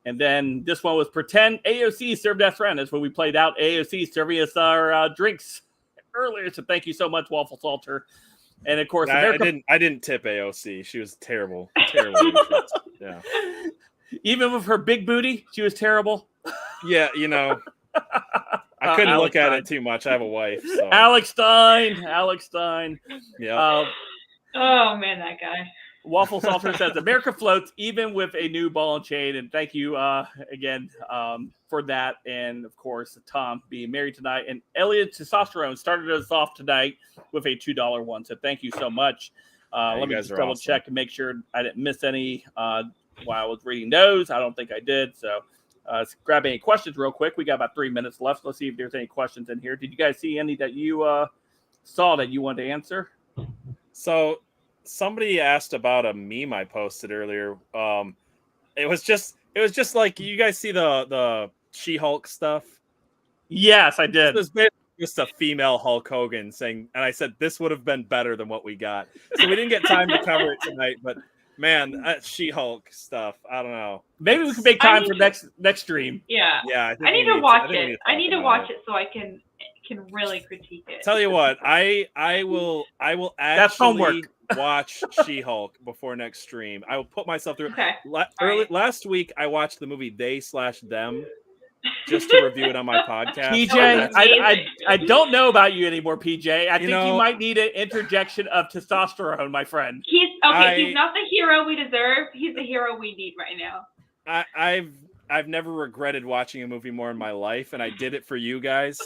And then this one was pretend AOC served us friend. That's when we played out AOC serving us our drinks earlier. So thank you so much, Waffle Salter. And of course,
I didn't tip AOC. She was terrible. Yeah.
Even with her big booty, she was terrible.
Yeah, I couldn't look at it too much. I have a wife. So.
Alex Stein.
Yeah.
Oh man, that guy.
Waffle Salter says America floats even with a new ball and chain. And thank you again for that. And of course, Tom being married tonight. And Elliot Testosterone started us off tonight with a $2 one. So thank you so much. Let me just double check and make sure I didn't miss any while I was reading those. I don't think I did. So let's grab any questions real quick. We got about 3 minutes left. Let's see if there's any questions in here. Did you guys see any that you saw that you wanted to answer?
So somebody asked about a meme I posted earlier. It was just like, you guys see the She-Hulk stuff?
Yes, I did.
It was basically just a female Hulk Hogan saying, and I said, this would have been better than what we got. So we didn't get time to cover it tonight, but man, that She-Hulk stuff, I don't know.
Maybe we can make time for next stream.
Yeah.
Yeah.
I need to watch it. I need to watch it so I can can really critique it.
Tell you what, I will
That's homework.
actually watch She-Hulk before next stream. I will put myself through.
Okay.
Last week, I watched the movie They/Them just to review it on my podcast.
PJ, I don't know about you anymore, PJ. I think
know,
you might need an interjection of testosterone, my friend.
He's not the hero we deserve. He's the hero we need right now.
I've never regretted watching a movie more in my life, and I did it for you guys.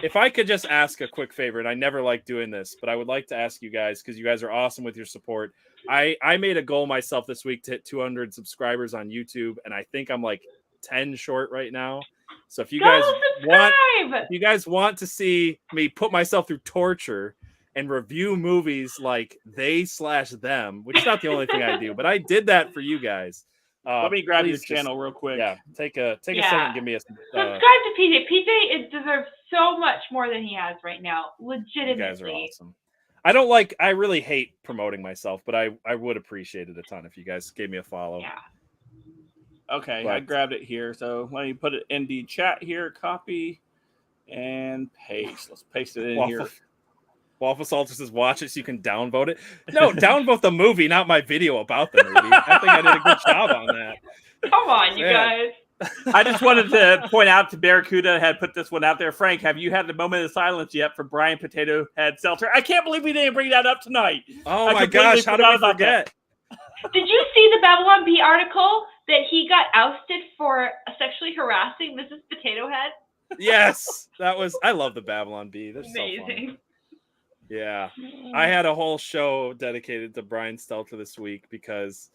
If I could just ask a quick favor, and I never like doing this, but I would like to ask you guys, because you guys are awesome with your support. I made a goal myself this week to hit 200 subscribers on YouTube, and I think I'm like 10 short right now. So if you guys want to see me put myself through torture and review movies like They/Them, which is not the only thing I do, but I did that for you guys.
Let me grab your channel real quick.
Yeah, take a second and give me a
subscribe to PJ. PJ deserves so much more than he has right now. Legitimately.
You guys are awesome. I really hate promoting myself, but I would appreciate it a ton if you guys gave me a follow.
Yeah.
Okay, I grabbed it here. So let me put it in the chat here, copy and paste. Let's paste it in here.
Waffle Salter says, watch it so you can downvote it. No, downvote the movie, not my video about the movie. I think I did a good job on that.
Come on, you guys.
I just wanted to point out to Barracuda had put this one out there. Frank, have you had the moment of silence yet for Brian Potato Head Seltzer? I can't believe we didn't bring that up tonight.
Oh my gosh, how did I forget?
Did you see the Babylon Bee article that he got ousted for sexually harassing Mrs. Potato Head?
Yes, I love the Babylon Bee. They're
amazing.
So funny. Yeah, I had a whole show dedicated to Brian Stelter this week because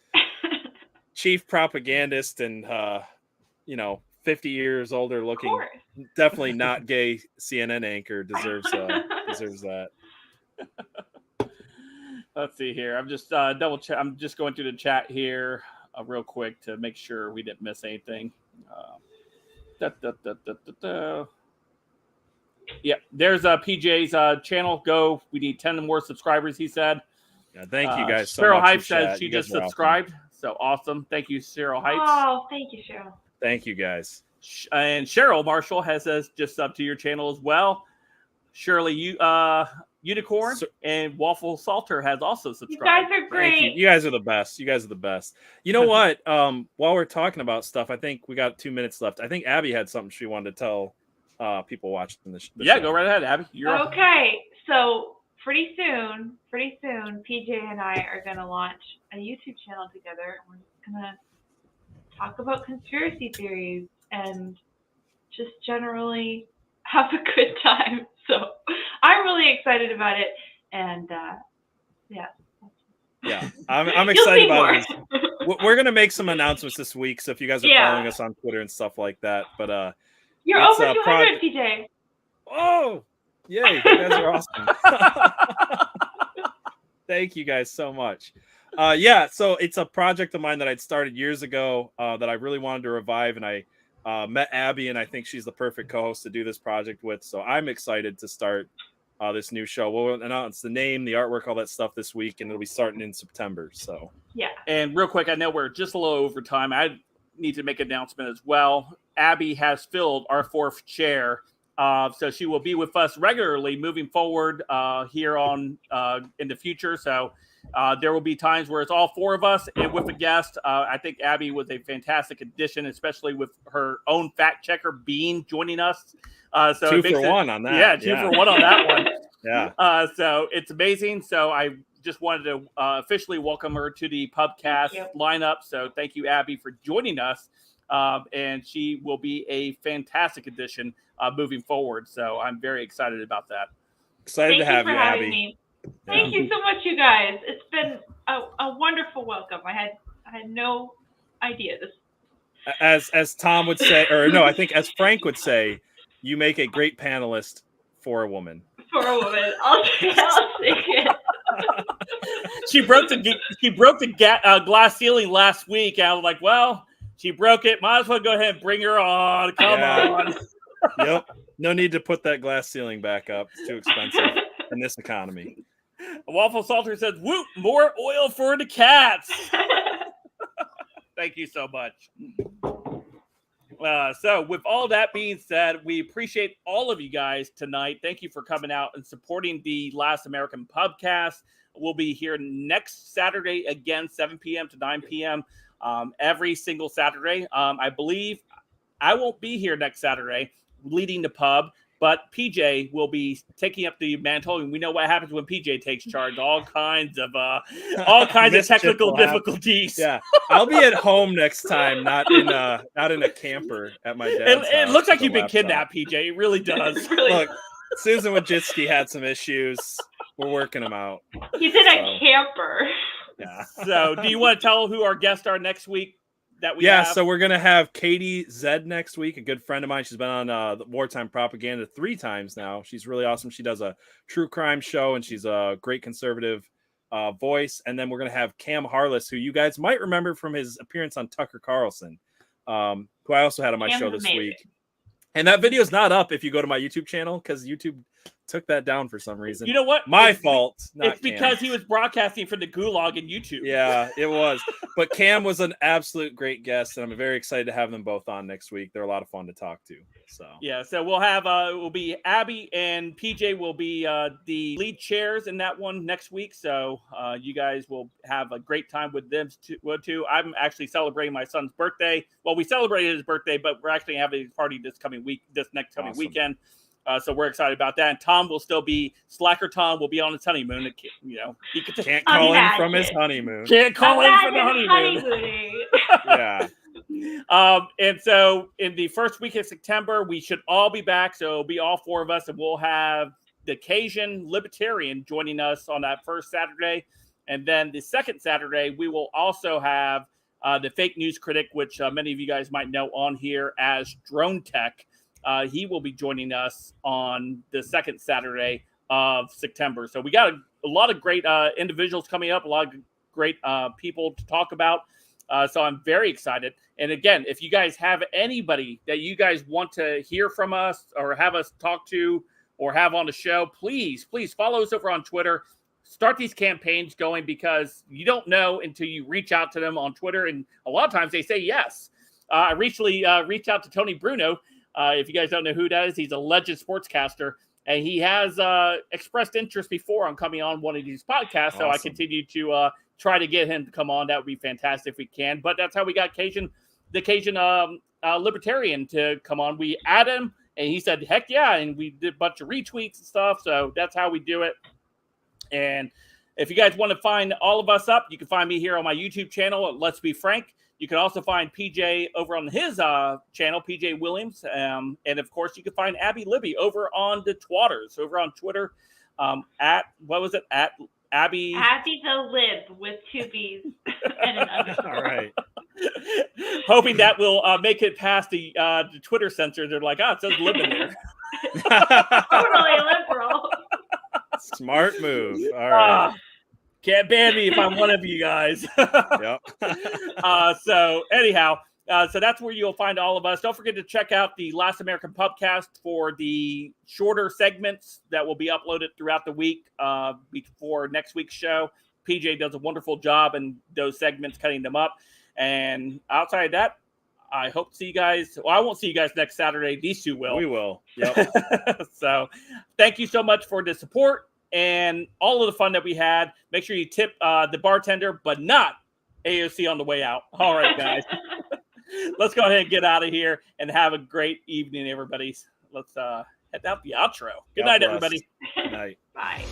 chief propagandist and 50 years older looking, definitely not gay CNN anchor deserves that.
Let's see here. I'm just double check. I'm just going through the chat here real quick to make sure we didn't miss anything. Yeah, there's PJ's channel. Go. We need 10 more subscribers, he said.
Yeah, thank you guys so
Cheryl
much.
Hype says she just subscribed. Awesome. So awesome. Thank you, Cheryl Hype.
Oh, thank you, Cheryl.
Thank you, guys.
And Cheryl Marshall has just up to your channel as well. Shirley Unicorn and Waffle Salter has also subscribed.
You guys are great.
You guys are the best. You guys are the best. You know what? While we're talking about stuff, I think we got 2 minutes left. I think Abby had something she wanted to tell people watching the show.
Go right ahead, Abby. You're
okay. So pretty soon, PJ and I are going to launch a YouTube channel together. We're going to talk about conspiracy theories and just generally have a good time. So I'm really excited about it. And
yeah, I'm excited about it. We're going to make some announcements this week. So if you guys are following us on Twitter and stuff like that, but
you're over 200, PJ.
Oh, yay. You guys are awesome. Thank you guys so much. So it's a project of mine that I'd started years ago that I really wanted to revive. And I met Abby, and I think she's the perfect co-host to do this project with. So I'm excited to start this new show. We'll announce the name, the artwork, all that stuff this week, and it'll be starting in September. So
yeah.
And real quick, I know we're just a little over time. I need to make an announcement as well. Abby has filled our 4th chair. So she will be with us regularly moving forward here on in the future. So there will be times where it's all 4 of us and with a guest. I think Abby was a fantastic addition, especially with her own fact checker Bean joining us. So
2 for 1 on that.
Yeah, 2 for 1 on that one.
Yeah.
So it's amazing. So I just wanted to officially welcome her to the Pubcast lineup. So thank you, Abby, for joining us. And she will be a fantastic addition moving forward. So I'm very excited about that.
Excited to have you, Abby.
Thank you so much, you guys. It's been a wonderful welcome. I had no idea this.
As Tom would say, or no, I think as Frank would say, you make a great panelist for a woman.
For a woman, I'll take it.
She broke the glass ceiling last week. And I was like, well, she broke it. Might as well go ahead and bring her on. Come on.
Yep. No need to put that glass ceiling back up. It's too expensive in this economy.
Waffle Salter says, "Whoop, more oil for the cats." Thank you so much. So with all that being said, we appreciate all of you guys tonight. Thank you for coming out and supporting the Last American Pubcast. We'll be here next Saturday again, 7 p.m. to 9 p.m. Every single Saturday. I believe I won't be here next Saturday leading the pub, but PJ will be taking up the mantle, and we know what happens when PJ takes charge. All kinds of technical difficulties.
Yeah, I'll be at home next time, not in a camper at my dad's house.
It looks like
with a
you've been
laptop.
kidnapped, PJ. It really does.
Look, Susan Wojcicki had some issues. We're working them out.
He's in a camper.
Yeah.
So, do you want to tell who our guests are next week?
So we're gonna have Katie Zed next week, a good friend of mine. She's been on the Wartime Propaganda 3 times now. She's really awesome. She does a true crime show, and she's a great conservative voice. And then we're gonna have Cam Harless, who you guys might remember from his appearance on Tucker Carlson, who I also had on my show this week. And that video is not up if you go to my YouTube channel, because YouTube took that down for some reason.
You know what?
My fault.
It's because he was broadcasting for the Gulag in YouTube.
Yeah, it was. But Cam was an absolute great guest, and I'm very excited to have them both on next week. They're a lot of fun to talk to. So
we'll have will be Abby and PJ will be the lead chairs in that one next week. So you guys will have a great time with them too. I'm actually celebrating my son's birthday. Well, we celebrated his birthday, but we're actually having a party this next coming weekend. So we're excited about that. And Tom will still be Slacker. Tom will be on his honeymoon. He
can't call in from his honeymoon.
Can't call in from the honeymoon.
Yeah.
And so in the first week of September, we should all be back. So it'll be all 4 of us, and we'll have the Cajun Libertarian joining us on that first Saturday. And then the second Saturday, we will also have the fake news critic, which many of you guys might know on here as Drone Tech. He will be joining us on the second Saturday of September. So we got a lot of great individuals coming up, a lot of great people to talk about. So I'm very excited. And again, if you guys have anybody that you guys want to hear from us or have us talk to or have on the show, please follow us over on Twitter. Start these campaigns going, because you don't know until you reach out to them on Twitter. And a lot of times they say yes. I recently reached out to Tony Bruno. If you guys don't know who that is, he's a legend sportscaster, and he has expressed interest before on coming on one of these podcasts. Awesome. So I continue to try to get him to come on. That would be fantastic if we can. But that's how we got the Cajun Libertarian to come on. We added him, and he said, heck yeah, and we did a bunch of retweets and stuff. So that's how we do it. And if you guys want to find all of us up, you can find me here on my YouTube channel at Let's Be Frank. You can also find PJ over on his channel, PJ Williams. And, of course, you can find Abby Libby over on the Twatters, over on Twitter at Abby.
Abby the Lib with 2 B's and an underscore.
All right.
Hoping that will make it past the Twitter censor. They're like, it says Lib in there.
Totally liberal.
Smart move. All right.
Can't ban me if I'm one of you guys.
Yep.
So anyhow, so that's where you'll find all of us. Don't forget to check out the Last American Pubcast for the shorter segments that will be uploaded throughout the week before next week's show. PJ does a wonderful job in those segments, cutting them up. And outside of that, I hope to see you guys. Well, I won't see you guys next Saturday. These 2 will.
We will. Yep.
So thank you so much for the support and all of the fun that we had. Make sure you tip the bartender, but not AOC on the way out. All right, guys. Let's go ahead and get out of here and have a great evening, everybody. Let's head out the outro. Good night, everybody.
Good night.
Bye.